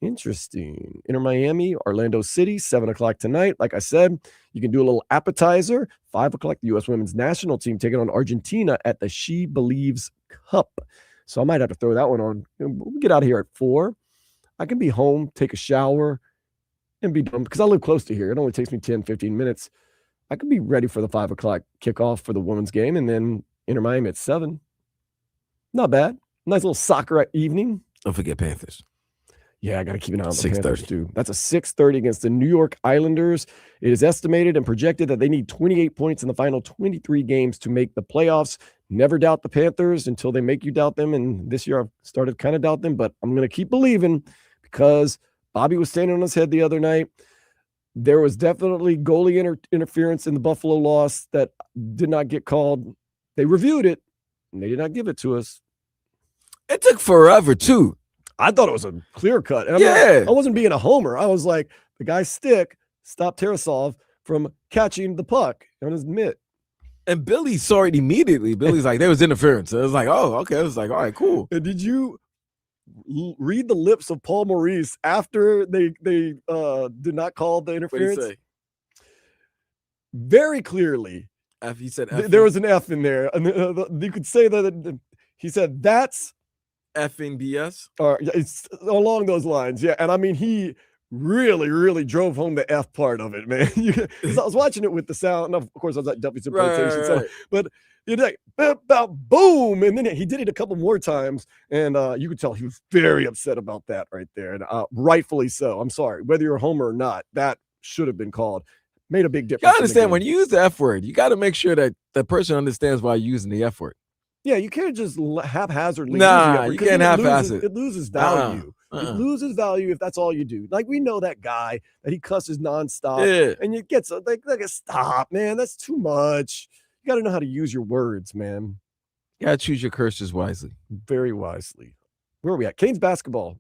interesting. Inter Miami, Orlando City, 7 o'clock tonight. Like I said, you can do a little appetizer. 5 o'clock, the U.S. women's national team taking on Argentina at the She Believes Cup. So I might have to throw that one on. We'll get out of here at 4. I can be home, take a shower, and be done because I live close to here. It only takes me 10, 15 minutes. I could be ready for the 5 o'clock kickoff for the women's game, and then Inter Miami at 7. Not bad. Nice little soccer evening. Don't forget Panthers. Yeah, I got to keep an eye on the 6:30. Panthers too. That's a 6:30 against the New York Islanders. It is estimated and projected that they need 28 points in the final 23 games to make the playoffs. Never doubt the Panthers until they make you doubt them. And this year I've started kind of doubt them, but I'm going to keep believing because Bobby was standing on his head the other night. There was definitely goalie interference in the Buffalo loss that did not get called. They reviewed it, and they did not give it to us. It took forever, too. I thought it was a clear cut. And I wasn't being a homer. I was like, the guy's stick stopped Tarasov from catching the puck on his mitt. And Billy saw it immediately. Billy's like, there was interference. So it was like, oh, okay. It was like, all right, cool. And did you read the lips of Paul Maurice after they did not call the interference? What did he say? Very clearly. He said F. There was an F in there. And you could say that he said, that's effing BS. Or it's along those lines. Yeah. And I mean, he really, really drove home the F part of it, man. Because I was watching it with the sound. Of course, I was at Duffy's Implementation Center. But you'd like, about boom. And then he did it a couple more times. And you could tell he was very upset about that right there. And rightfully so. I'm sorry. Whether you're a homer or not, that should have been called. Made a big difference. You gotta understand, when you use the F word, you got to make sure that the person understands why you're using the F word. Yeah, you can't just haphazardly. Nah, you can't half-ass it. It loses value. It loses value if that's all you do. Like, we know that guy that he cusses nonstop. Yeah. And you get like stop, man. That's too much. You got to know how to use your words, man. You got to choose your curses wisely. Very wisely. Where are we at? Canes basketball.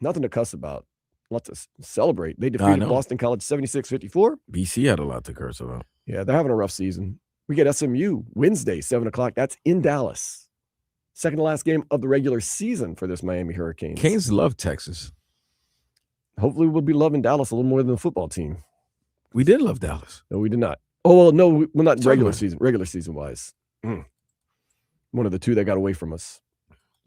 Nothing to cuss about. Lots to celebrate. They defeated Boston College 76-54. BC had a lot to curse about. Yeah, they're having a rough season. We get SMU Wednesday, 7 o'clock. That's in Dallas. Second to last game of the regular season for this Miami Hurricanes. Canes love Texas. Hopefully we'll be loving Dallas a little more than the football team. We did love Dallas. No, we did not. Oh, well, no, we're not regular season wise. One of the two that got away from us.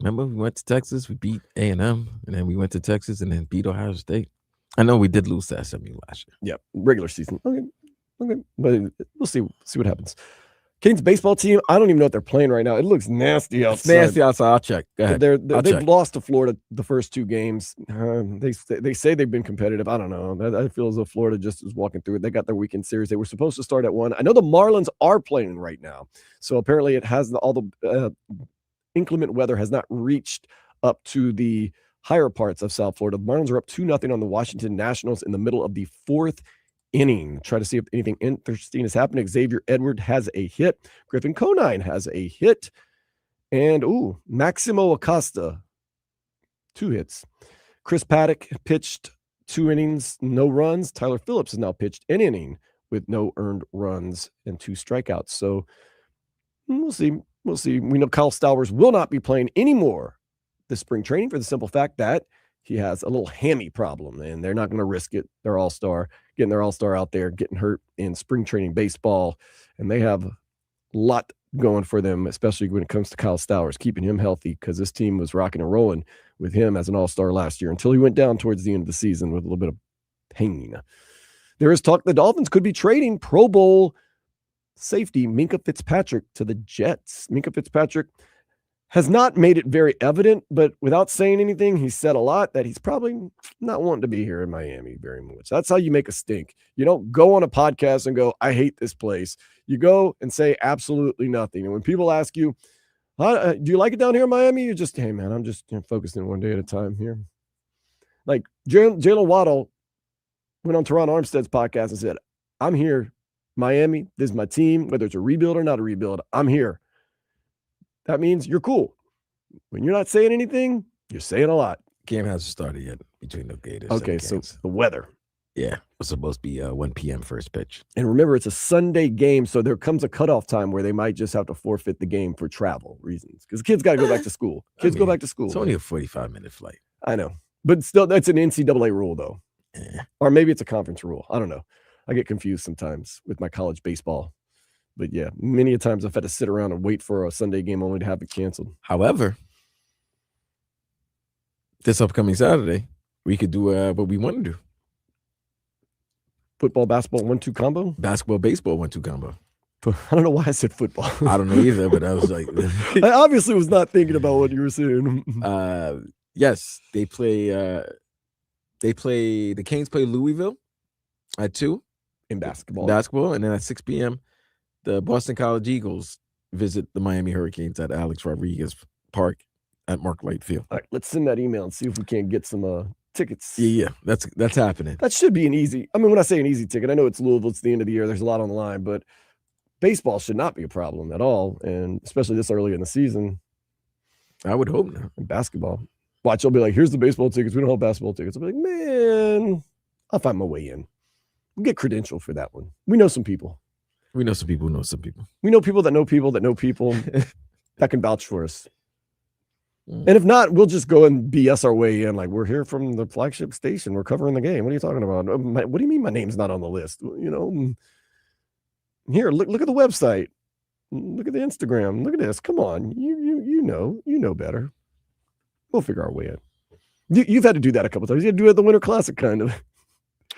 Remember, we went to Texas, we beat A&M, and then we went to Texas and then beat Ohio State. I know we did lose to SMU last year. Yeah, regular season. Okay. But we'll see what happens. Canes baseball team, I don't even know what they're playing right now. It looks nasty outside. It's nasty outside. I'll check. Go ahead. They've lost to Florida the first 2 games. They say they've been competitive. I don't know. I feel as though Florida just is walking through it. They got their weekend series. They were supposed to start at 1. I know the Marlins are playing right now. So apparently it has all the inclement weather has not reached up to the higher parts of South Florida. The Marlins are up 2-0 on the Washington Nationals in the middle of the 4th inning. Try to see if anything interesting is happening. Xavier Edward has a hit. Griffin Conine has a hit. And, Maximo Acosta, 2 hits. Chris Paddock pitched 2 innings, no runs. Tyler Phillips has now pitched an inning with no earned runs and 2 strikeouts. So we'll see. We'll see. We know Kyle Stowers will not be playing anymore this spring training for the simple fact that he has a little hammy problem, and they're not going to risk it. Their all-star, getting their all-star out there, getting hurt in spring training baseball, and they have a lot going for them, especially when it comes to Kyle Stowers, keeping him healthy, because this team was rocking and rolling with him as an all-star last year until he went down towards the end of the season with a little bit of pain. There is talk the Dolphins could be trading Pro Bowl safety Minkah Fitzpatrick to the Jets. Minkah Fitzpatrick has not made it very evident, but without saying anything, he said a lot that he's probably not wanting to be here in Miami very much. That's how you make a stink. You don't go on a podcast and go, I hate this place. You go and say absolutely nothing. And when people ask you, do you like it down here in Miami? You're just, hey, man, I'm just focusing one day at a time here. Like Jalen Waddle went on Teron Armstead's podcast and said, I'm here, Miami. This is my team, whether it's a rebuild or not a rebuild. I'm here. That means you're cool. When you're not saying anything, you're saying a lot. Game hasn't started yet between the Gators. Okay, so the weather. Yeah, it's supposed to be 1 p.m. first pitch. And remember, it's a Sunday game, so there comes a cutoff time where they might just have to forfeit the game for travel reasons. Because kids got to go back to school. Kids go back to school. It's only a 45-minute flight. I know. But still, that's an NCAA rule, though. Or maybe it's a conference rule. I don't know. I get confused sometimes with my college baseball. But yeah, many a times I've had to sit around and wait for a Sunday game only to have it canceled. However, this upcoming Saturday, we could do what we want to do. Football, basketball, 1-2 combo? Basketball, baseball, 1-2 combo. I don't know why I said football. I don't know either, but I was like... I obviously was not thinking about what you were saying. Yes, the Canes play Louisville at 2. In basketball. And then at 6 p.m., the Boston College Eagles visit the Miami Hurricanes at Alex Rodriguez Park at Mark Light Field. All right, let's send that email and see if we can't get some tickets. Yeah, that's happening. That should be an easy. I mean, when I say an easy ticket, I know it's Louisville. It's the end of the year. There's a lot on the line, but baseball should not be a problem at all, and especially this early in the season. I would hope not. And basketball. Watch, I'll be like, here's the baseball tickets. We don't have basketball tickets. I'll be like, man, I'll find my way in. We'll get credential for that one. We know some people. We know some people who know some people. We know people that know people that know people that can vouch for us. And if not, we'll just go and BS our way in. Like, we're here from the flagship station. We're covering the game. What are you talking about? What do you mean my name's not on the list? You know, here, look at the website. Look at the Instagram. Look at this. Come on. You know better. We'll figure our way in. You've had to do that a couple times. You had to do it at the Winter Classic, kind of.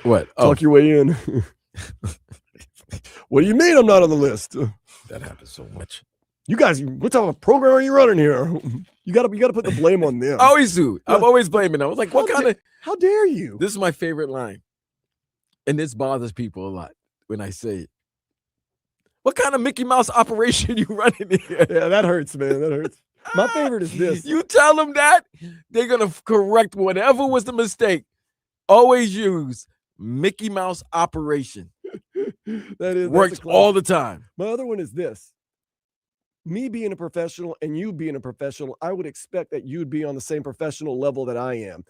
What? Talk your way in. What do you mean I'm not on the list? That happens so much. You guys, what type of program are you running here? You gotta put the blame on them. I always do. I'm always blaming them. I was like, how dare you? This is my favorite line. And this bothers people a lot when I say it. What kind of Mickey Mouse operation you running here? Yeah, that hurts, man. That hurts. My favorite is this. You tell them that, they're going to correct whatever was the mistake. Always use Mickey Mouse operation. Works all the time. My other one is this. Me being a professional and you being a professional, I would expect that you'd be on the same professional level that I am.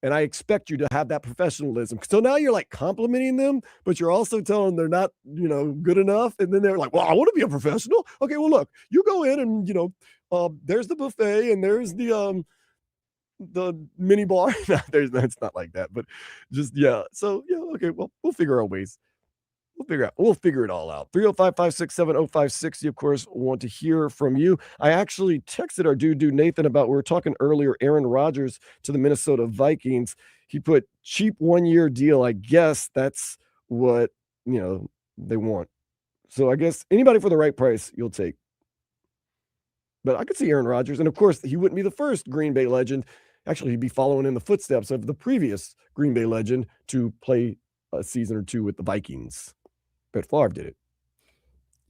And I expect you to have that professionalism. So now you're like complimenting them, but you're also telling them they're not, good enough. And then they're like, well, I want to be a professional. Okay, well, look, you go in and, there's the buffet and there's the mini bar. It's not like that, but just, yeah. So, yeah, okay, well, we'll figure out ways. We'll figure it all out. 305-567-0560, of course, want to hear from you. I actually texted our dude Nathan about, we were talking earlier, Aaron Rodgers to the Minnesota Vikings. He put cheap 1-year deal. I guess that's what, they want. So I guess anybody for the right price you'll take. But I could see Aaron Rodgers. And of course, he wouldn't be the first Green Bay legend. Actually, he'd be following in the footsteps of the previous Green Bay legend to play a season or two with the Vikings. Brett Favre did it.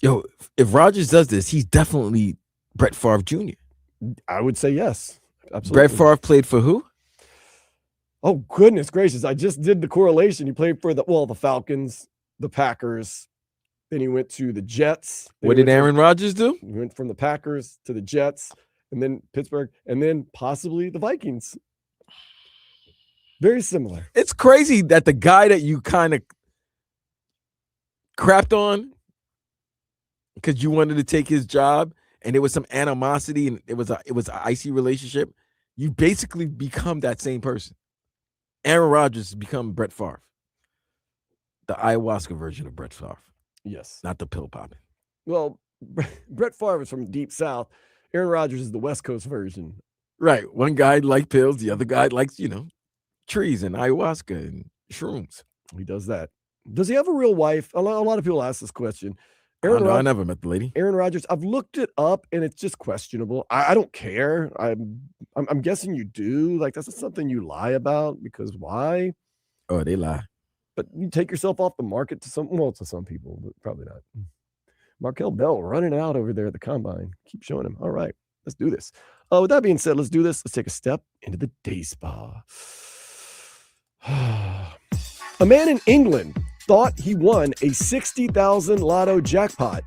Yo, if Rodgers does this, he's definitely Brett Favre Jr. I would say yes. Absolutely. Brett Favre played for who? Oh, goodness gracious. I just did the correlation. He played for the Falcons, the Packers. Then he went to the Jets. What did Aaron Rodgers do? He went from the Packers to the Jets, and then Pittsburgh, and then possibly the Vikings. Very similar. It's crazy that the guy that you kind of crapped on because you wanted to take his job and there was some animosity and it was an icy relationship, you basically become that same person. Aaron Rodgers has become Brett Favre. The ayahuasca version of Brett Favre. Yes. Not the pill popping. Well, Brett Favre is from deep south. Aaron Rodgers is the West Coast version. Right. One guy likes pills. The other guy likes, trees and ayahuasca and shrooms. He does that. Does he have a real wife? A lot of people ask this question. I never met the lady. Aaron Rodgers, I've looked it up and it's just questionable. I don't care. I'm guessing you do. Like, that's something you lie about because why? Oh, they lie. But you take yourself off the market to some people, but probably not. Markel Bell running out over there at the combine. Keep showing him. All right, let's do this. With that being said, let's do this. Let's take a step into the day spa. A man in England thought he won a 60,000 lotto jackpot,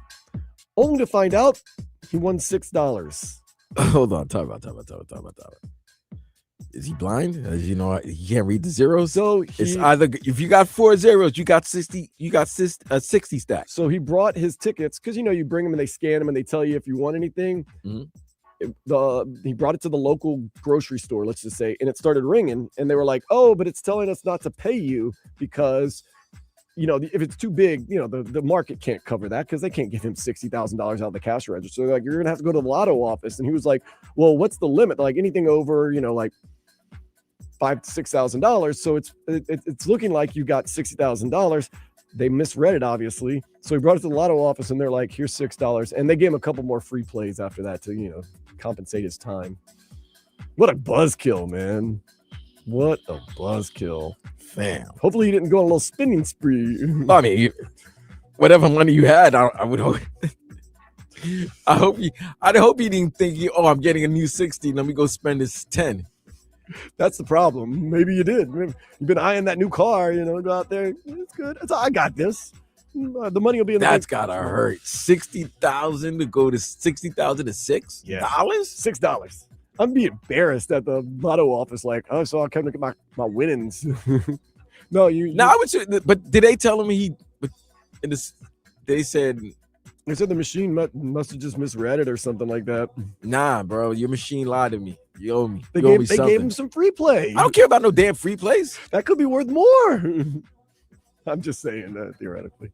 only to find out he won $6. Hold on. Talk about. Is he blind? As you know, he can't read the zeros. So it's either if you got 4 zeros, you got 60. You got 60 stacks. So he brought his tickets because you bring them and they scan them and they tell you if you won anything. Mm-hmm. He brought it to the local grocery store, let's just say, and it started ringing. And they were like, "Oh, but it's telling us not to pay you because." If it's too big, the market can't cover that because they can't give him $60,000 out of the cash register. So they're like, you're going to have to go to the lotto office. And he was like, well, what's the limit? Like anything over, like $5,000 to $6,000. So it's looking like you got $60,000. They misread it, obviously. So he brought it to the lotto office and they're like, here's $6. And they gave him a couple more free plays after that to, compensate his time. What a buzzkill, man. What a buzzkill. Fam. Hopefully he didn't go on a little spending spree. I mean, whatever money you had, I would hope. I hope you didn't think I'm getting a new 60. Let me go spend this 10. That's the problem. Maybe you did. You've been eyeing that new car, go out there. It's good. I got this. The money will be in the That's gotta hurt. 60,000 to go to 60,000 to $6? Yeah. $6? I'm being embarrassed at the lotto office. Like, oh, so I come to get my winnings. No, but did they tell him they said the machine must have just misread it or something like that. Nah, bro, your machine lied to me. You owe me. They gave him some free play. I don't care about no damn free plays. That could be worth more. I'm just saying that theoretically.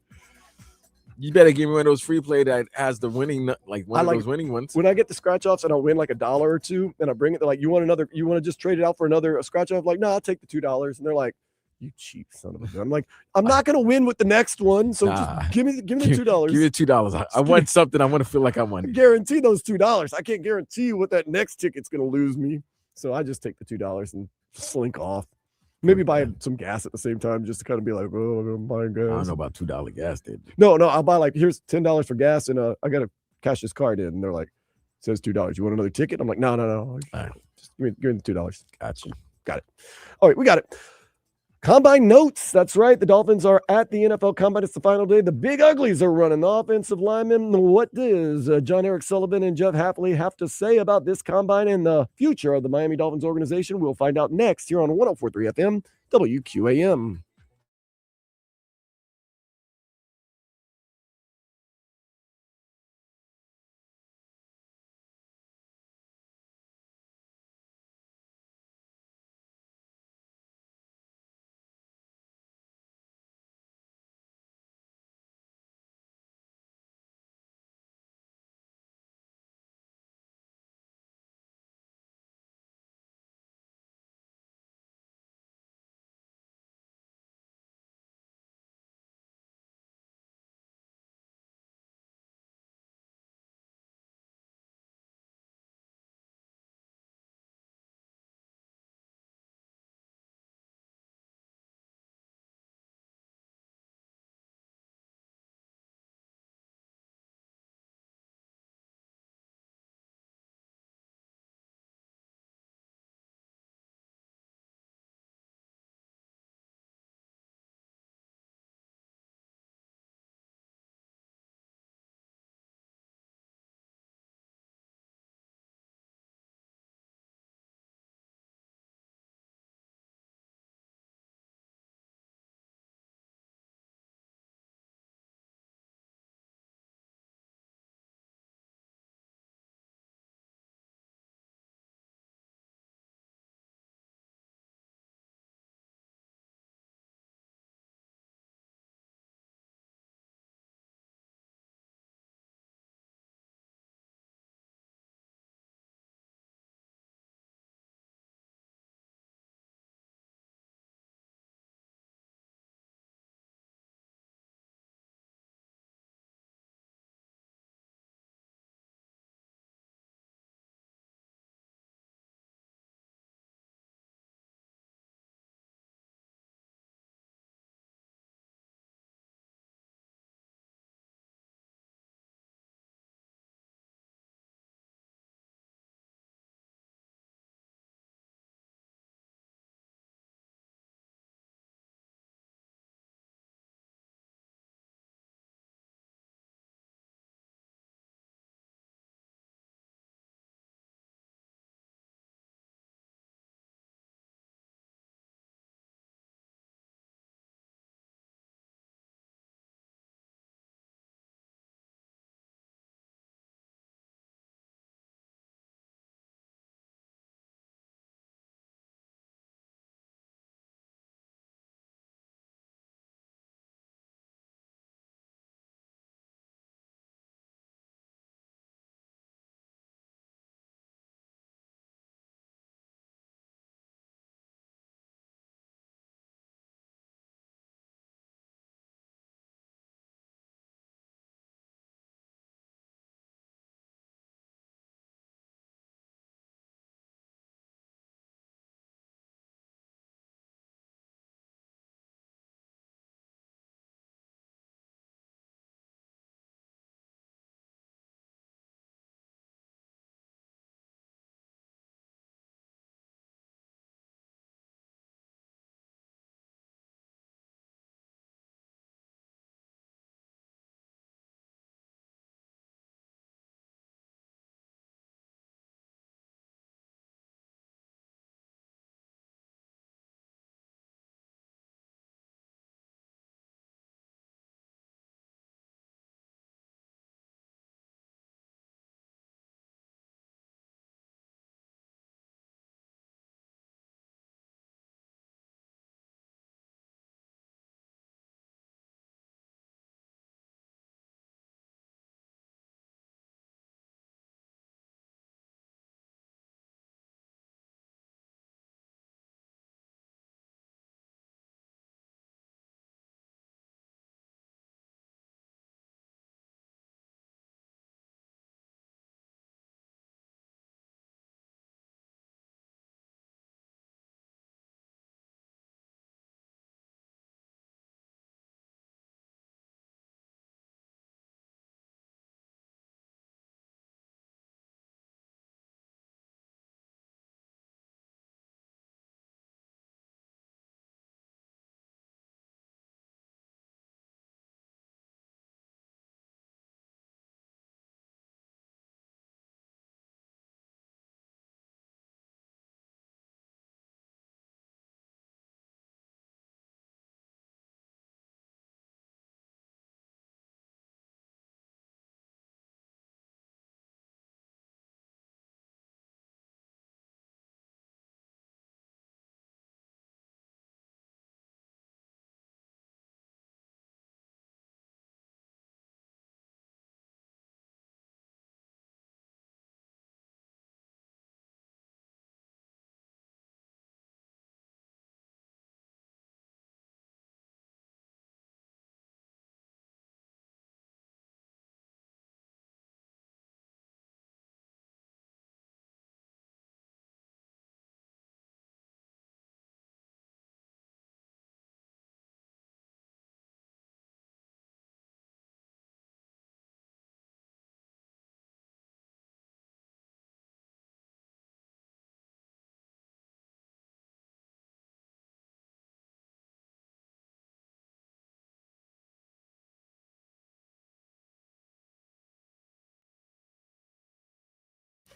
You better give me one of those free play that has the winning, like those winning ones. When I get the scratch offs and I'll win like $1 or $2, and I bring it, they're like, you want to just trade it out for a scratch off? Like, no, I'll take the $2. And they're like, you cheap son of a gun. I'm like, I'm not going to win with the next one. So just give me the $2. Give me $2. I want something. I want to feel like I won. I guarantee those $2. I can't guarantee you what that next ticket's going to lose me. So I just take the $2 and slink off. Maybe buy some gas at the same time just to kind of be like, oh, I'm buying gas. I don't know about $2 gas, dude. No, I'll buy like, here's $10 for gas and I got to cash this card in. And they're like, it says $2. You want another ticket? I'm like, no. All right. Just give me the $2. Gotcha. Got it. All right, we got it. Combine notes. That's right. The Dolphins are at the NFL Combine. It's the final day. The big uglies are running. The offensive linemen. What does John Eric Sullivan and Jeff Hafley have to say about this Combine and the future of the Miami Dolphins organization? We'll find out next here on 104.3 FM, WQAM.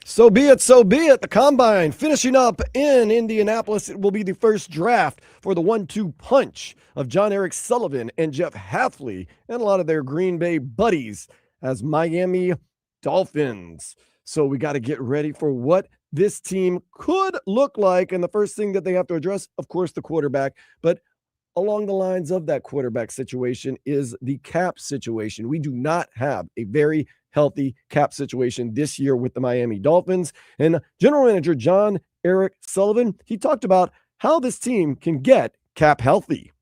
So be it, so be it. The Combine finishing up in Indianapolis. It will be the first draft for the 1-2 punch of John Eric Sullivan and Jeff Hafley and a lot of their Green Bay buddies as Miami Dolphins. So we got to get ready for what this team could look like. And the first thing that they have to address, of course, the quarterback. But along the lines of that quarterback situation is the cap situation. We do not have a very healthy cap situation this year with the Miami Dolphins. And General Manager John Eric Sullivan, he talked about how this team can get cap healthy.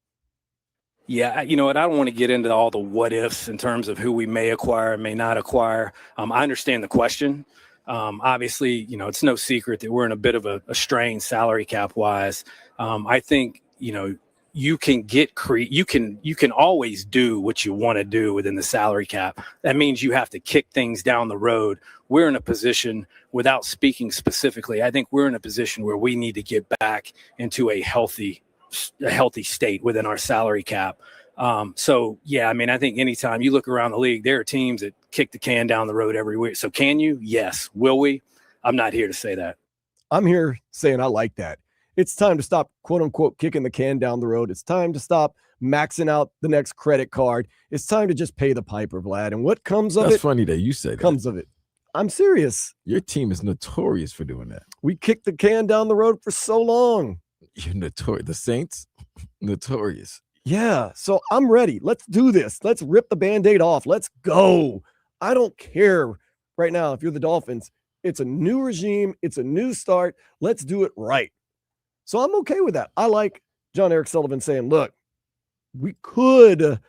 Yeah, you know what? I don't want to get into all the what ifs in terms of who we may acquire, may not acquire. I understand the question. Obviously, you know, it's no secret that we're in a bit of a strain salary cap wise. I think, you know, you can you can always do what you want to do within the salary cap. That means you have to kick things down the road. We're in a position, without speaking specifically, I think we're in a position where we need to get back into a healthy state within our salary cap. So yeah, I mean, I think anytime you look around the league, there are teams that kick the can down the road every week. So can you? Yes. Will we? I'm not here to say that. I'm here saying I like that. It's time to stop, quote unquote, kicking the can down the road. It's time to stop maxing out the next credit card. It's time to just pay the piper, Vlad. And what comes of it? That's funny that you said that. Comes of it. I'm serious. Your team is notorious for doing that. We kicked the can down the road for so long. You're notorious. The Saints, notorious. Yeah. So I'm ready. Let's do this. Let's rip the Band-Aid off. Let's go. I don't care right now if you're the Dolphins. It's a new regime. It's a new start. Let's do it right. So I'm okay with that. I like John Eric Sullivan saying, look, we could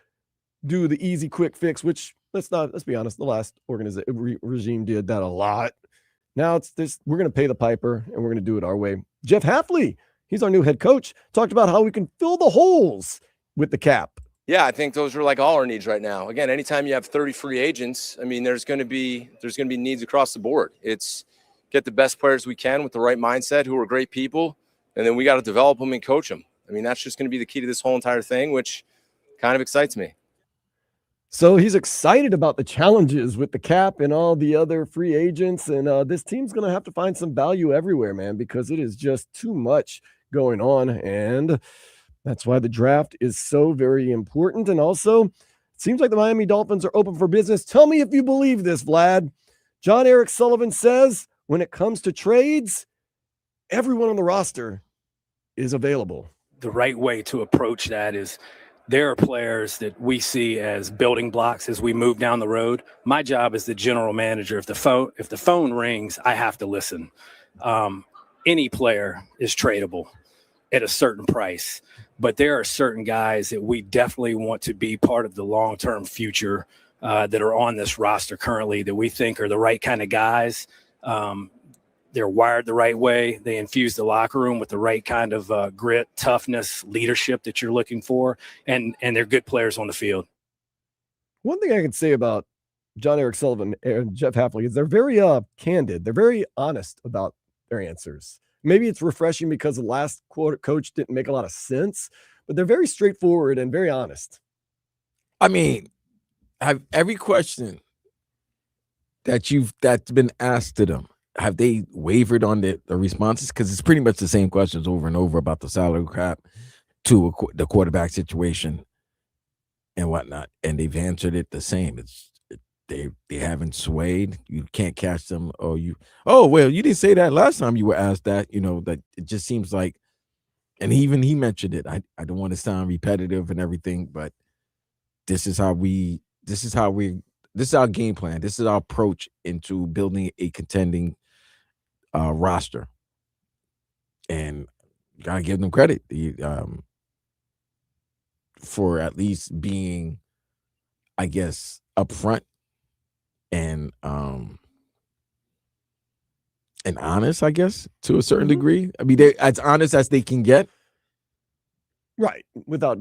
do the easy, quick fix, which let's be honest, the last regime did that a lot. Now it's this, we're going to pay the piper and we're going to do it our way. Jeff Hafley, he's our new head coach, talked about how we can fill the holes with the cap. Yeah, I think those are like all our needs right now. Again, anytime you have 30 free agents, I mean, there's going to be needs across the board. It's get the best players we can with the right mindset, who are great people. And then we got to develop them and coach them. I mean, that's just going to be the key to this whole entire thing, which kind of excites me. So he's excited about the challenges with the cap and all the other free agents. And this team's going to have to find some value everywhere, man, because it is just too much going on. And that's why the draft is so very important. And also, it seems like the Miami Dolphins are open for business. Tell me if you believe this, Vlad. John Eric Sullivan says when it comes to trades, everyone on the roster is available. The right way to approach that is there are players that we see as building blocks as we move down the road. My job as the general manager, if the phone rings, I have to listen. Any player is tradable at a certain price, but there are certain guys that we definitely want to be part of the long-term future that are on this roster currently that we think are the right kind of guys. They're wired the right way. They infuse the locker room with the right kind of grit, toughness, leadership that you're looking for, and they're good players on the field. One thing I can say about John Eric Sullivan and Jeff Hafley is they're very candid. They're very honest about their answers. Maybe it's refreshing because the last coach didn't make a lot of sense, but they're very straightforward and very honest. I mean, every question that's been asked to them, have they wavered on the responses? Because it's pretty much the same questions over and over about the salary cap to the quarterback situation and whatnot, and they've answered it the same. They haven't swayed. You can't catch them. Well, you didn't say that last time you were asked that. You know, that it just seems like, and even he mentioned it. I don't want to sound repetitive and everything, but this is our game plan. This is our approach into building a contending roster, and you gotta give them credit for at least being, I guess, upfront and honest, I guess, to a certain degree. I mean, they're as honest as they can get, right? Without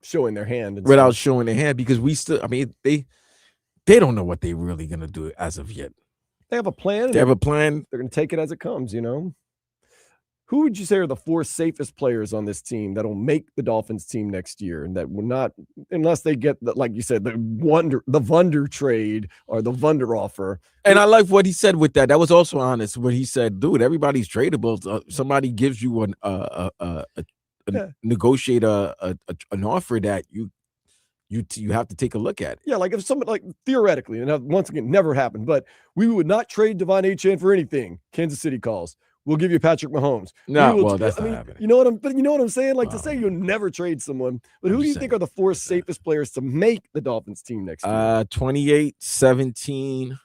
showing their hand. Showing their hand, because we still, I mean, they don't know what they're really gonna do as of yet. They have a plan. They have a plan. They're going to take it as it comes, you know. who would you say are the 4 safest players on this team that'll make the Dolphins team next year, and that will not, unless they get like you said, the Wunder trade or the Wunder offer? And I like what he said with that. That was also honest. When he said, "Dude, everybody's tradable. Somebody gives you negotiate an offer that you have to take a look at." Yeah, like if someone, like theoretically, and once again, never happened, but we would not trade Devon Achane for anything. Kansas City calls. We'll give you Patrick Mahomes. No, well, that's not happening. You know what I'm saying? Like to say you'll never trade someone, but who do you think are the 4 safest players to make the Dolphins team next year? 28, 17.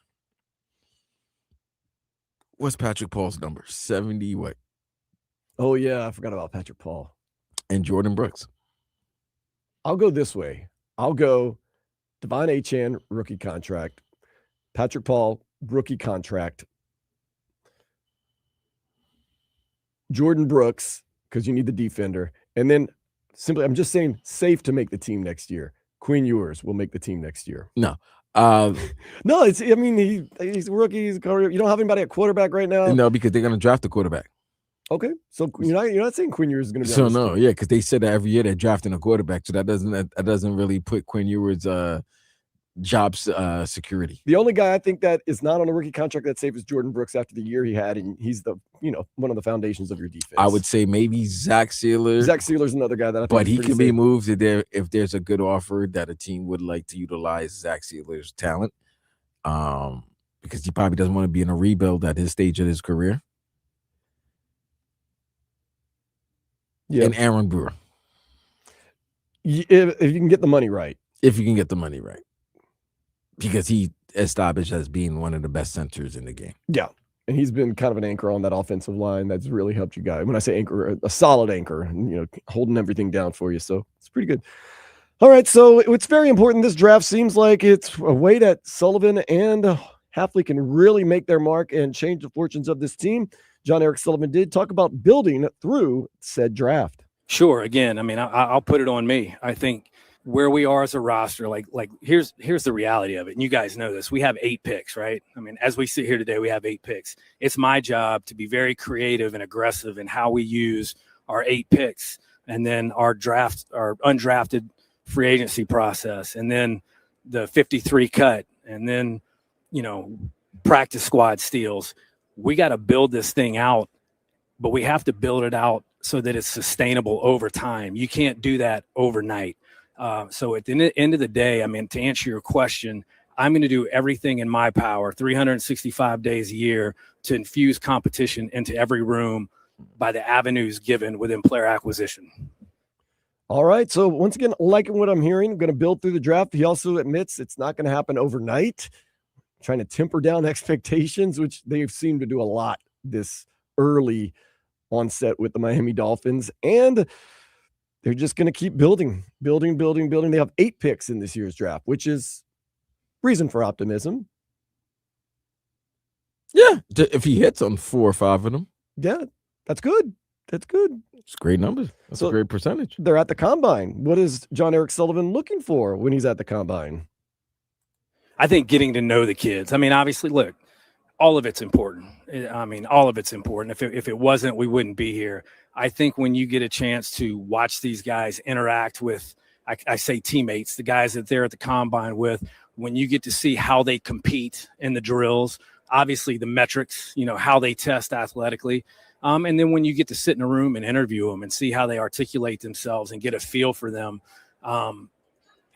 What's Patrick Paul's number? 70 what? Oh yeah, I forgot about Patrick Paul. And Jordan Brooks. I'll go this way. I'll go Devon Achane, rookie contract. Patrick Paul, rookie contract. Jordan Brooks, because you need the defender. And then simply, I'm just saying, safe to make the team next year. Quinn Ewers will make the team next year. No. No, he's a rookie. You don't have anybody at quarterback right now? No, because they're going to draft a quarterback. Okay. So you're not saying Quinn Ewers is going to be so no, yeah, because they said that every year they're drafting a quarterback. So that doesn't really put Quinn Ewers' job security. The only guy I think that is not on a rookie contract that's safe is Jordan Brooks after the year he had, and he's one of the foundations of your defense. I would say maybe Zach Sealer. Zach Sealer's another guy that I think but he can be safe. moved if there's a good offer that a team would like to utilize Zach Sealer's talent. Because he probably doesn't want to be in a rebuild at his stage of his career. Yeah. And Aaron Brewer. If you can get the money right. If you can get the money right. Because he established as being one of the best centers in the game. Yeah. And he's been kind of an anchor on that offensive line that's really helped you guys. When I say anchor, a solid anchor, holding everything down for you. So it's pretty good. All right. So it's very important. This draft seems like it's a way that Sullivan and Hafley can really make their mark and change the fortunes of this team. John Eric Sullivan did talk about building through said draft. Sure. Again, I mean, I'll put it on me. I think where we are as a roster, like here's the reality of it. And you guys know this. We have 8 picks, right? I mean, as we sit here today, we have 8 picks. It's my job to be very creative and aggressive in how we use our 8 picks, and then our undrafted free agency process, and then the 53 cut, and then, practice squad steals. We got to build this thing out, but we have to build it out so that it's sustainable over time. You can't do that overnight. So at the end of the day, I mean, to answer your question, I'm going to do everything in my power, 365 days a year, to infuse competition into every room by the avenues given within player acquisition. All right. So once again, liking what I'm hearing, I'm going to build through the draft. He also admits it's not going to happen overnight, trying to temper down expectations, which they've seemed to do a lot this early onset with the Miami Dolphins. And they're just going to keep building. They have 8 picks in this year's draft, which is reason for optimism. Yeah. If he hits on 4 or 5 of them. Yeah, that's good. It's great numbers. That's a great percentage. They're at the combine. What is John Eric Sullivan looking for when he's at the combine? I think getting to know the kids. I mean, obviously, look, all of it's important. All of it's important. If it wasn't, we wouldn't be here. I think when you get a chance to watch these guys interact with, I say teammates, the guys that they're at the combine with, when you get to see how they compete in the drills, obviously the metrics, how they test athletically. And then when you get to sit in a room and interview them and see how they articulate themselves and get a feel for them,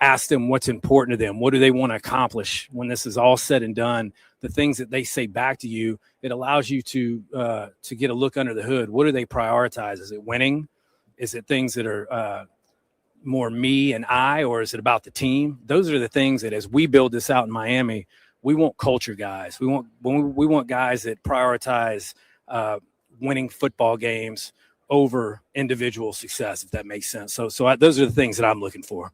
ask them what's important to them. What do they want to accomplish when this is all said and done? The things that they say back to you, it allows you to get a look under the hood. What do they prioritize? Is it winning? Is it things that are more me and I, or is it about the team? Those are the things that as we build this out in Miami, we want culture guys. We want guys that prioritize winning football games over individual success, if that makes sense. So those are the things that I'm looking for.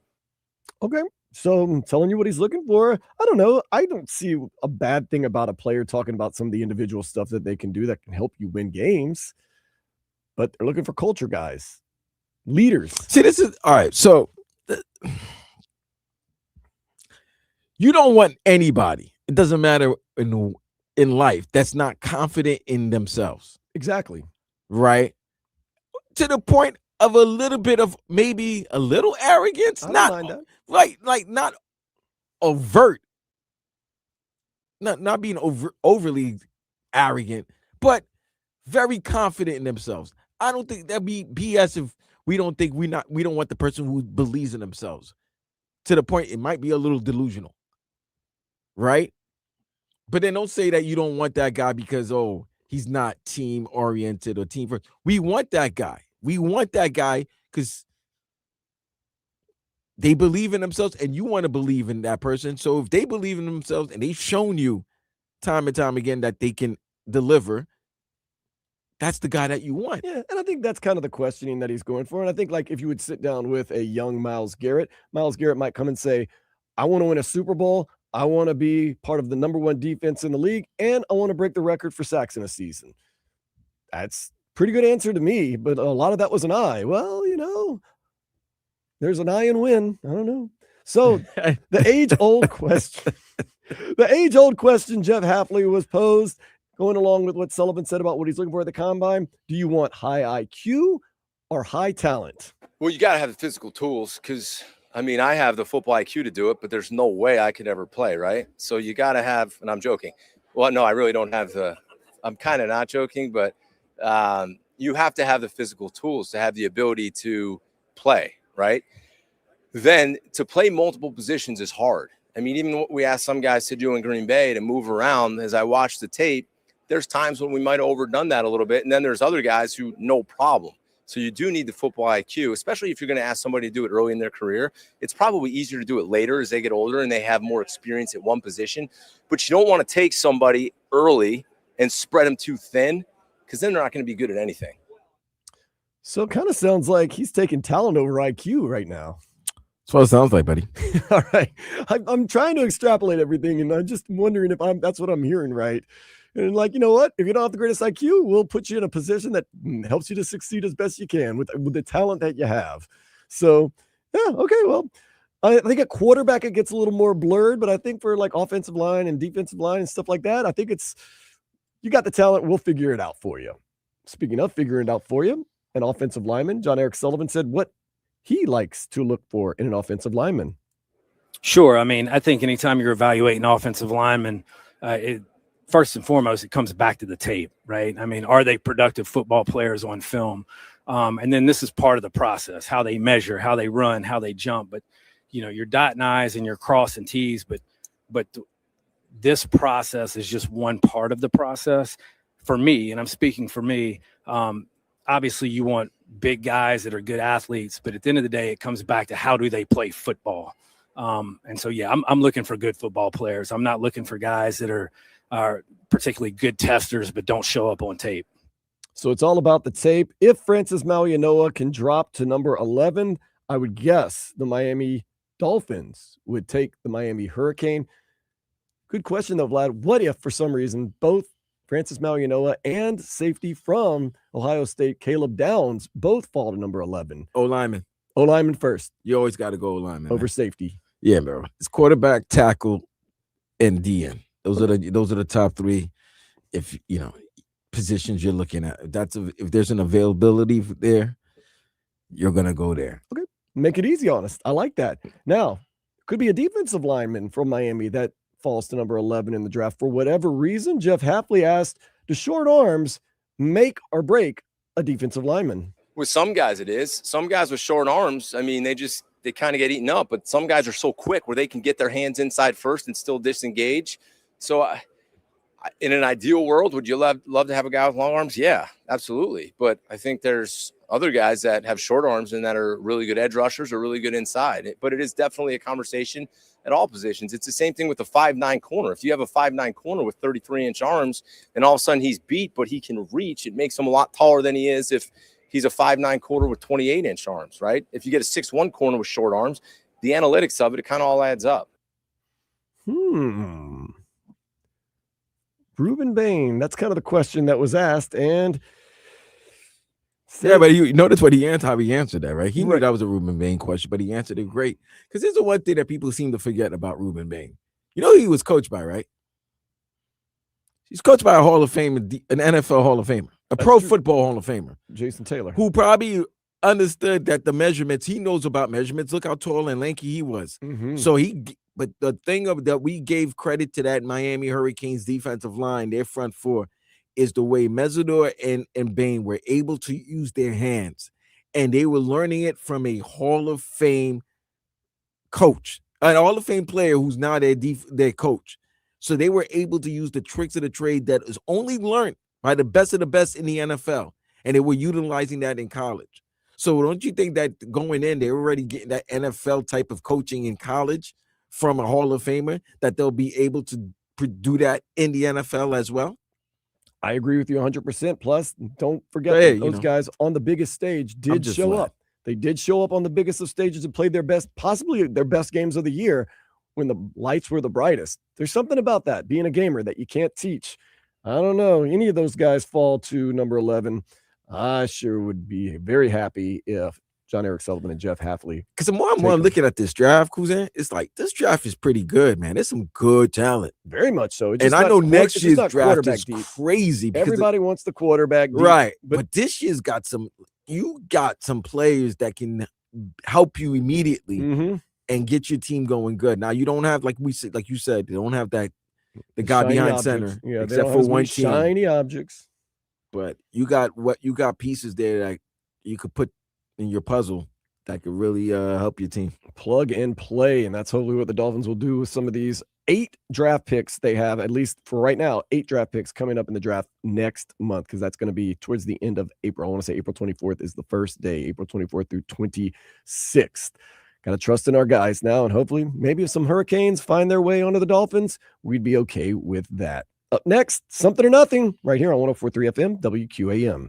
Okay. So I'm telling you what he's looking for. I don't know. I don't see a bad thing about a player talking about some of the individual stuff that they can do that can help you win games, but they're looking for culture guys, leaders. See, this is all right. So you don't want anybody, it doesn't matter in life, that's not confident in themselves. Exactly. Right. to the point of a little bit of maybe a little arrogance. I don't Not mind that. like not overt, not being overly arrogant, but very confident in themselves. I don't think that'd be BS if we don't want the person who believes in themselves to the point it might be a little delusional, right? But then don't say that you don't want that guy because he's not team oriented or team first. We want that guy. We want that guy because they believe in themselves and you want to believe in that person. So if they believe in themselves and they've shown you time and time again that they can deliver, that's the guy that you want. Yeah, and I think that's kind of the questioning that he's going for. And I think, like, if you would sit down with a young Myles Garrett might come and say, I want to win a Super Bowl. I want to be part of the number one defense in the league, and I want to break the record for sacks in a season. That's a pretty good answer to me, but a lot of that was an I. Well, there's an I and win. I don't know. So the age-old question, Jeff Hafley was posed, going along with what Sullivan said about what he's looking for at the combine. Do you want high IQ or high talent? Well, you got to have the physical tools because, I have the football IQ to do it, but there's no way I could ever play, right? So you got to have, and I'm joking. Well, no, I really don't have I'm kind of not joking, but you have to have the physical tools to have the ability to play, right? Then to play multiple positions is hard. Even what we asked some guys to do in Green Bay to move around, as I watched the tape, there's times when we might have overdone that a little bit. And then there's other guys who no problem. So you do need the football IQ, especially if you're going to ask somebody to do it early in their career. It's probably easier to do it later as they get older and they have more experience at one position. But you don't want to take somebody early and spread them too thin because then they're not going to be good at anything. So it kind of sounds like he's taking talent over IQ right now. That's what it sounds like, buddy. All right. I'm trying to extrapolate everything, and I'm just wondering if that's what I'm hearing right. And you know what? If you don't have the greatest IQ, we'll put you in a position that helps you to succeed as best you can with the talent that you have. So, yeah, okay, well, I think at quarterback it gets a little more blurred, but I think for offensive line and defensive line and stuff like that, I think you got the talent. We'll figure it out for you. Speaking of figuring it out for you, an offensive lineman, John Eric Sullivan, said what he likes to look for in an offensive lineman. Sure. I think anytime you're evaluating offensive linemen, first and foremost, it comes back to the tape, right? Are they productive football players on film? And then this is part of the process, how they measure, how they run, how they jump. But, you're dotting I's and you're crossing T's, but this process is just one part of the process for me. And I'm speaking for me. Obviously you want big guys that are good athletes, but at the end of the day, it comes back to how do they play football? And so, yeah, I'm looking for good football players. I'm not looking for guys that are particularly good testers, but don't show up on tape. So it's all about the tape. If Francis Mauigoa can drop to number 11, I would guess the Miami Dolphins would take the Miami Hurricane. Good question, though, Vlad. What if, for some reason, both Francis Mauigoa and safety from Ohio State, Caleb Downs, both fall to number 11? O-lineman. O-lineman first. You always got to go O-lineman. Over safety. Yeah, bro. It's quarterback, tackle, and DN. Those are the top three. If positions you're looking at, if there's an availability there, you're gonna go there. Okay, make it easy on us. I like that. Now, could be a defensive lineman from Miami that falls to number 11 in the draft for whatever reason. Jeff Hafley asked, "Do short arms make or break a defensive lineman?" With some guys, it is. Some guys with short arms, they kind of get eaten up. But some guys are so quick where they can get their hands inside first and still disengage. So in an ideal world, would you love to have a guy with long arms? Yeah, absolutely. But I think there's other guys that have short arms and that are really good edge rushers or really good inside. But it is definitely a conversation at all positions. It's the same thing with the 5'9" corner. If you have a 5'9" corner with 33-inch arms and all of a sudden he's beat, but he can reach, it makes him a lot taller than he is if he's a 5'9" corner with 28-inch arms, right? If you get a 6'1" corner with short arms, the analytics of it kind of all adds up. Ruben Bain, that's kind of the question that was asked. And yeah, but you notice how he answered that, right? He knew that was a Ruben Bain question, but he answered it great. Because there's the one thing that people seem to forget about Ruben Bain. You know who he was coached by, right? He's coached by a Hall of Fame, an NFL Hall of Famer. a That's Pro true. Football Hall of Famer, Jason Taylor, who probably understood that the measurements, he knows about measurements. Look how tall and lanky he was. So but the thing of that we gave credit to that Miami Hurricanes defensive line, their front four, is the way Mesidor and Bain were able to use their hands. And they were learning it from a Hall of Fame coach, an Hall of Fame player who's now their coach. So they were able to use the tricks of the trade that is only learned by the best of the best in the NFL. And they were utilizing that in college. So don't you think that going in, they're already getting that NFL type of coaching in college from a Hall of Famer, that they'll be able to do that in the NFL as well? I agree with you 100%. Plus, don't forget that those guys on the biggest stage did show up. They did show up on the biggest of stages and played their best, possibly their best games of the year when the lights were the brightest. There's something about that, being a gamer, that you can't teach. I don't know. Any of those guys fall to number 11. I sure would be very happy if John Eric Sullivan and Jeff Hafley. Because the more I'm looking at this draft, Cousin, it's like this draft is pretty good, man. There's some good talent. Very much so. And I know next year's draft is crazy. Everybody wants the quarterback deep. Right. But this year's got some players that can help you immediately and get your team going good. Now, you don't have, like you said, they don't have the guy behind center, except for one team. Shiny objects. But you got pieces there that you could put in your puzzle that could really help your team. Plug and play, and that's hopefully what the Dolphins will do with some of these 8 draft picks they have, at least for right now, 8 draft picks coming up in the draft next month, because that's going to be towards the end of April. I want to say April 24th is the first day, April 24th through 26th. Got to trust in our guys now, and hopefully maybe if some Hurricanes find their way onto the Dolphins, we'd be okay with that. Up next, Something or Nothing, right here on 104.3 FM, WQAM.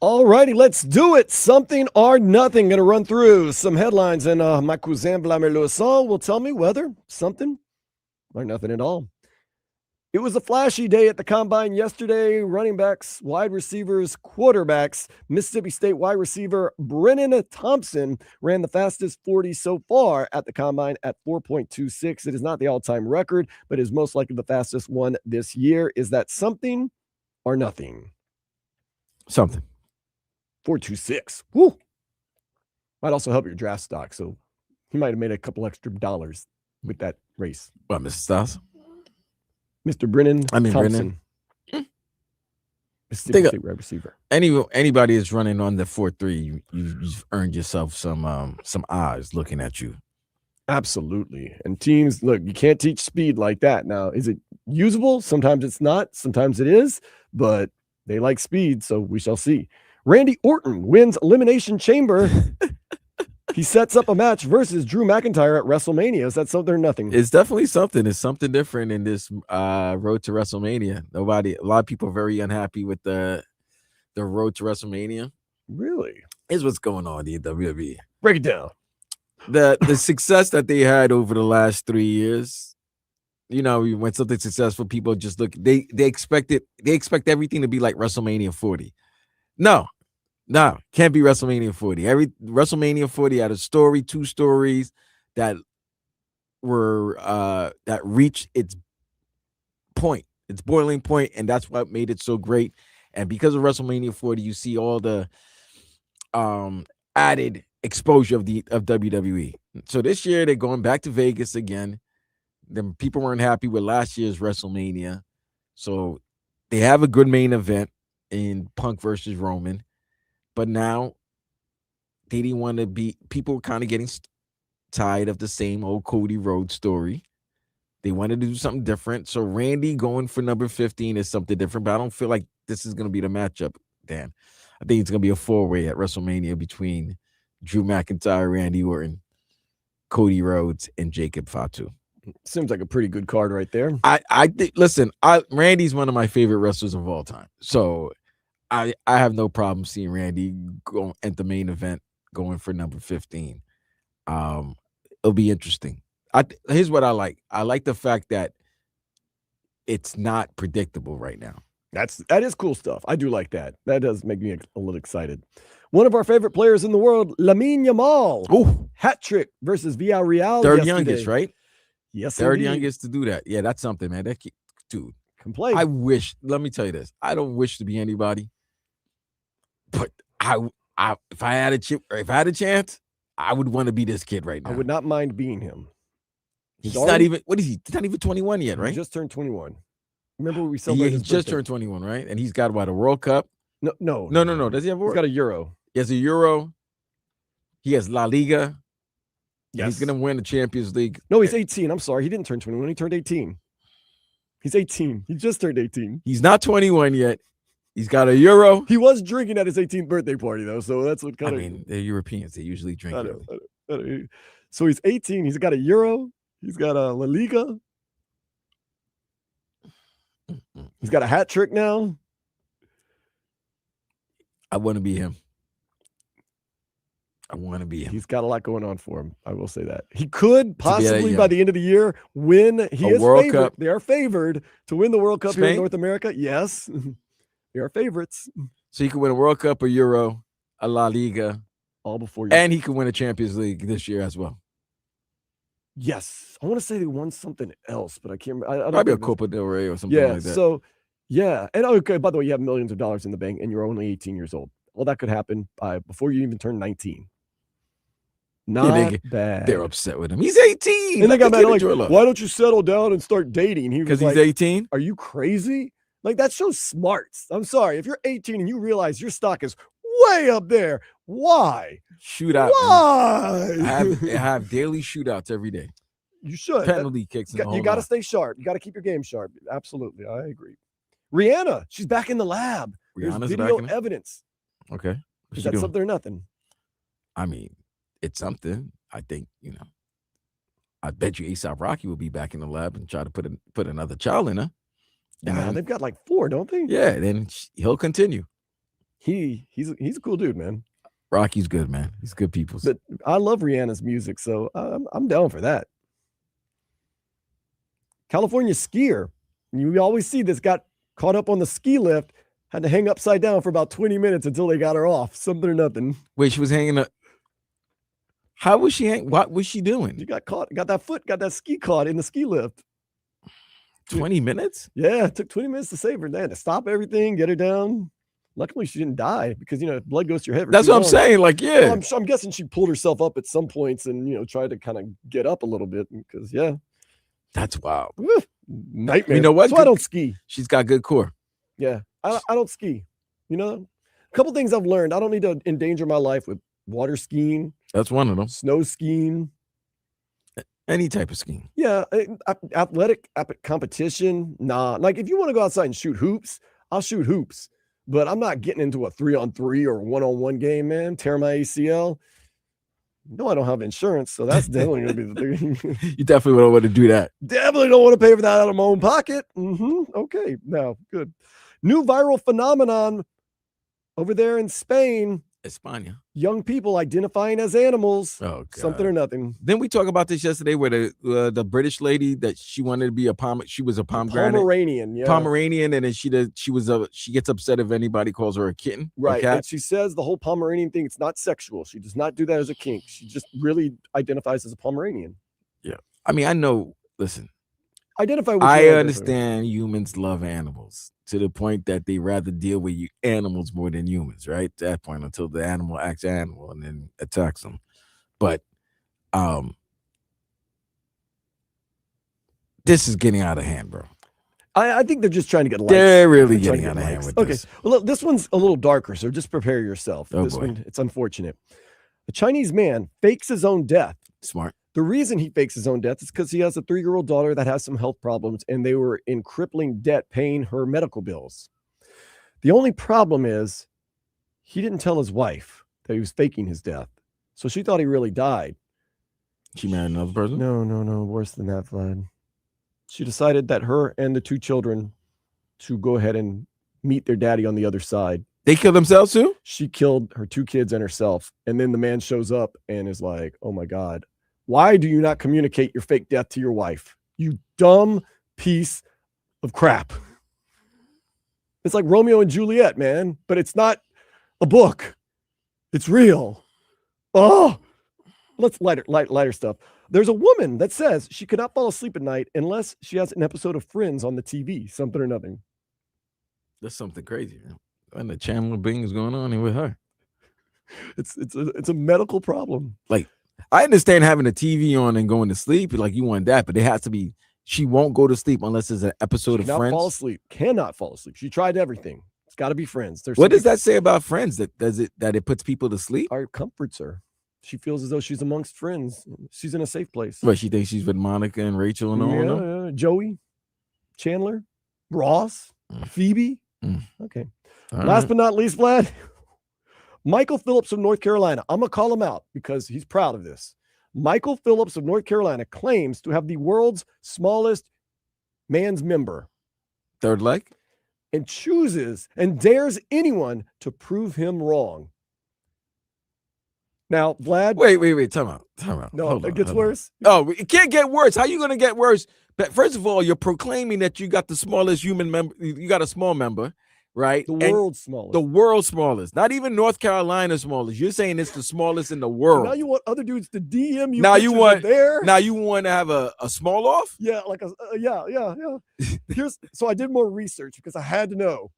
All righty, let's do it. Something or nothing. Going to run through some headlines, and my cousin Vladimir Louison will tell me whether something or nothing at all. It was a flashy day at the Combine yesterday. Running backs, wide receivers, quarterbacks. Mississippi State wide receiver Brennan Thompson ran the fastest 40 so far at the Combine at 4.26. It is not the all-time record, but is most likely the fastest one this year. Is that something or nothing? Something. 4.26. Woo! Might also help your draft stock, so he might have made a couple extra dollars with that race. What, Mr. Stiles? Mr. Brennan Thompson. Brennan. Mississippi State wide receiver. Anybody that's running on the 4.3, you've earned yourself some eyes looking at you. Absolutely. And teams, look, you can't teach speed like that. Now, is it usable? Sometimes it's not. Sometimes it is. But they like speed, so we shall see. Randy Orton wins Elimination Chamber. He sets up a match versus Drew McIntyre at WrestleMania. Is that something or nothing? It's definitely something. It's something different in this road to WrestleMania. A lot of people are very unhappy with the road to WrestleMania. Really? Here's what's going on in the WWE. Break it down. The success that they had over the last 3 years, when something's successful, people just look, they expect everything to be like WrestleMania 40. No, can't be WrestleMania 40. Every WrestleMania 40 had a story, 2 stories that were that reached its point, its boiling point, and that's what made it so great. And because of WrestleMania 40, you see all the added exposure of WWE. So this year they're going back to Vegas again. Then people weren't happy with last year's WrestleMania, so they have a good main event in Punk versus Roman. But now they didn't want to be, people were kind of getting tired of the same old Cody Rhodes story. They wanted to do something different. So Randy going for number 15 is something different, but I don't feel like this is going to be the matchup, Dan. I think it's going to be a 4-way at WrestleMania between Drew McIntyre, Randy Orton, Cody Rhodes, and Jacob Fatu. Seems like a pretty good card right there. I think, listen, Randy's one of my favorite wrestlers of all time. So I have no problem seeing Randy go at the main event going for number 15. It'll be interesting. Here's what I like. I like the fact that it's not predictable right now. That is cool stuff. I do like that. That does make me a little excited. One of our favorite players in the world, Lamine Yamal. Ooh, hat trick versus Villarreal. Third youngest, right? Yes, third indeed. youngest to do that. Yeah, that's something, man. Dude, can play. I wish. Let me tell you this. I don't wish to be anybody, but if I had a chance, I would want to be this kid right now. I would not mind being him. He's not even. What is he? He's not even 21 yet, right? He just turned 21. Remember we celebrated. He just turned 21, right? And he's got what, a World Cup? No. Does he have a World? He's got a Euro. He has a Euro. He has La Liga. Yes. He's gonna win the Champions League. No, he's 18. I'm sorry, he didn't turn 21. He turned 18. He's 18. He just turned 18. He's not 21 yet. He's got a Euro. He was drinking at his 18th birthday party though, so that's what kind of. I mean, they're Europeans. They usually drink. I know. So he's 18. He's got a Euro. He's got a La Liga. He's got a hat trick now. I want to be him. He's got a lot going on for him. I will say that. He could possibly, by the end of the year, win. He is World favored. Cup. They are favored to win the World Cup here in Spain? North America. Yes. They are favorites. So he could win a World Cup, a Euro, a La Liga. All before you. And he could win a Champions League this year as well. Yes. I want to say they won something else, but I can't remember. I don't Probably a think Copa del Rey or something like that. So, yeah. And okay, by the way, you have millions of dollars in the bank and you're only 18 years old. All that could happen before you even turn 19. Not bad. They're upset with him. He's 18. And they got mad like, why don't you settle down and start dating? Because he's 18? Are you crazy? Like, that shows smarts. I'm sorry. If you're 18 and you realize your stock is way up there, why? Shootout. Why? Have daily shootouts every day. You should. Penalty kicks. You got to stay sharp. You got to keep your game sharp. Absolutely. I agree. Rihanna, she's back in the lab. There's video evidence. Okay. Is that something or nothing? I mean, it's something. I think, I bet you ASAP Rocky will be back in the lab and try to put another child in her. Yeah, they've got like 4, don't they? Yeah, then he'll continue. he's a cool dude, man. Rocky's good, man. He's good people. But I love Rihanna's music, so I'm down for that. California skier, you always see this, got caught up on the ski lift, had to hang upside down for about 20 minutes until they got her off. Something or nothing. Wait, she was hanging up. How was she hanging? What was she doing? She got caught, got that ski caught in the ski lift. 20 minutes? Yeah, it took 20 minutes to save her. They had to stop everything, get her down. Luckily, she didn't die because, blood goes to your head. That's what I'm saying. Like, yeah. So I'm guessing she pulled herself up at some points and, tried to kind of get up a little bit because, yeah. That's wild. Nightmare. You know what? That's why I don't ski. She's got good core. Yeah. I don't ski. A couple things I've learned. I don't need to endanger my life with water skiing. That's one of them. Snow skiing. Any type of skiing. Yeah. Athletic competition. Nah. Like if you want to go outside and shoot hoops, I'll shoot hoops. But I'm not getting into a 3-on-3 or 1-on-1 game, man. Tear my ACL. No, I don't have insurance, so that's definitely going to be the thing. You definitely don't want to do that. Definitely don't want to pay for that out of my own pocket. Okay, now, good. New viral phenomenon over there in Spain. España. Young people identifying as animals. Oh, God. Something or nothing. Didn't we talk about this yesterday where the British lady that she wanted to be she was a pomegranate. Pomeranian, yeah. Pomeranian, and then she gets upset if anybody calls her a kitten. Right. Cat. And she says the whole Pomeranian thing, it's not sexual. She does not do that as a kink. She just really identifies as a Pomeranian. Yeah. I mean, I know, listen. Identify with I understand humans love animals to the point that they rather deal with animals more than humans, right? At that point, until the animal acts animal and then attacks them. But this is getting out of hand, bro. I think they're just trying to get likes. They're really getting out of hand with this. Okay. Well, look, this one's a little darker, so just prepare yourself. Oh, this boy. one, it's unfortunate. A Chinese man fakes his own death. Smart. The reason he fakes his own death is because he has a 3-year-old daughter that has some health problems, and they were in crippling debt paying her medical bills. The only problem is he didn't tell his wife that he was faking his death. So she thought he really died. She married another person? No. Worse than that, Vlad. She decided that her and the 2 children to go ahead and meet their daddy on the other side. They killed themselves too? She killed her 2 kids and herself. And then the man shows up and is like, oh my God, why do you not communicate your fake death to your wife? You dumb piece of crap. It's like Romeo and Juliet, man, but it's not a book. It's real. Oh, let's lighter stuff. There's a woman that says she could not fall asleep at night unless she has an episode of Friends on the TV, something or nothing. That's something crazy. And the Chandler Bing is going on here with her. It's a medical problem. Like, I understand having a TV on and going to sleep, like you want that, but it has to be. She won't go to sleep unless there's an episode of Friends. Fall asleep. Cannot fall asleep. She tried everything. It's got to be Friends. What does that say about Friends? That it puts people to sleep? Or comforts her. She feels as though she's amongst friends. She's in a safe place. But she thinks she's with Monica and Rachel and all of them? Yeah. Joey, Chandler, Ross, Phoebe. Okay. Last but not least, Vlad, Michael Phillips of North Carolina. I'm going to call him out because he's proud of this. Michael Phillips of North Carolina claims to have the world's smallest man's member. Third leg? And chooses and dares anyone to prove him wrong. Now, Vlad. Wait. Time out. No, it gets worse. Oh, it can't get worse. How are you going to get worse? But first of all, you're proclaiming that you got the smallest human member. You got a small member, right? The world's smallest. The world's smallest. Not even North Carolina's smallest. You're saying it's the smallest in the world. Now you want other dudes to DM you. Now you want there. Now you want to have a small off? Yeah, like yeah. So I did more research because I had to know.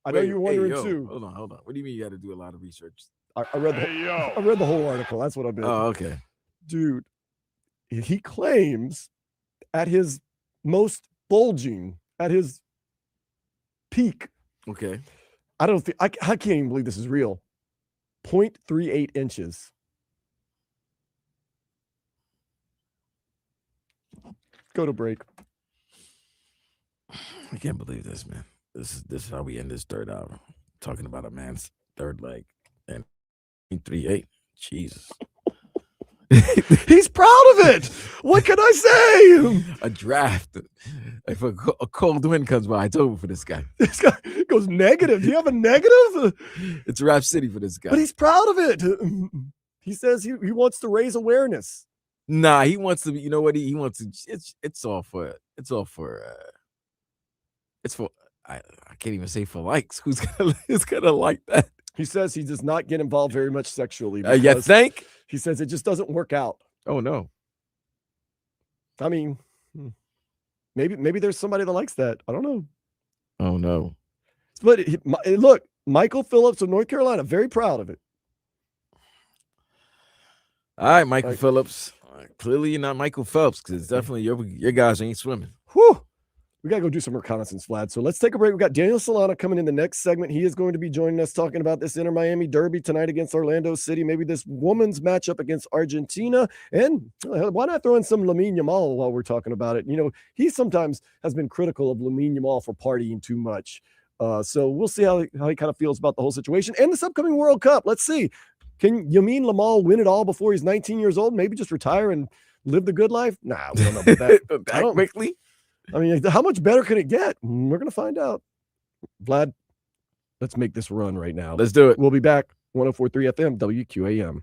I know you were wondering too. Hold on. What do you mean you had to do a lot of research? I read the whole article. That's what I meant. Oh, okay. Dude, he claims at his most bulging, at his peak. Okay. I can't even believe this is real. 0.38 inches. Go to break. I can't believe this, man. This is how we end this third hour. Talking about a man's third leg and 3.8. Jesus. He's proud of it. What can I say? A draft. If a cold wind comes by, it's over for this guy. This guy goes negative. Do you have a negative? It's Rap City for this guy. But he's proud of it. He says he wants to raise awareness. Nah, he wants to be, you know what? He wants to, I can't even say for likes. Who's gonna like that? He says he does not get involved very much sexually. You think? He says it just doesn't work out. Oh, no. I mean, maybe there's somebody that likes that. I don't know. Oh, no. But look, Michael Phillips of North Carolina, very proud of it. All right, Michael Phillips. Clearly, you're not Michael Phelps because it's definitely your guys ain't swimming. Whew. We got to go do some reconnaissance, Vlad. So let's take a break. We've got Daniel Solana coming in the next segment. He is going to be joining us talking about this Inter-Miami Derby tonight against Orlando City, maybe this women's matchup against Argentina. And why not throw in some Lamine Yamal while we're talking about it? You know, he sometimes has been critical of Lamine Yamal for partying too much. So we'll see how he kind of feels about the whole situation. And this upcoming World Cup, let's see. Can Lamine Yamal win it all before he's 19 years old? Maybe just retire and live the good life? Nah, we don't know about that. Back quickly. I mean, how much better could it get? We're going to find out. Vlad, let's make this run right now. Let's do it. We'll be back. 104.3 FM, WQAM.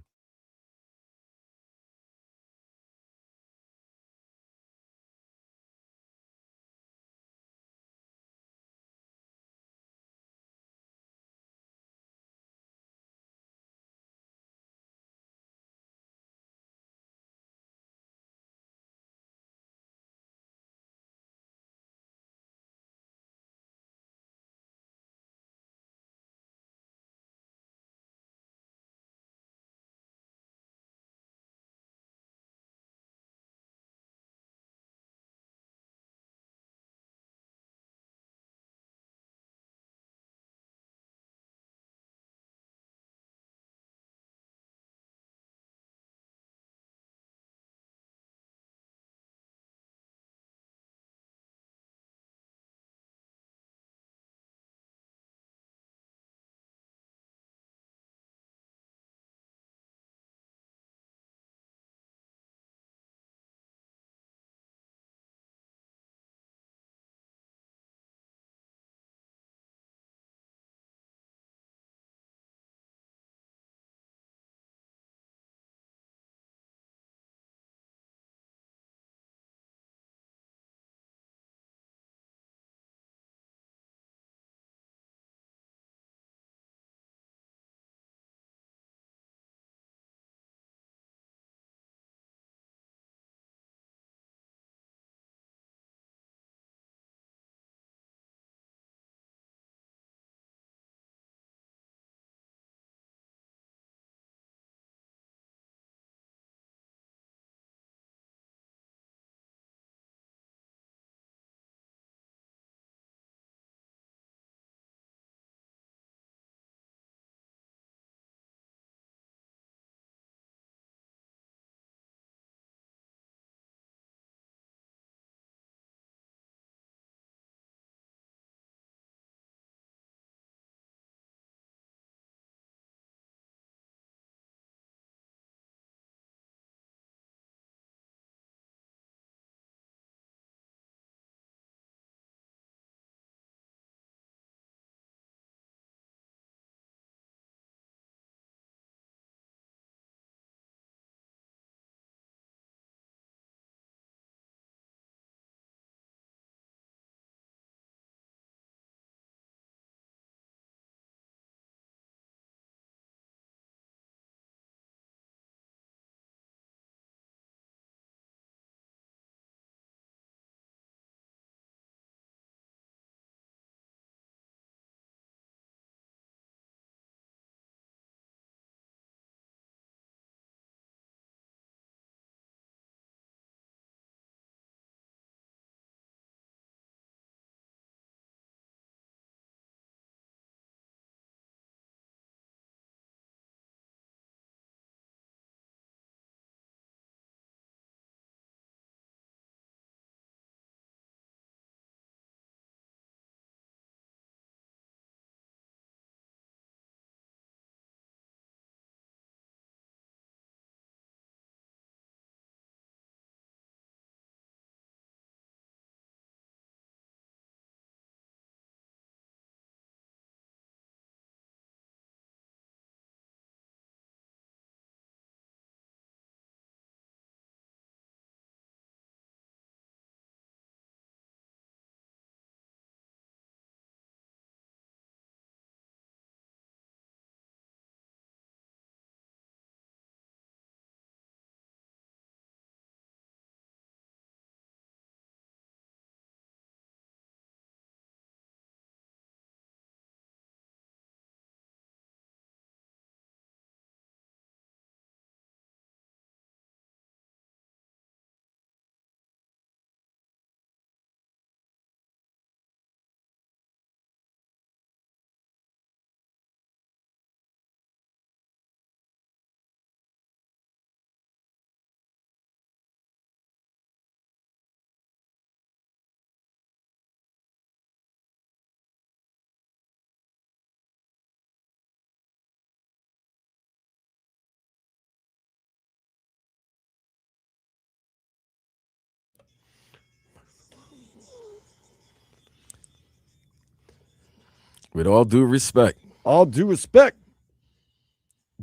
With all due respect. All due respect.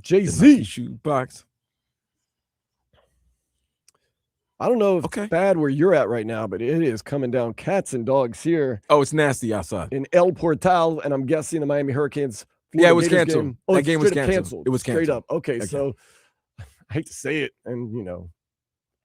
Jay-Z. Shoot box. I don't know if it's bad where you're at right now, but it is coming down cats and dogs here. Oh, it's nasty outside. In El Portal, and I'm guessing the Miami Hurricanes. Yeah, it was Gators canceled. Game. Oh, that game was canceled. canceled. It was canceled. Straight up. Okay, so I hate to say it, and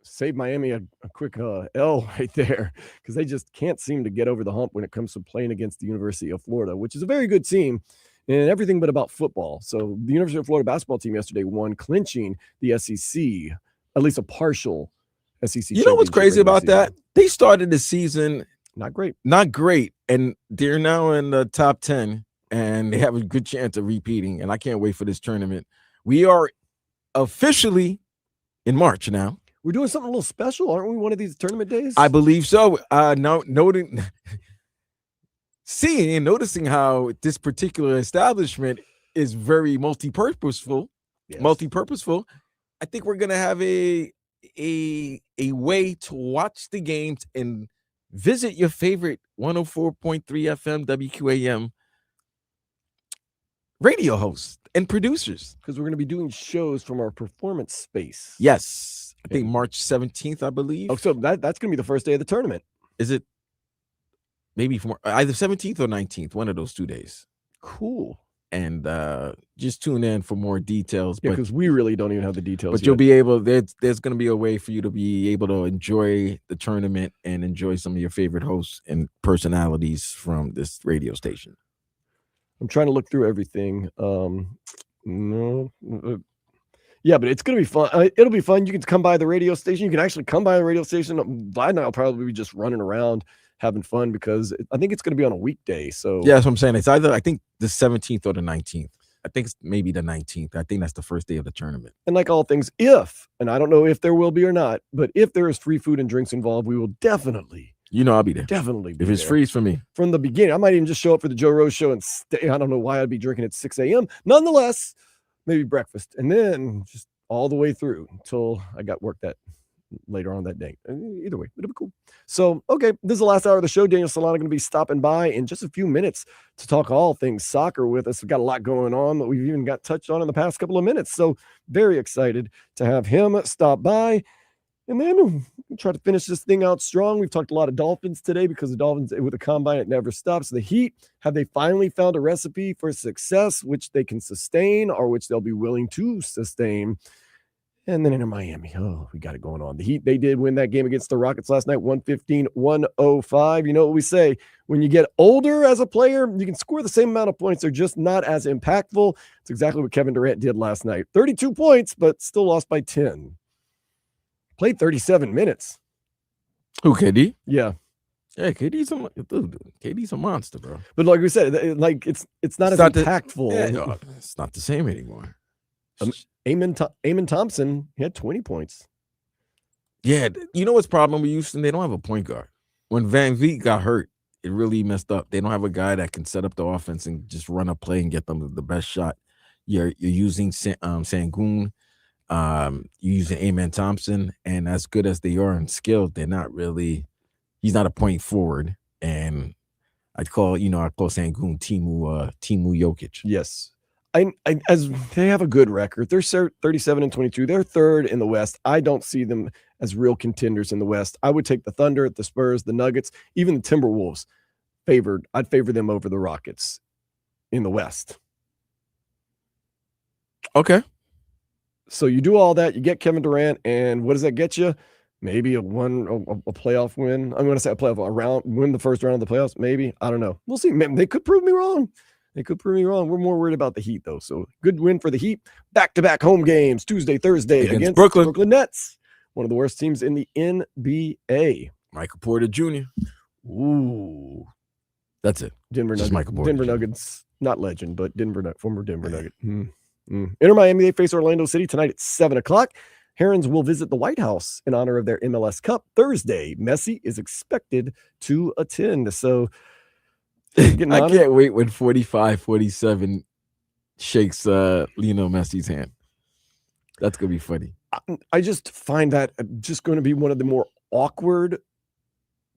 save Miami a quick L right there, because they just can't seem to get over the hump when it comes to playing against the University of Florida, which is a very good team and everything but about football. So the University of Florida basketball team yesterday won, clinching the SEC, at least a partial SEC. You know what's crazy about that? They started the season not great, and they're now in the top 10, and they have a good chance of repeating. And I can't wait for this tournament. We are officially in March now. We're doing something a little special, aren't we? One of these tournament days? I believe so. Now, seeing and noticing how this particular establishment is very multi-purposeful, I think we're gonna have a way to watch the games and visit your favorite 104.3 FM WQAM radio hosts and producers, because we're going to be doing shows from our performance space. Yes, I think March 17th, I believe. Oh, so that's going to be the first day of the tournament. Is it? Maybe from either 17th or 19th, one of those 2 days. Cool. And just tune in for more details. Yeah, because we really don't even have the details. But you'll be able. There's going to be a way for you to be able to enjoy the tournament and enjoy some of your favorite hosts and personalities from this radio station. I'm trying to look through everything. Yeah, but it's going to be fun. It'll be fun. You can come by the radio station. You can actually come by the radio station. Vlad and I'll probably be just running around having fun, because I think it's going to be on a weekday. So yeah, that's what I'm saying. It's either, I think, the 17th or the 19th. I think it's maybe the 19th. I think that's the first day of the tournament. And like all things, and I don't know if there will be or not, but if there is free food and drinks involved, we will definitely. I'll be there. Definitely be if it's there. free, it's for me. From the beginning. I might even just show up for the Joe Rose show and stay. I don't know why I'd be drinking at 6 a.m. Nonetheless, maybe breakfast. And then just all the way through until I got work that later on that day. Either way, it'll be cool. So, okay, this is the last hour of the show. Daniel Solana going to be stopping by in just a few minutes to talk all things soccer with us. We've got a lot going on that we've even got touched on in the past couple of minutes. So very excited to have him stop by. And then we'll try to finish this thing out strong. We've talked a lot of Dolphins today, because the Dolphins, with the combine, it never stops. The Heat, have they finally found a recipe for success, which they can sustain, or which they'll be willing to sustain? And then in Miami, we got it going on. The Heat, they did win that game against the Rockets last night, 115-105. You know what we say, when you get older as a player, you can score the same amount of points. They're just not as impactful. It's exactly what Kevin Durant did last night. 32 points, but still lost by 10. Played 37 minutes. Who, KD? Yeah. Yeah, KD's a monster, bro. But like we said, it's not as impactful. It's not the same anymore. Amon Thompson, he had 20 points. Yeah, you know what's the problem with Houston? They don't have a point guard. When Van Vliet got hurt, it really messed up. They don't have a guy that can set up the offense and just run a play and get them the best shot. You're using Sengun. You're using Amon Thompson, and as good as they are in skill, they're not really. He's not a point forward, and I call Sengun Timu Jokic. Yes, as they have a good record. They're 37-22. They're third in the West. I don't see them as real contenders in the West. I would take the Thunder, the Spurs, the Nuggets, even the Timberwolves. I'd favor them over the Rockets in the West. Okay. So you do all that, you get Kevin Durant, and what does that get you? Maybe a playoff win. I'm going to say win the first round of the playoffs. Maybe. I don't know. We'll see. They could prove me wrong. We're more worried about the Heat, though. So good win for the Heat. Back-to-back home games, Tuesday, Thursday against Brooklyn Nets. One of the worst teams in the NBA. Michael Porter Jr. Ooh. That's it. Denver Nuggets, not legend, but former Denver Nugget. Inter Miami, they face Orlando City tonight at 7:00. Herons will visit the White House in honor of their MLS Cup Thursday. Messi is expected to attend. So I can't wait when 45-47 shakes Lionel Messi's hand. That's going to be funny. I just find that just going to be one of the more awkward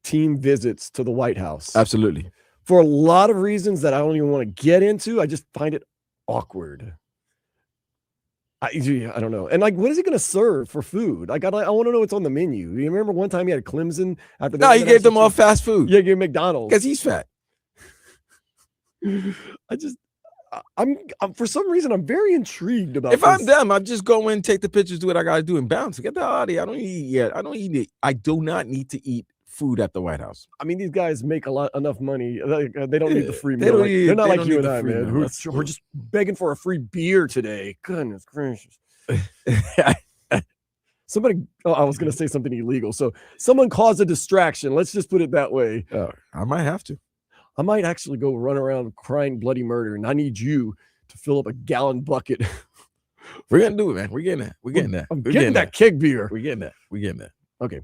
team visits to the White House. Absolutely. for a lot of reasons that I don't even want to get into. I just find it awkward. I don't know. And like, what is he going to serve for food? Like, I want to know what's on the menu. You remember one time he had Clemson after No, he gave them all fast food. Yeah, gave McDonald's because he's fat. I'm for some reason I'm very intrigued about. If this. I'm them, I just go in, take the pictures, do what I gotta do, and bounce. Get the hell out of here. I don't eat yet. I don't eat it. I do not need to eat food at the White House. I mean, these guys make enough money. They don't need the free They meal. don't need- They're not they like don't you need and the I, free man. meal. We're just begging for a free beer today. Goodness gracious. Somebody, I was going to say something illegal. So someone caused a distraction. Let's just put it that way. I might have to. I might actually go run around crying bloody murder, and I need you to fill up a gallon bucket. We're gonna do it, man. We're getting that. We're getting that. I'm getting that keg beer. We're getting that. We're getting that. Okay.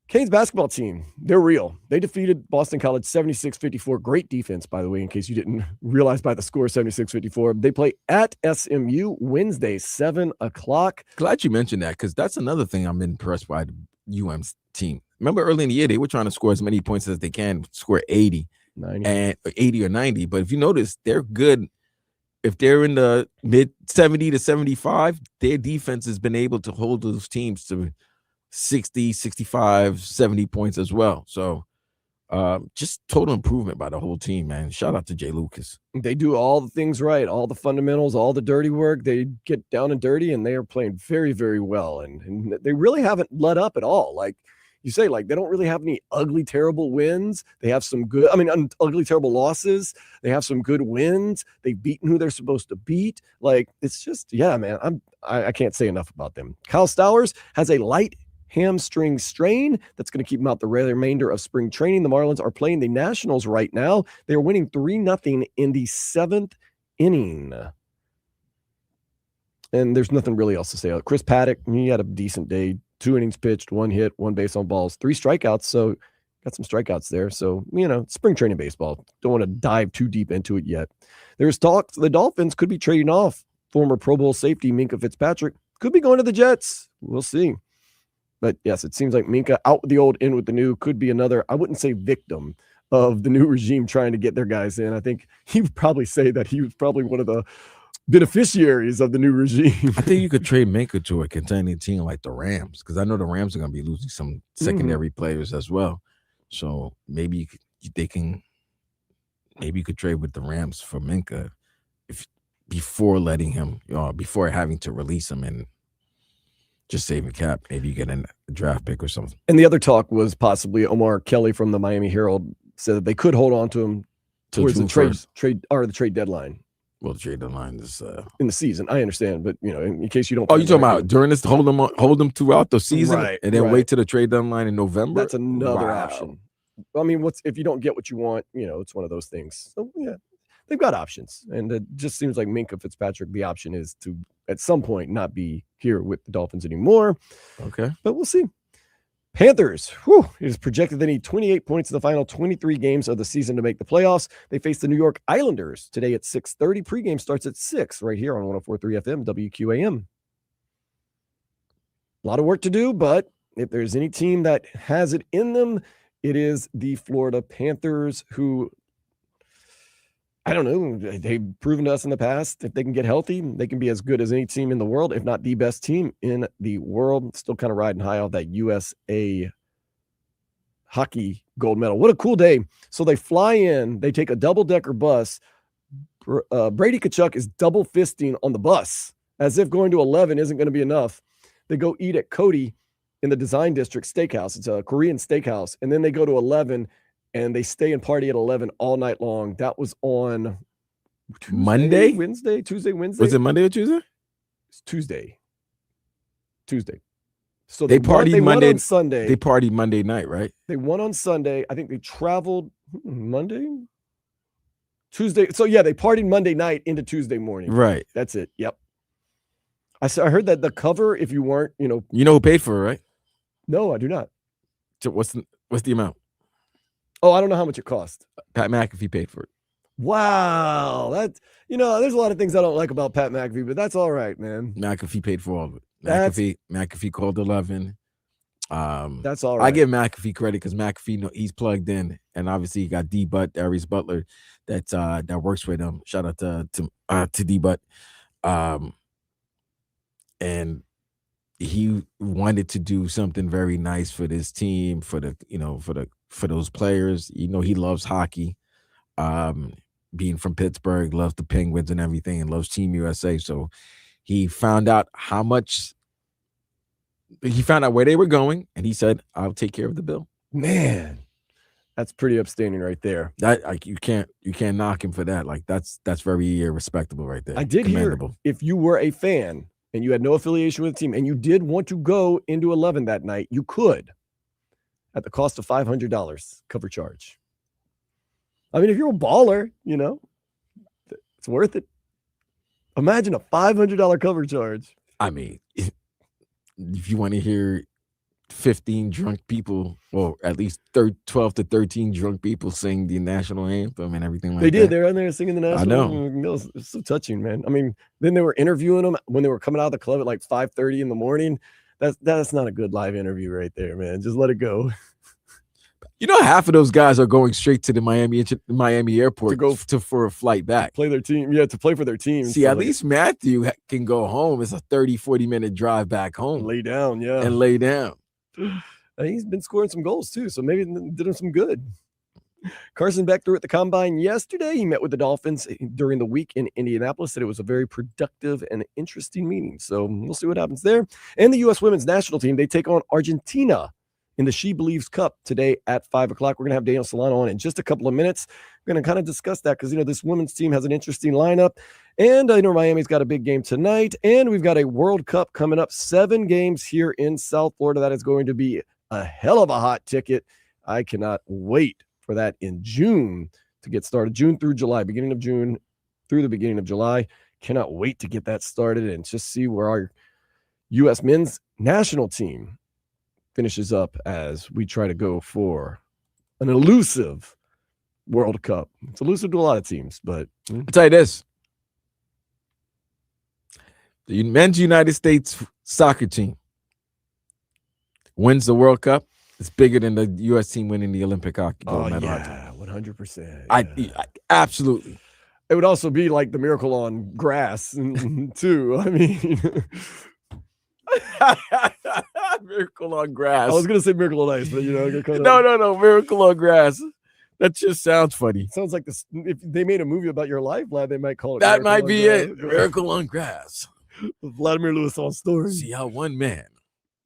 Canes basketball team, they're real. They defeated Boston College 76-54. Great defense, by the way, in case you didn't realize by the score, 76-54. They play at SMU Wednesday, 7 o'clock. Glad you mentioned that, because that's another thing I'm impressed by the UM's team. Remember early in the year, they were trying to score as many points as they can, score 80, 90. and 80 or 90. But if you notice, they're good. If they're in the mid 70 to 75, their defense has been able to hold those teams to 60, 65, 70 points as well. So just total improvement by the whole team, man. Shout out to Jay Lucas. They do all the things right, all the fundamentals, all the dirty work. They get down and dirty, and they are playing very, very well. And they really haven't let up at all. Like you say, like they don't really have any ugly, terrible wins. They have some good, ugly, terrible losses. They have some good wins. They've beaten who they're supposed to beat. Like, it's just, yeah, man, I can't say enough about them. Kyle Stowers has a light hamstring strain that's going to keep him out the remainder of spring training. The Marlins are playing the Nationals right now. They're winning 3-0 in the 7th inning. And there's nothing really else to say. Chris Paddock, he had a decent day. 2 innings pitched, 1 hit, 1 base on balls, 3 strikeouts. So got some strikeouts there. So, spring training baseball. Don't want to dive too deep into it yet. There's talk the Dolphins could be trading off former Pro Bowl safety Minkah Fitzpatrick. Could be going to the Jets. We'll see. But yes, it seems like Minkah, out with the old, in with the new, could be another, I wouldn't say victim of the new regime trying to get their guys in. I think he would probably say that he was probably one of the beneficiaries of the new regime. I think you could trade Minkah to a contending team like the Rams, because I know the Rams are going to be losing some secondary players as well. So maybe you could trade with the Rams for Minkah before letting him, before having to release him and just saving cap. Maybe you get a draft pick or something. And the other talk was possibly Omar Kelly from the Miami Herald said that they could hold on to him towards the trade deadline. Well, the trade deadline is in the season. I understand, but in case you don't. Oh, you talking about during this? Hold them throughout the season, right, and then right. wait till the trade deadline in November. That's another option. I mean, if you don't get what you want, it's one of those things. So yeah, they've got options, and it just seems like Minkah Fitzpatrick. The option is to at some point not be here with the Dolphins anymore. Okay, but we'll see. Panthers, it is projected they need 28 points in the final 23 games of the season to make the playoffs. They face the New York Islanders today at 6:30. Pregame starts at 6 right here on 104.3 FM WQAM. A lot of work to do, but if there's any team that has it in them, it is the Florida Panthers, who, I don't know, they've proven to us in the past, if they can get healthy, they can be as good as any team in the world, if not the best team in the world. Still kind of riding high off that USA hockey gold medal. What a cool day. So they fly in, they take a double-decker bus. Brady Tkachuk is double fisting on the bus, as if going to 11 isn't going to be enough. They go eat at Cody in the Design District Steakhouse. It's a Korean steakhouse. And then they go to 11 and they stay and party at 11 all night long. That was on Monday? Tuesday, Wednesday. Was it Monday or Tuesday? It's Tuesday. So they partied Monday on Sunday. They partied Monday night, right? They won on Sunday. I think they traveled Monday, Tuesday. So yeah, they partied Monday night into Tuesday morning. Right. That's it. Yep. I heard that the cover, if you weren't, you know who paid for it, right? No, I do not. So what's the amount? Oh, I don't know how much it cost. Pat McAfee paid for it. Wow. That, there's a lot of things I don't like about Pat McAfee, but that's all right, man. McAfee paid for all of it. McAfee called 11. That's all right. I give McAfee credit because McAfee, he's plugged in, and obviously he got Darius Butler that works with him. Shout out to D Butt, and he wanted to do something very nice for this team, for those players. He loves hockey. Being from Pittsburgh, loves the Penguins and everything, and loves Team USA. So he found out where they were going, and he said, "I'll take care of the bill." Man, that's pretty upstanding right there. That you can't knock him for that. Like that's very respectable right there. I did hear if you were a fan and you had no affiliation with the team and you did want to go into 11 that night, you could, at the cost of $500 cover charge. I mean, if you're a baller, it's worth it. Imagine a $500 cover charge. I mean, if you want to hear 15 drunk people, or at least 12 to 13 drunk people sing the national anthem and everything like that. They did. They're on there singing the national anthem. I know. It's so touching, man. I mean, then they were interviewing them when they were coming out of the club at like 5:30 in the morning. That's not a good live interview right there, man. Just let it go. Half of those guys are going straight to the Miami airport for a flight back. Play their team. Yeah, to play for their team. See, at least Matthew can go home. It's a 30, 40-minute drive back home. Lay down, yeah. And lay down. And he's been scoring some goals too, so maybe it did him some good. Carson Beck threw at the combine yesterday. He met with the Dolphins during the week in Indianapolis. Said it was a very productive and interesting meeting. So we'll see what happens there. And the U.S. women's national team, they take on Argentina in the She Believes Cup today at 5 o'clock. We're going to have Daniel Solano on in just a couple of minutes. We're going to kind of discuss that because, this women's team has an interesting lineup. And I know Miami's got a big game tonight. And we've got a World Cup coming up, 7 games here in South Florida. That is going to be a hell of a hot ticket. I cannot wait for that in June to get started. June through July, beginning of June through the beginning of July. Cannot wait to get that started and just see where our U.S. men's national team finishes up as we try to go for an elusive World Cup. It's elusive to a lot of teams, but I'll tell you this. The men's United States soccer team wins the World Cup. It's bigger than the U.S. team winning the Olympic hockey gold medal. Yeah, 100%. I absolutely. It would also be like the Miracle on Grass, too. I mean... Miracle on Grass. I was gonna say Miracle on Ice, but no, Miracle on Grass. That just sounds funny. Sounds like this. If they made a movie about your life, Vlad, they might call it. That might be it. Miracle on Grass. Vladimir Lewis's story. See how one man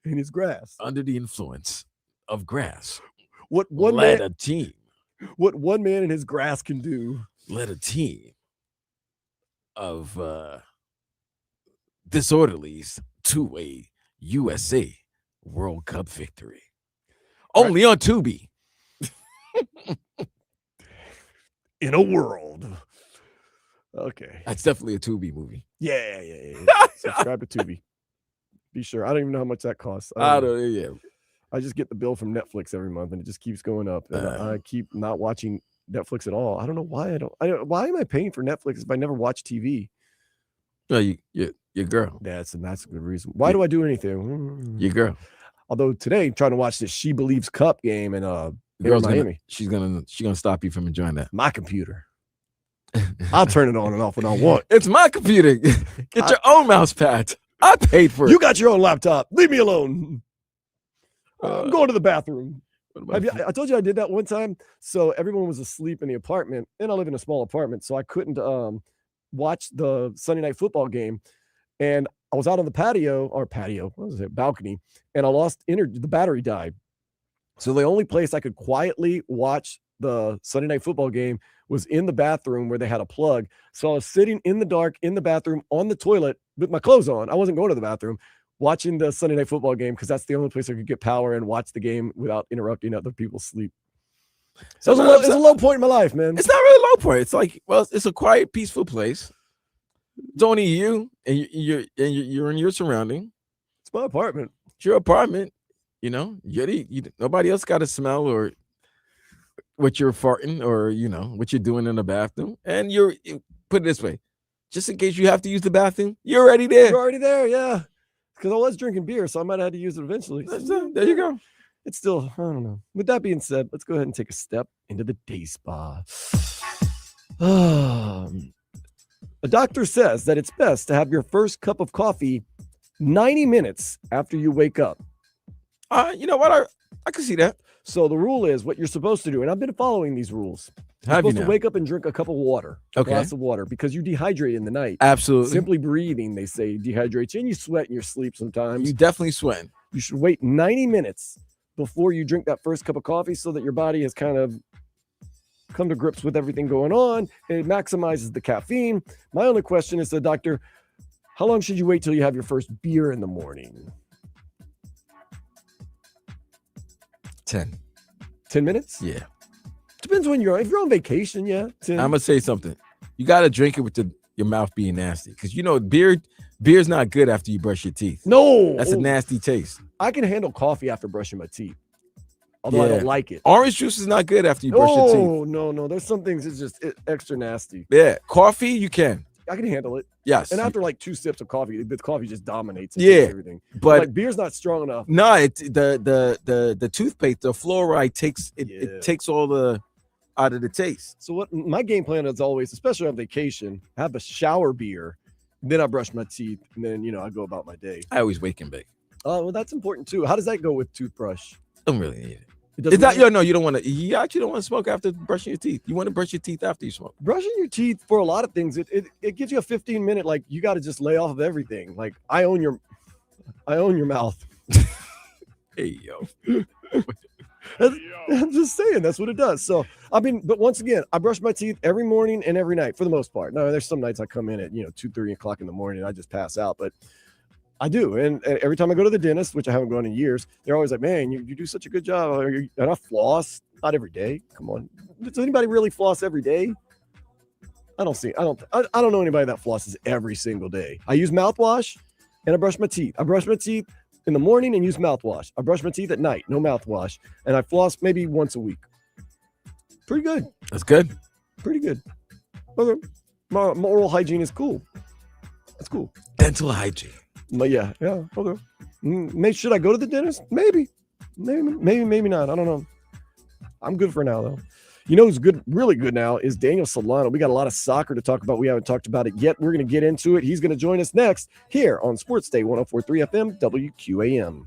in his grass, under the influence of grass, what one led man, a team. What one man in his grass can do. Led a team of disorderlies to a USA World Cup victory. Only on Tubi. In a world. Okay. That's definitely a Tubi movie. Yeah. Subscribe to Tubi. Be sure. I don't even know how much that costs. I just get the bill from Netflix every month and it just keeps going up. And I keep not watching Netflix at all. I don't know why why am I paying for Netflix if I never watch TV? Well, your girl. That's a good reason. Why do I do anything? Your girl. Although today I'm trying to watch this She Believes Cup game in Miami. She's gonna stop you from enjoying that. My computer. I'll turn it on and off when I want. It's my computer. Get your own mouse pad. I paid for it. You got your own laptop. Leave me alone. I'm going to the bathroom. I told you I did that one time. So everyone was asleep in the apartment, and I live in a small apartment, so I couldn't watch the Sunday night football game. And I was out on the balcony, and I lost energy. The battery died. So the only place I could quietly watch the Sunday night football game was in the bathroom where they had a plug. So I was sitting in the dark in the bathroom on the toilet with my clothes on. I wasn't going to the bathroom, watching the Sunday night football game because that's the only place I could get power and watch the game without interrupting other people's sleep. So it's a low point in my life, man. It's not really a low point. It's like, well, it's a quiet, peaceful place. It's only you and you're in your surrounding. It's my apartment. It's your apartment. Nobody else got to smell or what you're farting or what you're doing in the bathroom. And put it this way, just in case you have to use the bathroom, you're already there. You're already there, yeah. because I was drinking beer, so I might have had to use it eventually. There you go. It's still, I don't know. With that being said, let's go ahead and take a step into the day spa. A doctor says that it's best to have your first cup of coffee 90 minutes after you wake up. You know what? I can see that. So the rule is what you're supposed to do, and I've been following these rules. You're Have you supposed to now? wake up and drink a cup of water, a Okay. glass of water, because you dehydrate in the night. Absolutely. Simply breathing, they say, dehydrates you, and you sweat in your sleep sometimes. You definitely sweating. You should wait 90 minutes before you drink that first cup of coffee so that your body has kind of come to grips with everything going on, and it maximizes the caffeine. My only question is to the doctor, how long should you wait till you have your first beer in the morning? 10 minutes? Yeah. Depends when you're on. If you're on vacation, yeah. 10. I'm gonna say something. You gotta drink it with your mouth being nasty, because you know beer's not good after you brush your teeth. No, that's a nasty taste. I can handle coffee after brushing my teeth, although I don't like it. Orange juice is not good after you brush your teeth. No. There's some things it's just extra nasty. Yeah, coffee you can. I can handle it. Yes. And after like 2 sips of coffee, the coffee just dominates. And Yeah, takes everything. but like beer's not strong enough. No, the toothpaste, the fluoride takes it takes all the out of the taste. So what my game plan is always, especially on vacation, have a shower beer, then I brush my teeth, and then I go about my day. I always wake and bake. Oh, well, that's important too. How does that go with toothbrush? Don't really need it. It's not, no, you don't want to. You actually don't want to smoke after brushing your teeth. You want to brush your teeth after you smoke. Brushing your teeth for a lot of things, it gives you a 15-minute, like you got to just lay off of everything. Like I own your mouth. Hey yo. I'm just saying that's what it does. So but once again, I brush my teeth every morning and every night for the most part. Now there's some nights I come in at 2-3 o'clock in the morning and I just pass out, but I do. And every time I go to the dentist, which I haven't gone in years, they're always like, man, you do such a good job. And I floss, not every day. Come on. Does anybody really floss every day? I don't know anybody that flosses every single day. I use mouthwash and I brush my teeth. I brush my teeth in the morning and use mouthwash. I brush my teeth at night, no mouthwash. And I floss maybe once a week. Pretty good. That's good. Pretty good. Okay. My oral hygiene is cool. That's cool. Dental hygiene. But yeah. Okay. Maybe should I go to the dentist? Maybe not. I don't know. I'm good for now though. Who's good, really good now is Daniel Solano. We got a lot of soccer to talk about. We haven't talked about it yet. We're going to get into it. He's going to join us next here on Sports Day 104.3 FM WQAM.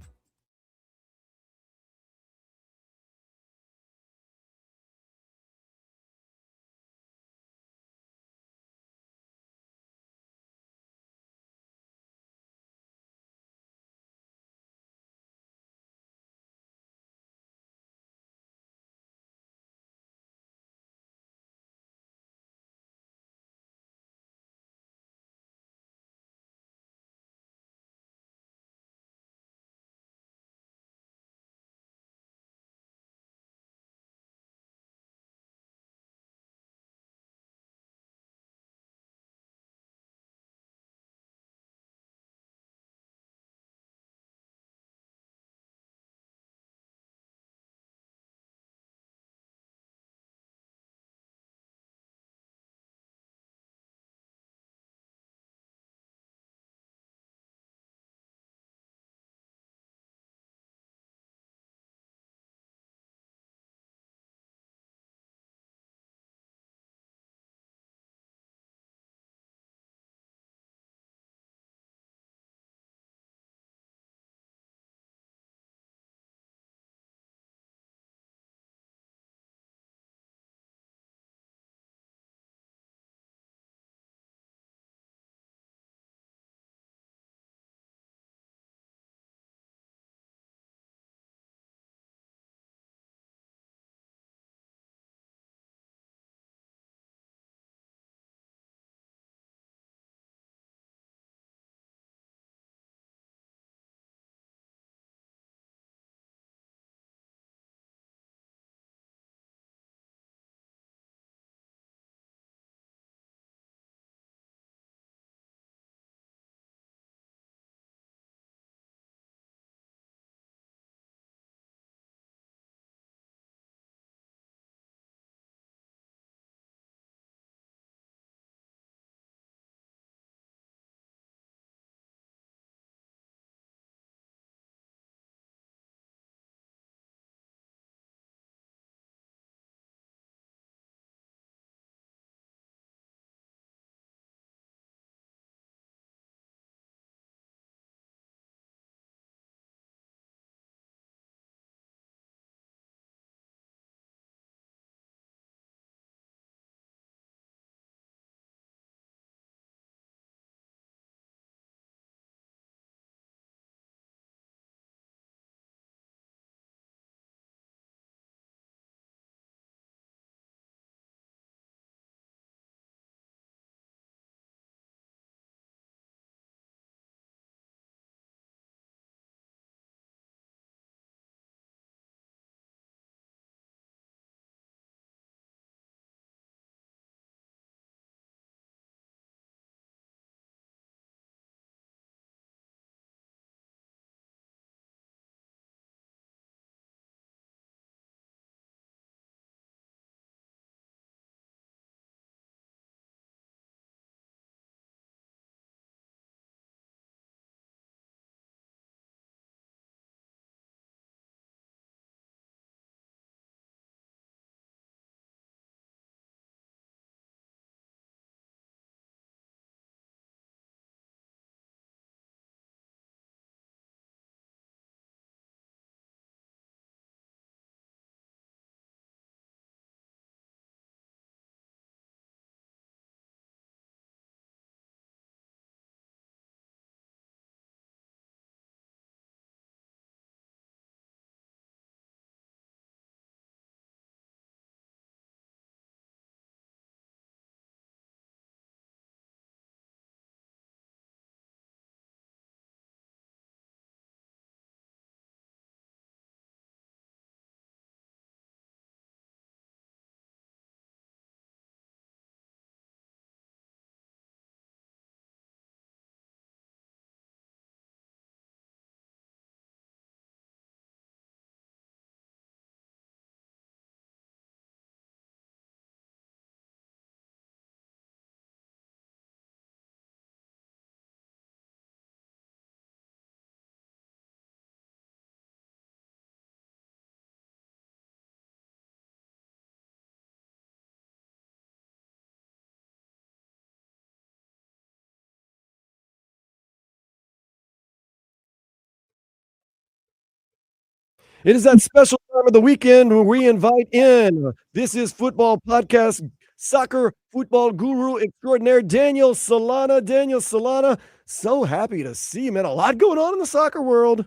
It is that special time of the weekend where we invite in This Is Football podcast soccer football guru extraordinaire Daniel Solana. Daniel Solana, so happy to see you, man. A lot going on in the soccer world.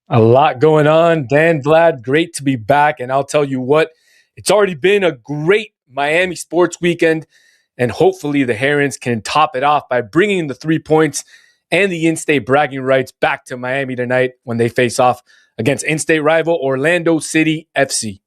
A lot going on. Dan, Vlad, great to be back. And I'll tell you what, it's already been a great Miami sports weekend. And hopefully the Herons can top it off by bringing the 3 points and the in-state bragging rights back to Miami tonight when they face off against in-state rival Orlando City FC.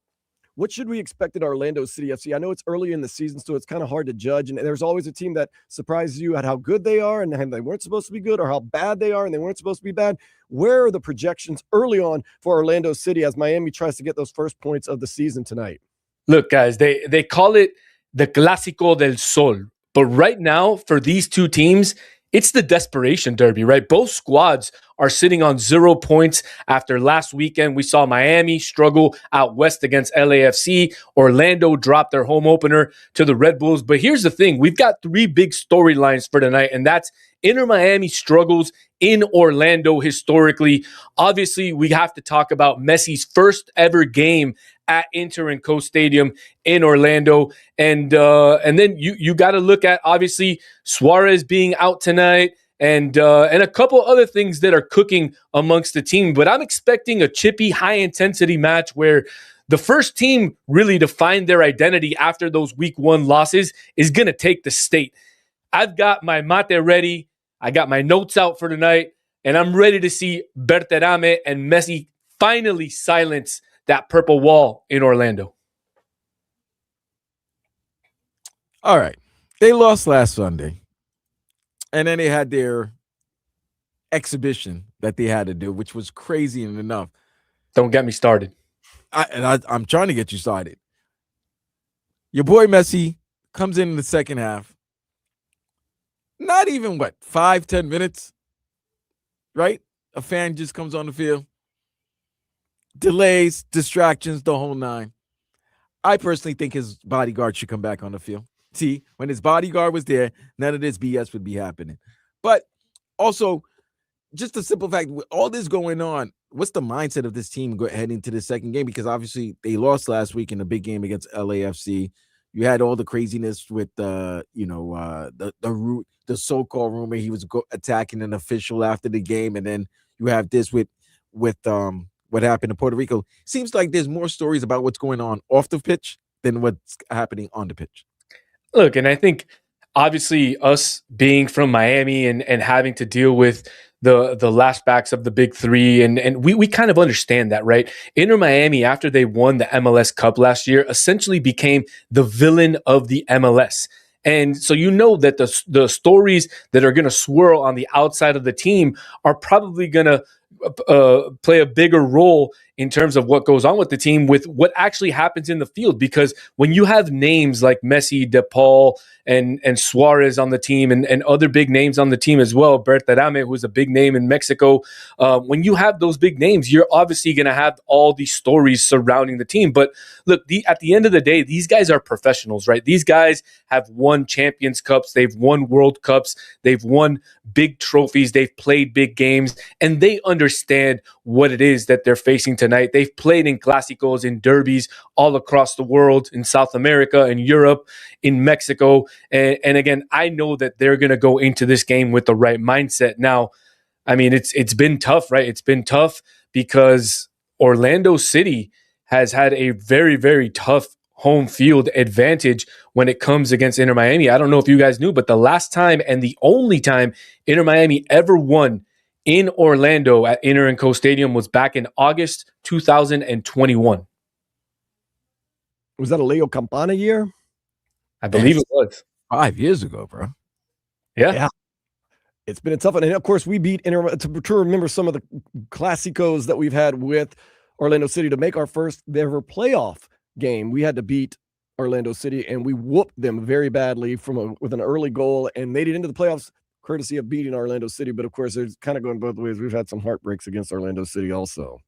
What should we expect at Orlando City FC? I know it's early in the season, so it's kind of hard to judge. And there's always a team that surprises you at how good they are and they weren't supposed to be good, or how bad they are and they weren't supposed to be bad. Where are the projections early on for Orlando City as Miami tries to get those first points of the season tonight? Look, guys, they call it the Clásico del Sol. But right now, for these two teams, it's the desperation derby, right? Both squads are sitting on 0 points after last weekend. We saw Miami struggle out west against LAFC. Orlando dropped their home opener to the Red Bulls. But here's the thing. We've got 3 big storylines for tonight, and that's Inter Miami struggles in Orlando historically. Obviously, we have to talk about Messi's first ever game at Inter & Co Stadium in Orlando. And then you got to look at, obviously, Suarez being out tonight and a couple other things that are cooking amongst the team. But I'm expecting a chippy, high-intensity match where the first team really to find their identity after those week 1 losses is going to take the state. I've got my mate ready. I got my notes out for tonight, and I'm ready to see Berterame and Messi finally silence that purple wall in Orlando. All right. They lost last Sunday. And then they had their exhibition that they had to do, which was crazy enough. Don't get me started. I'm trying to get you started. Your boy Messi comes in the second half. Not even, 5-10 minutes, right? A fan just comes on the field. Delays, distractions, the whole 9. I personally think his bodyguard should come back on the field. See, when his bodyguard was there, none of this BS would be happening. But also, just the simple fact, with all this going on, what's the mindset of this team heading to the second game? Because obviously they lost last week in the big game against LAFC. You had all the craziness with the so-called rumor he was attacking an official after the game, and then you have this with what happened in Puerto Rico. Seems like there's more stories about what's going on off the pitch than what's happening on the pitch. Look, and I think obviously us being from Miami and having to deal with the lashbacks of the big 3, and we kind of understand that, right? Inter Miami, after they won the MLS Cup last year, essentially became the villain of the MLS. And so you know that the stories that are going to swirl on the outside of the team are probably going to play a bigger role in terms of what goes on with the team, with what actually happens in the field. Because when you have names like Messi, De Paul, and Suarez on the team, and other big names on the team as well, Berterame, who's a big name in Mexico, when you have those big names, you're obviously going to have all these stories surrounding the team. But look, at the end of the day, these guys are professionals, right? These guys have won Champions Cups, they've won World Cups, they've won big trophies, they've played big games, and they understand what it is that they're facing tonight. They've played in Clásicos, in derbies all across the world, in South America, in Europe, in Mexico. And again, I know that they're going to go into this game with the right mindset. Now, I mean, it's been tough, right? It's been tough because Orlando City has had a very, very tough home field advantage when it comes against Inter Miami. I don't know if you guys knew, but the last time and the only time Inter Miami ever won in Orlando at Inter & Co Stadium was back in August 2021. Was that a Leo Campana year? I believe it was. 5 years ago, bro. Yeah. It's been a tough one. And of course, we beat Inter to remember some of the Clásicos that we've had with Orlando City to make our first ever playoff game. We had to beat Orlando City, and we whooped them very badly with an early goal and made it into the playoffs courtesy of beating Orlando City. But of course, there's kind of going both ways. We've had some heartbreaks against Orlando City also.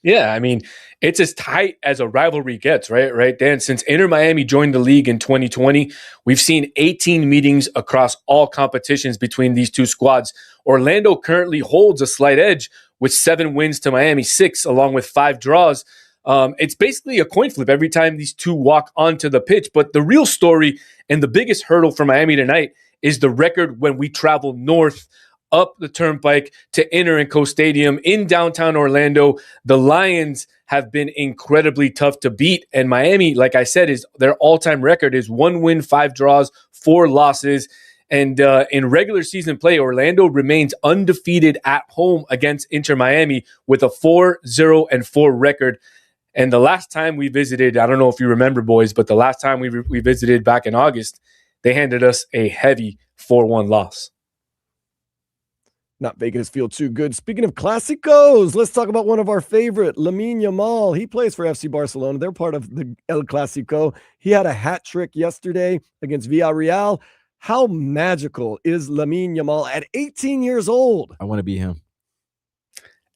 Yeah, I mean, it's as tight as a rivalry gets, right, Dan? Since Inter Miami joined the league in 2020, we've seen 18 meetings across all competitions between these two squads. Orlando currently holds a slight edge with 7 wins to Miami 6, along with 5 draws. It's basically a coin flip every time these two walk onto the pitch. But the real story and the biggest hurdle for Miami tonight is the record when we travel north up the turnpike to Inter and Co Stadium in downtown Orlando. The Lions have been incredibly tough to beat. And Miami, like I said, is their all-time record is 1 win, 5 draws, 4 losses. And in regular season play, Orlando remains undefeated at home against Inter Miami with a 4-0-4 record. And the last time we visited, I don't know if you remember, boys, but the last time we visited back in August, they handed us a heavy 4-1 loss. Not making us feel too good. Speaking of Clásicos, let's talk about one of our favorite, Lamine Yamal. He plays for FC Barcelona. They're part of the El Clásico. He had a hat trick yesterday against Villarreal. How magical is Lamine Yamal at 18 years old? I want to be him.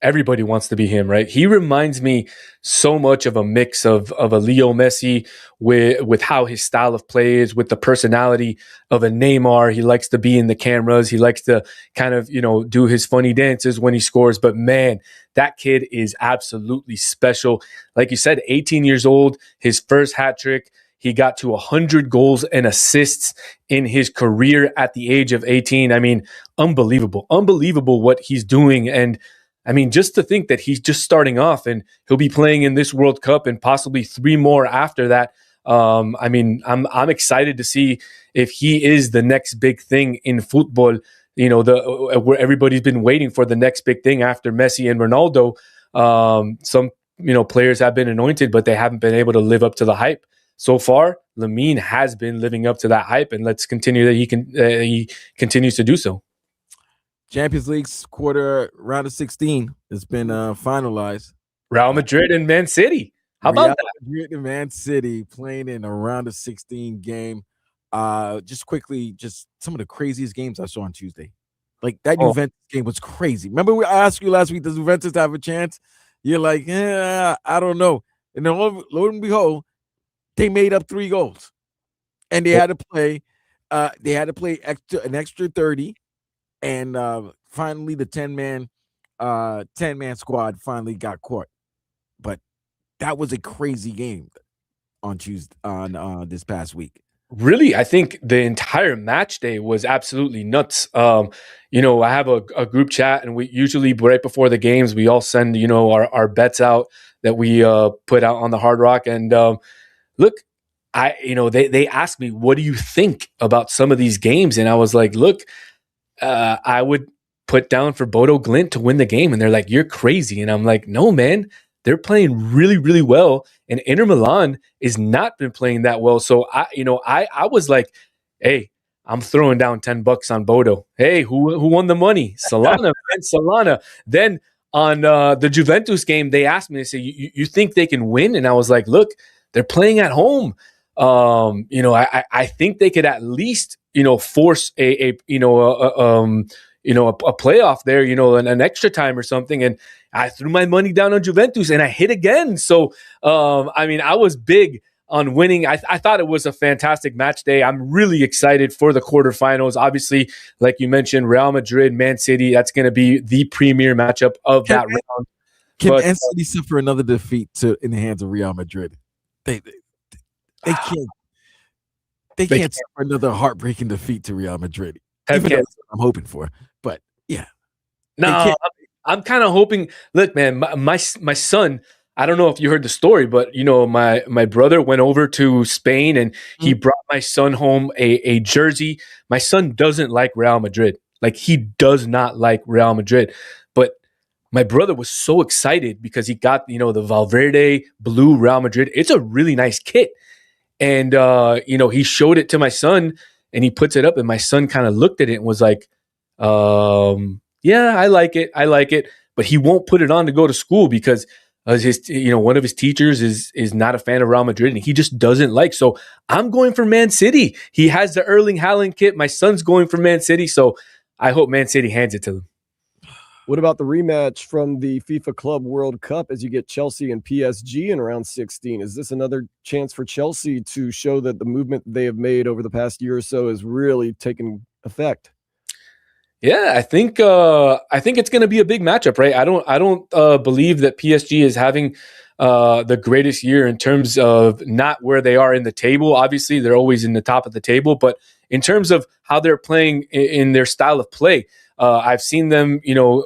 Everybody wants to be him, right? He reminds me so much of a mix of a Leo Messi with how his style of play is, with the personality of a Neymar. He likes to be in the cameras. He likes to kind of, do his funny dances when he scores. But man, that kid is absolutely special. Like you said, 18 years old, his first hat trick. He got to 100 goals and assists in his career at the age of 18. I mean, unbelievable what he's doing. And I mean, just to think that he's just starting off and he'll be playing in this World Cup and possibly 3 more after that. I mean, I'm excited to see if he is the next big thing in football. Where everybody's been waiting for the next big thing after Messi and Ronaldo. Some players have been anointed, but they haven't been able to live up to the hype. So far, Lamine has been living up to that hype, and let's continue that he continues to do so. Champions League's round of 16 has been finalized. Real Madrid and Man City. How about that? Madrid and Man City playing in a round of 16 game. Just quickly, just some of the craziest games I saw on Tuesday. Like that Juventus game was crazy. Remember I asked you last week, does Juventus have a chance? You're like, I don't know. And then lo and behold, they made up 3 goals. And they had to play an extra 30. And finally, the 10-man squad finally got caught. But that was a crazy game on Tuesday, on this past week. Really, I think the entire match day was absolutely nuts. I have a group chat, and we usually right before the games we all send our bets out that we put out on the Hard Rock. And look, they asked me, what do you think about some of these games? And I was like, look. I would put down for Bodo Glimt to win the game. And they're like, you're crazy. And I'm like, no, man, they're playing really, really well. And Inter Milan has not been playing that well. So I was like, hey, I'm throwing down $10 on Bodo. Hey, who won the money? Solana, man, Solana. Then on the Juventus game, they asked me, they say, you think they can win? And I was like, look, they're playing at home. I think they could at least, force a playoff there, an extra time or something. And I threw my money down on Juventus and I hit again. So, I was big on winning. I thought it was a fantastic match day. I'm really excited for the quarterfinals. Obviously, like you mentioned, Real Madrid, Man City, that's going to be the premier matchup of that round. Can Man City suffer another defeat in the hands of Real Madrid? They can't. They can't suffer another heartbreaking defeat to Real Madrid. Even though that's what I'm hoping for, but yeah. No, I'm kind of hoping. Look, man, my son. I don't know if you heard the story, but my brother went over to Spain and he brought my son home a jersey. My son doesn't like Real Madrid. Like, he does not like Real Madrid, but my brother was so excited because he got the Valverde blue Real Madrid. It's a really nice kit. And, he showed it to my son and he puts it up and my son kind of looked at it and was like, yeah, I like it. But he won't put it on to go to school because one of his teachers is not a fan of Real Madrid and he just doesn't like. So I'm going for Man City. He has the Erling Haaland kit. My son's going for Man City. So I hope Man City hands it to them. What about the rematch from the FIFA Club World Cup as you get Chelsea and PSG in round 16? Is this another chance for Chelsea to show that the movement they have made over the past year or so has really taken effect? Yeah, I think it's going to be a big matchup, right? I don't believe that PSG is having the greatest year in terms of not where they are in the table. Obviously, they're always in the top of the table, but in terms of how they're playing in their style of play, I've seen them,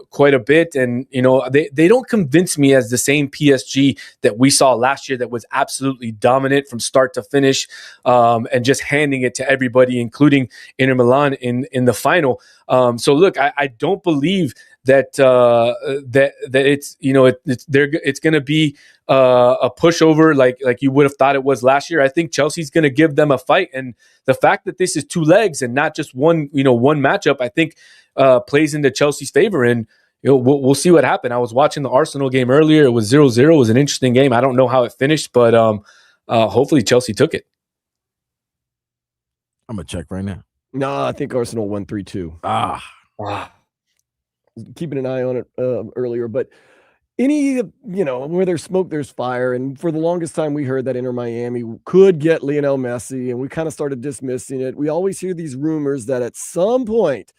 quite a bit, and they don't convince me as the same PSG that we saw last year that was absolutely dominant from start to finish, and just handing it to everybody, including Inter Milan in the final. So look, I don't believe that that it's it's going to be a pushover like you would have thought it was last year. I think Chelsea's going to give them a fight, and the fact that this is two legs and not just one matchup, I think plays into Chelsea's favor. And we'll see what happened. I was watching the Arsenal game earlier. It was 0-0. It was an interesting game. I don't know how it finished, but hopefully Chelsea took it. I'm gonna check right now. No, I think Arsenal won 3-2. Keeping an eye on it earlier, but where there's smoke, there's fire. And for the longest time, we heard that Inter Miami could get Lionel Messi, and we kind of started dismissing it. We always hear these rumors that at some point,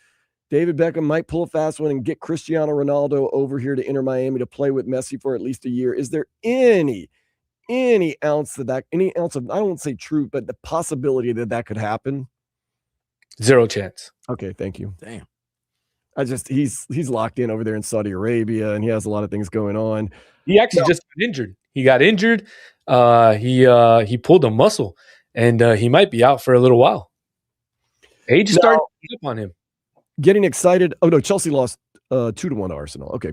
David Beckham might pull a fast one and get Cristiano Ronaldo over here to Inter Miami to play with Messi for at least a year. Is there any ounce of, I don't want to say truth, but the possibility that could happen? Zero chance. Okay, thank you. Damn. He's locked in over there in Saudi Arabia, and he has a lot of things going on. He actually just got injured. He got injured. He pulled a muscle, and he might be out for a little while. Age is starting to keep up on him. Getting excited. Oh no, Chelsea lost 2-1 to Arsenal. Okay,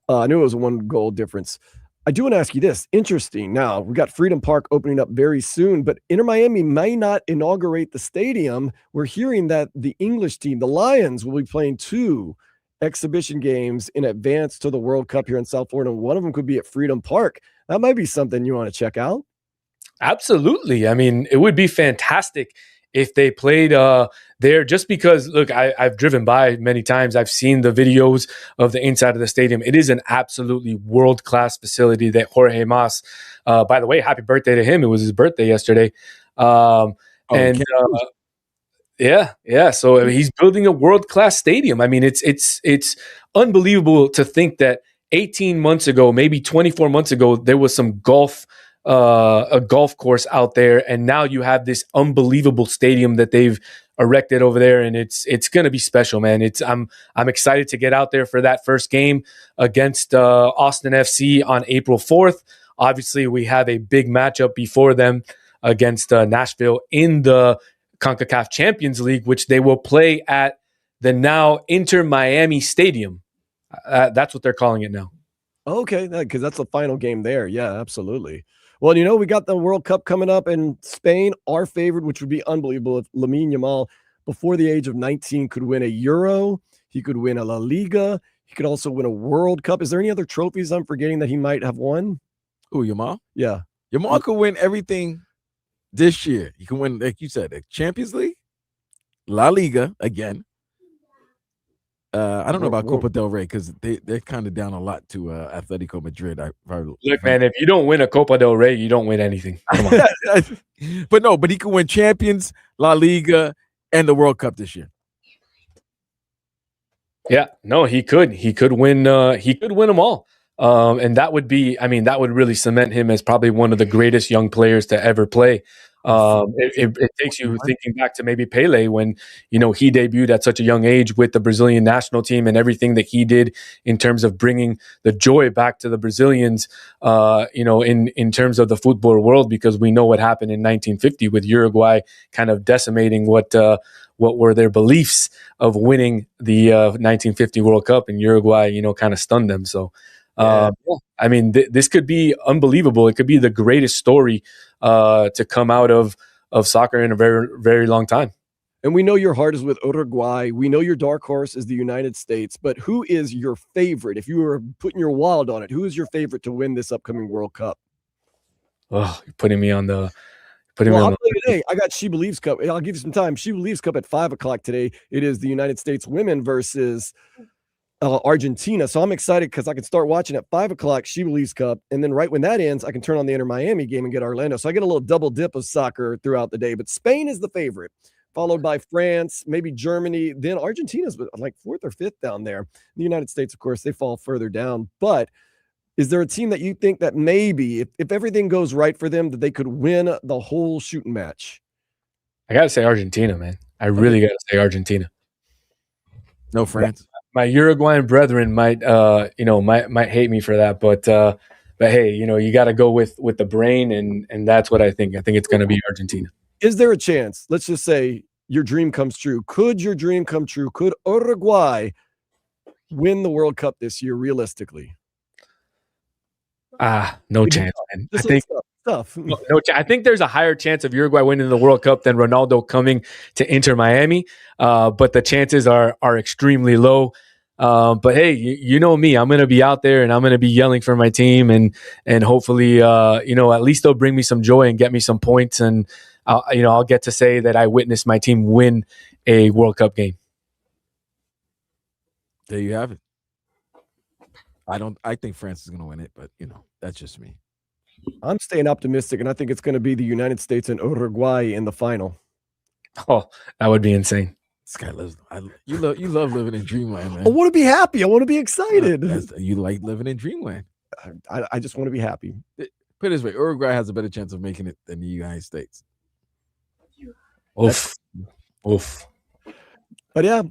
I knew it was a 1-goal difference. I do want to ask you this. Interesting. Now, we got Freedom Park opening up very soon, but Inter Miami may not inaugurate the stadium. We're hearing that the English team, the Lions, will be playing 2 exhibition games in advance to the World Cup here in South Florida. And one of them could be at Freedom Park. That might be something you want to check out. Absolutely. I mean, it would be fantastic if they played there, just because, look, I've driven by many times. I've seen the videos of the inside of the stadium. It is an absolutely world-class facility that Jorge Mas, by the way, happy birthday to him. It was his birthday yesterday. So he's building a world-class stadium. I mean, it's unbelievable to think that 18 months ago, maybe 24 months ago, there was some a golf course out there, and now you have this unbelievable stadium that they've erected over there, and it's going to be special, man. I'm excited to get out there for that first game against Austin FC on April 4th. Obviously, we have a big matchup before them against Nashville in the CONCACAF Champions League, which they will play at the now Inter Miami Stadium. That's what they're calling it now. Okay, because that's the final game there. Yeah, absolutely. Well, we got the World Cup coming up in Spain, our favorite, which would be unbelievable if Lamine Yamal, before the age of 19, could win a Euro. He could win a La Liga. He could also win a World Cup. Is there any other trophies I'm forgetting that he might have won? Ooh, Yamal? Yeah. Yamal could win everything this year. He can win, like you said, the Champions League, La Liga again. I don't know about Copa del Rey because they're kind of down a lot to Atletico Madrid. Look, man, if you don't win a Copa del Rey, you don't win anything. Come on. But he can win Champions, La Liga, and the World Cup this year. Yeah, no, he could. He could win. He could win them all. And that would be, that would really cement him as probably one of the greatest young players to ever play. It takes you thinking back to maybe Pele when, he debuted at such a young age with the Brazilian national team and everything that he did in terms of bringing the joy back to the Brazilians, in terms of the football world, because we know what happened in 1950 with Uruguay kind of decimating what were their beliefs of winning the 1950 World Cup, and Uruguay, kind of stunned them. So, this could be unbelievable. It could be the greatest story to come out of soccer in a very, very long time. And we know your heart is with Uruguay. We know your dark horse is the United States. But who is your favorite? If you were putting your wallet on it, who is your favorite to win this upcoming World Cup? Oh, you're putting me on the. I'll tell you today, I got She Believes Cup. I'll give you some time. She Believes Cup at 5:00 today. It is the United States women versus Argentina. So I'm excited because I can start watching at 5:00 She Believes Cup, and then right when that ends, I can turn on the Inter Miami game and get Orlando. So I get a little double dip of soccer throughout the day. But Spain is the favorite. followed by France, maybe Germany. Then Argentina's like 4th or 5th down there. The United States, of course, they fall further down. But is there a team that you think that maybe, if everything goes right for them, that they could win the whole shooting match? I got to say Argentina, man. I really got to say Argentina. No France. My Uruguayan brethren might hate me for that, but hey, you got to go with the brain, and that's what I think. I think it's going to be Argentina. Is there a chance? Let's just say your dream comes true. Could your dream come true? Could Uruguay win the World Cup this year realistically? No chance, man. I think tough. I think there's a higher chance of Uruguay winning the World Cup than Ronaldo coming to Inter Miami, but the chances are extremely low. But hey, you know me, I'm going to be out there and I'm going to be yelling for my team, and hopefully, at least they'll bring me some joy and get me some points, and I'll get to say that I witnessed my team win a World Cup game. There you have it. I think France is going to win it, but that's just me. I'm staying optimistic, and I think it's going to be the United States and Uruguay in the final. Oh, that would be insane. This guy lives. You love living in dreamland, man. I want to be happy. I want to be excited. You like living in dreamland. I just want to be happy. Put it this way: Uruguay has a better chance of making it than the United States. Oof. But yeah.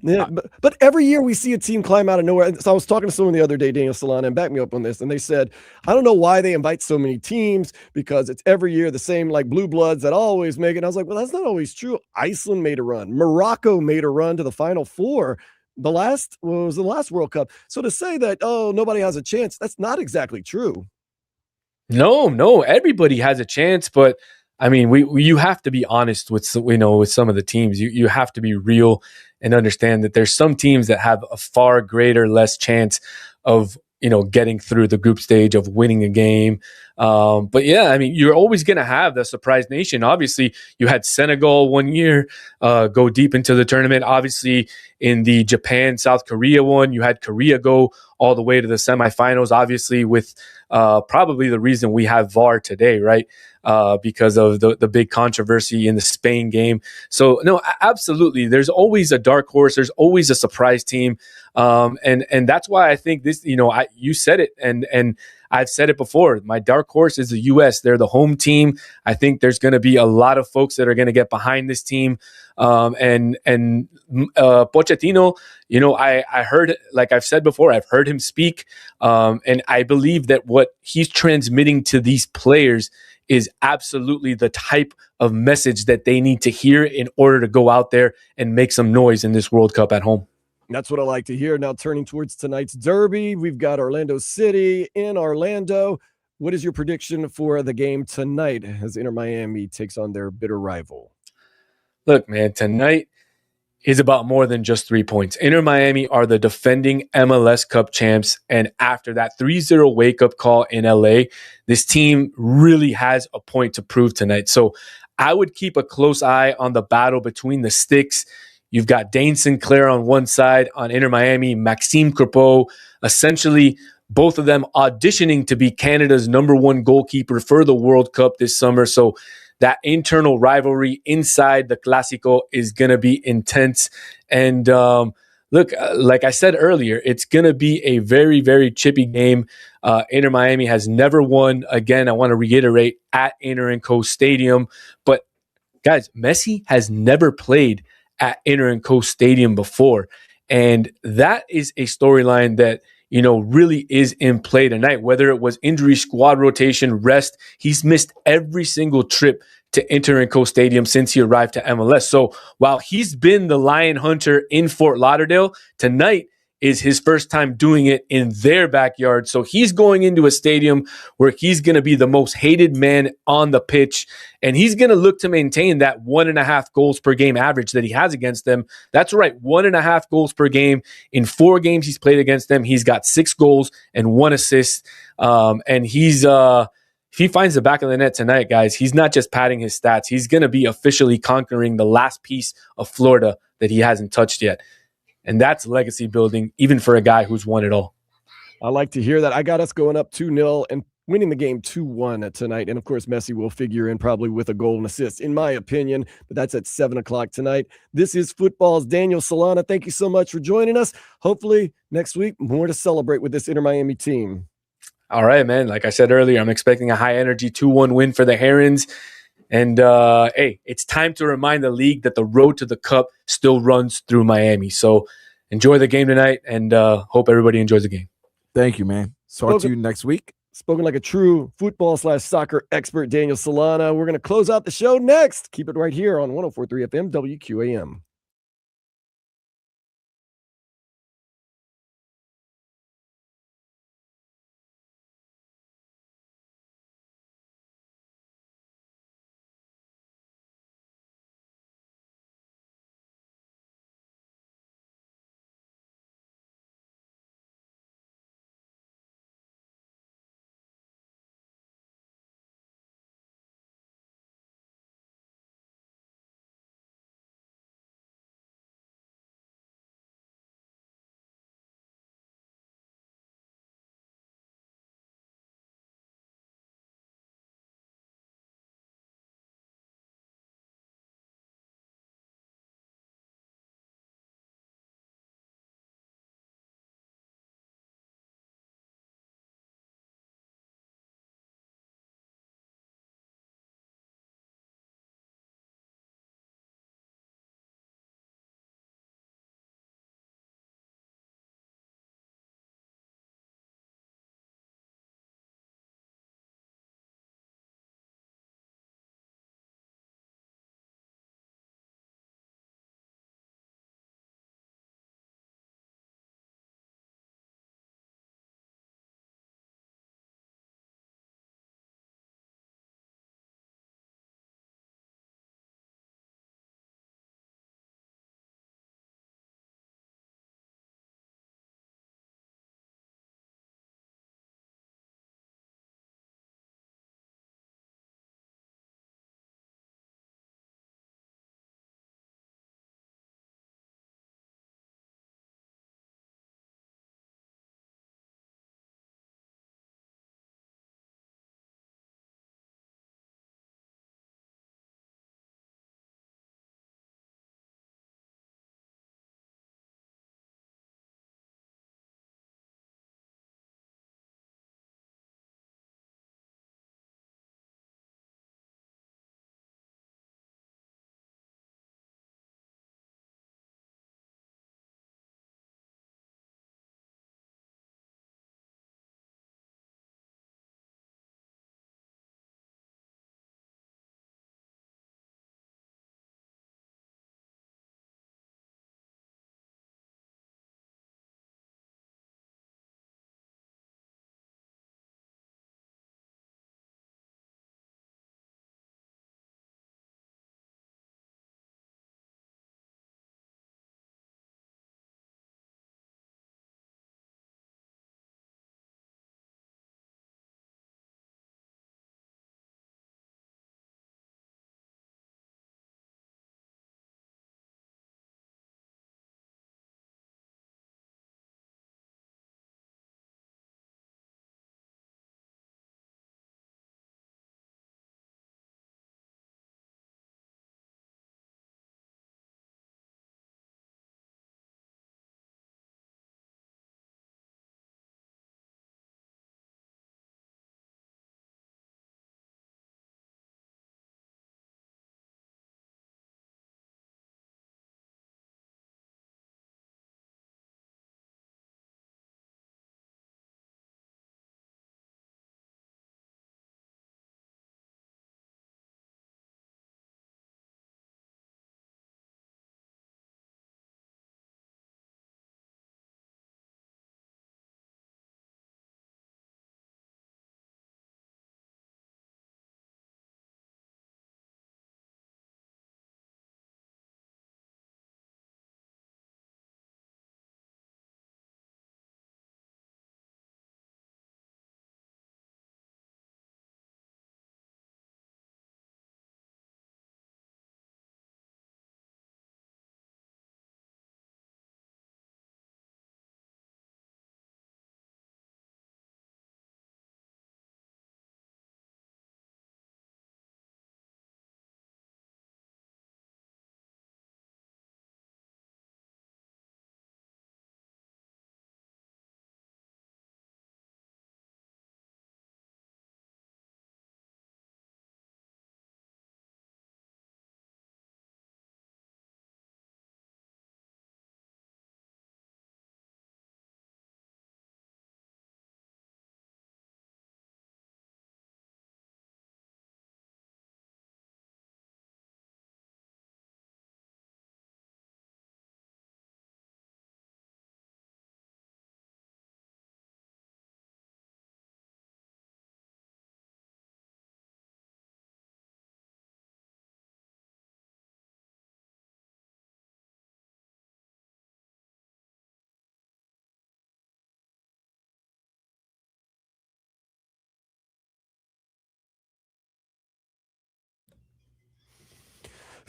But every year we see a team climb out of nowhere. So I was talking to someone the other day, Daniel Solana, and backed me up on this. And they said, I don't know why they invite so many teams, because it's every year the same like blue bloods that always make it. And I was like, well, that's not always true. Iceland made a run. Morocco made a run to the Final Four. The last World Cup. So to say that, nobody has a chance, that's not exactly true. No, everybody has a chance, but I mean, you have to be honest with some of the teams. You have to be real and understand that there's some teams that have a far less chance of getting through the group stage, of winning a game. But yeah, I mean, you're always going to have the surprise nation. Obviously, you had Senegal one year go deep into the tournament. Obviously, in the Japan-South Korea one, you had Korea go all the way to the semifinals. Obviously, with probably the reason we have VAR today, right? Because of the big controversy in the Spain game. So no, absolutely. There's always a dark horse. There's always a surprise team. And that's why I think this, you said it, and I've said it before. My dark horse is the U.S. They're the home team. I think there's going to be a lot of folks that are going to get behind this team. And Pochettino, I heard, like I've said before, I've heard him speak. And I believe that what he's transmitting to these players is absolutely the type of message that they need to hear in order to go out there and make some noise in this World Cup at home. That's what I like to hear. Now turning towards tonight's derby, we've got Orlando City in Orlando. What is your prediction for the game tonight as Inter Miami takes on their bitter rival? Look, man, tonight is about more than just 3 points. Inter Miami are the defending MLS Cup champs, and after that 3-0 wake-up call in LA, this team really has a point to prove tonight. So I would keep a close eye on the battle between the sticks. You've got Dane Sinclair on one side, on Inter Miami, Maxime Crepeau, essentially both of them auditioning to be Canada's #1 goalkeeper for the World Cup this summer. So that internal rivalry inside the Clásico is going to be intense. And look, like I said earlier, it's going to be a very, very chippy game. Inter Miami has never won, again, I want to reiterate, at Inter & Co Stadium. But guys, Messi has never played at Inter & Co Stadium before. And that is a storyline that, really is in play tonight. Whether it was injury, squad rotation, rest, he's missed every single trip to Inter & Co Stadium since he arrived to MLS. So while he's been the Lion Hunter in Fort Lauderdale, tonight is his first time doing it in their backyard. So he's going into a stadium where he's going to be the most hated man on the pitch, and he's going to look to maintain that 1.5 goals per game average that he has against them. That's right, 1.5 goals per game. In 4 games he's played against them, he's got 6 goals and 1 assist. And he's if he finds the back of the net tonight, guys, he's not just padding his stats. He's going to be officially conquering the last piece of Florida that he hasn't touched yet. And that's legacy building, even for a guy who's won it all. I like to hear that. I got us going up 2-0. And winning the game 2-1 tonight. And of course, Messi will figure in probably with a goal and assist, in my opinion, but that's at 7 o'clock tonight. This is Football's Daniel Solana. Thank you so much for joining us. Hopefully next week, more to celebrate with this Inter Miami team. All right, man. Like I said earlier, I'm expecting a high energy 2-1 win for the Herons. And hey, it's time to remind the league that the road to the cup still runs through Miami. So enjoy the game tonight, and hope everybody enjoys the game. Thank you, man. Talk to you next week. Spoken like a true football/soccer expert, Daniel Solana. We're going to close out the show next. Keep it right here on 104.3 FM WQAM.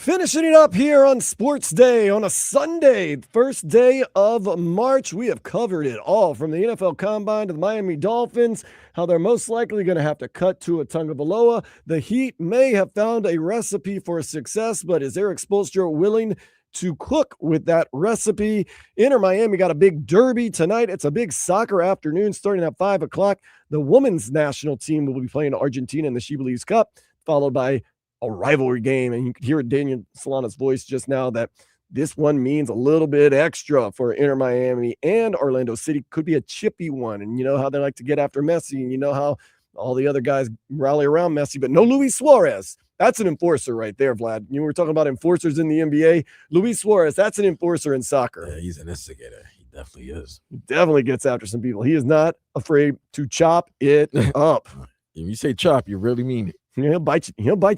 Finishing it up here on Sports Day on a Sunday, first day of March. We have covered it all from the NFL Combine to the Miami Dolphins, how they're most likely going to have to cut Tua Tagovailoa. The Heat may have found a recipe for success, but is Eric Spoelstra willing to cook with that recipe? Inter Miami got a big derby tonight. It's a big soccer afternoon starting at 5 o'clock. The women's national team will be playing Argentina in the She Believes Cup, followed by a rivalry game. And you could hear Daniel Solana's voice just now that this one means a little bit extra for Inter Miami and Orlando City. Could be a chippy one. And you know how they like to get after Messi, and you know how all the other guys rally around Messi, but no Luis Suarez. That's an enforcer right there, Vlad. You were talking about enforcers in the NBA. Luis Suarez, that's an enforcer in soccer. Yeah, he's an instigator. He definitely is. He definitely gets after some people. He is not afraid to chop it up. If you say chop, you really mean it. He'll bite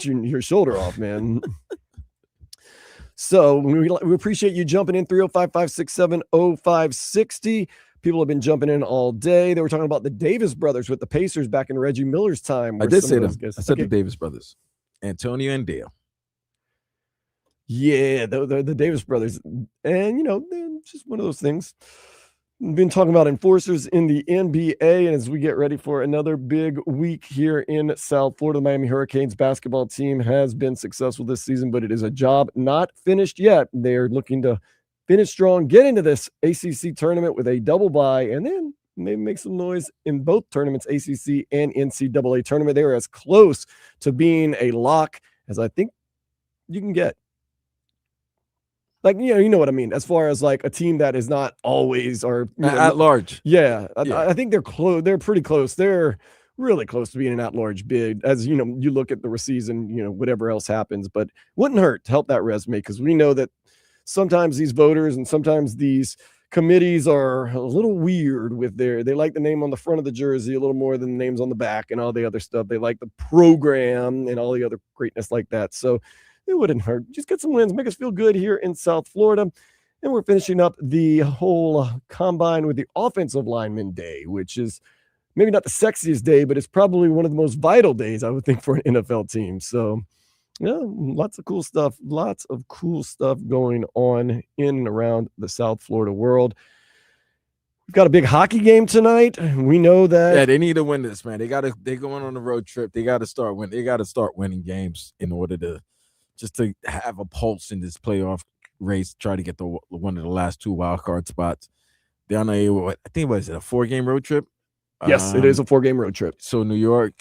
your shoulder off, man. So we appreciate you jumping in. 305-567-0560. People have been jumping in all day. They were talking about the Davis brothers with the Pacers back in Reggie Miller's time. I did say them. I said the Davis brothers. Antonio and Dale. Yeah, the Davis brothers. And, you know, just one of those things. We've been talking about enforcers in the NBA, and as we get ready for another big week here in South Florida, the Miami Hurricanes basketball team has been successful this season, but it is a job not finished yet. They're looking to finish strong, get into this ACC tournament with a double bye, and then maybe make some noise in both tournaments, ACC and NCAA tournament. They are as close to being a lock as I think you can get. Like, you know what I mean, as far as like a team that is not always or at large. Yeah, I think they're close. They're pretty close. They're really close to being an at-large bid. As you know, you look at the season, you know, whatever else happens, but wouldn't hurt to help that resume, because we know that sometimes these voters and sometimes these committees are a little weird with they like the name on the front of the jersey a little more than the names on the back and all the other stuff. They like the program and all the other greatness like that. So it wouldn't hurt. Just get some wins, make us feel good here in South Florida. And we're finishing up the whole combine with the offensive lineman day, which is maybe not the sexiest day, but it's probably one of the most vital days, I would think, for an NFL team. So, yeah, lots of cool stuff going on in and around the South Florida world. We've got a big hockey game tonight. We know that. Yeah, they need to win this, man. They're going on a road trip. They got to start winning. They got to start winning games in order to have a pulse in this playoff race, try to get the one of the last two wild card spots. They're on a 4-game road trip. Yes, it is a 4-game road trip. So New York,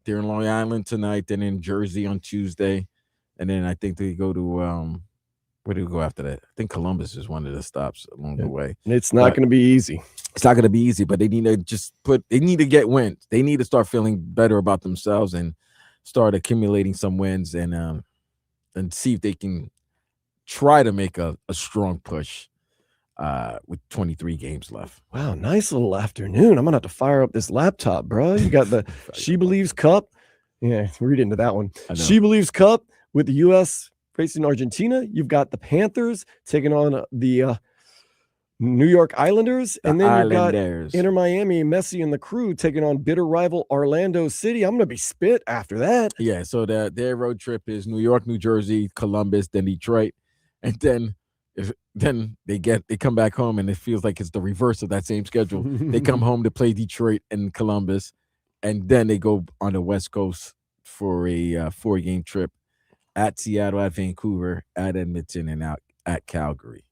they're in Long Island tonight, then in Jersey on Tuesday, and then I think they go to where do we go after that? I think Columbus is one of the stops along the way. It's not going to be easy. It's not going to be easy, but they need to get wins. They need to start feeling better about themselves and start accumulating some wins and see if they can try to make a strong push with 23 games left. Wow, nice little afternoon. I'm going to have to fire up this laptop, bro. You got the She Believes Cup. Yeah, read into that one. She Believes Cup with the U.S. facing Argentina. You've got the Panthers taking on the New York Islanders. And then you've got Inter Miami, Messi and the crew taking on bitter rival Orlando City. I'm going to be spit after that. Yeah, so their road trip is New York, New Jersey, Columbus, then Detroit. And then they come back home and it feels like it's the reverse of that same schedule. They come home to play Detroit and Columbus, and then they go on the West Coast for a 4-game trip at Seattle, at Vancouver, at Edmonton, and out at Calgary.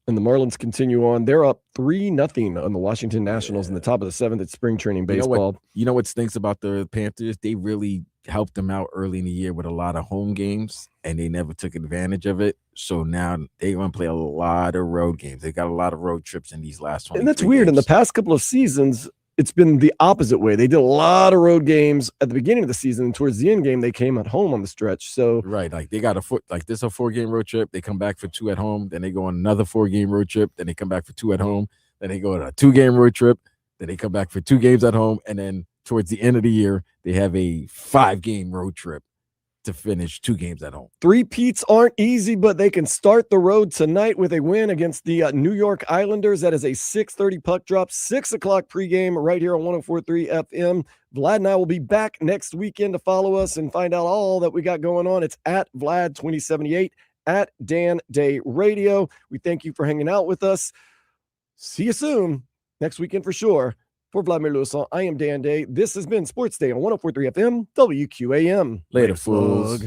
And the Marlins continue on. They're up 3-0 on the Washington Nationals in the top of the 7th at spring training baseball. You know what stinks about the Panthers? They really helped them out early in the year with a lot of home games, and they never took advantage of it. So now they're going to play a lot of road games. They got a lot of road trips in these last 20. And that's weird. In the past couple of seasons, it's been the opposite way. They did a lot of road games at the beginning of the season, and towards the end game, they came at home on the stretch. So right, like they got this is a 4-game road trip. They come back for 2 at home, then they go on another 4-game road trip, then they come back for 2 at home, then they go on a 2-game road trip, then they come back for 2 games at home, and then towards the end of the year, they have a 5-game road trip to finish 2 games at home. Three-peats aren't easy, but they can start the road tonight with a win against the New York Islanders. That is a 6:30 puck drop, 6 o'clock pregame right here on 104.3 FM. Vlad and I will be back next weekend to follow us and find out all that we got going on. It's at Vlad2078, at Dan Day Radio. We thank you for hanging out with us. See you soon. Next weekend for sure. For Vladimir Lewisson, I am Dan Day. This has been Sports Day on 104.3 FM, WQAM. Later, fools.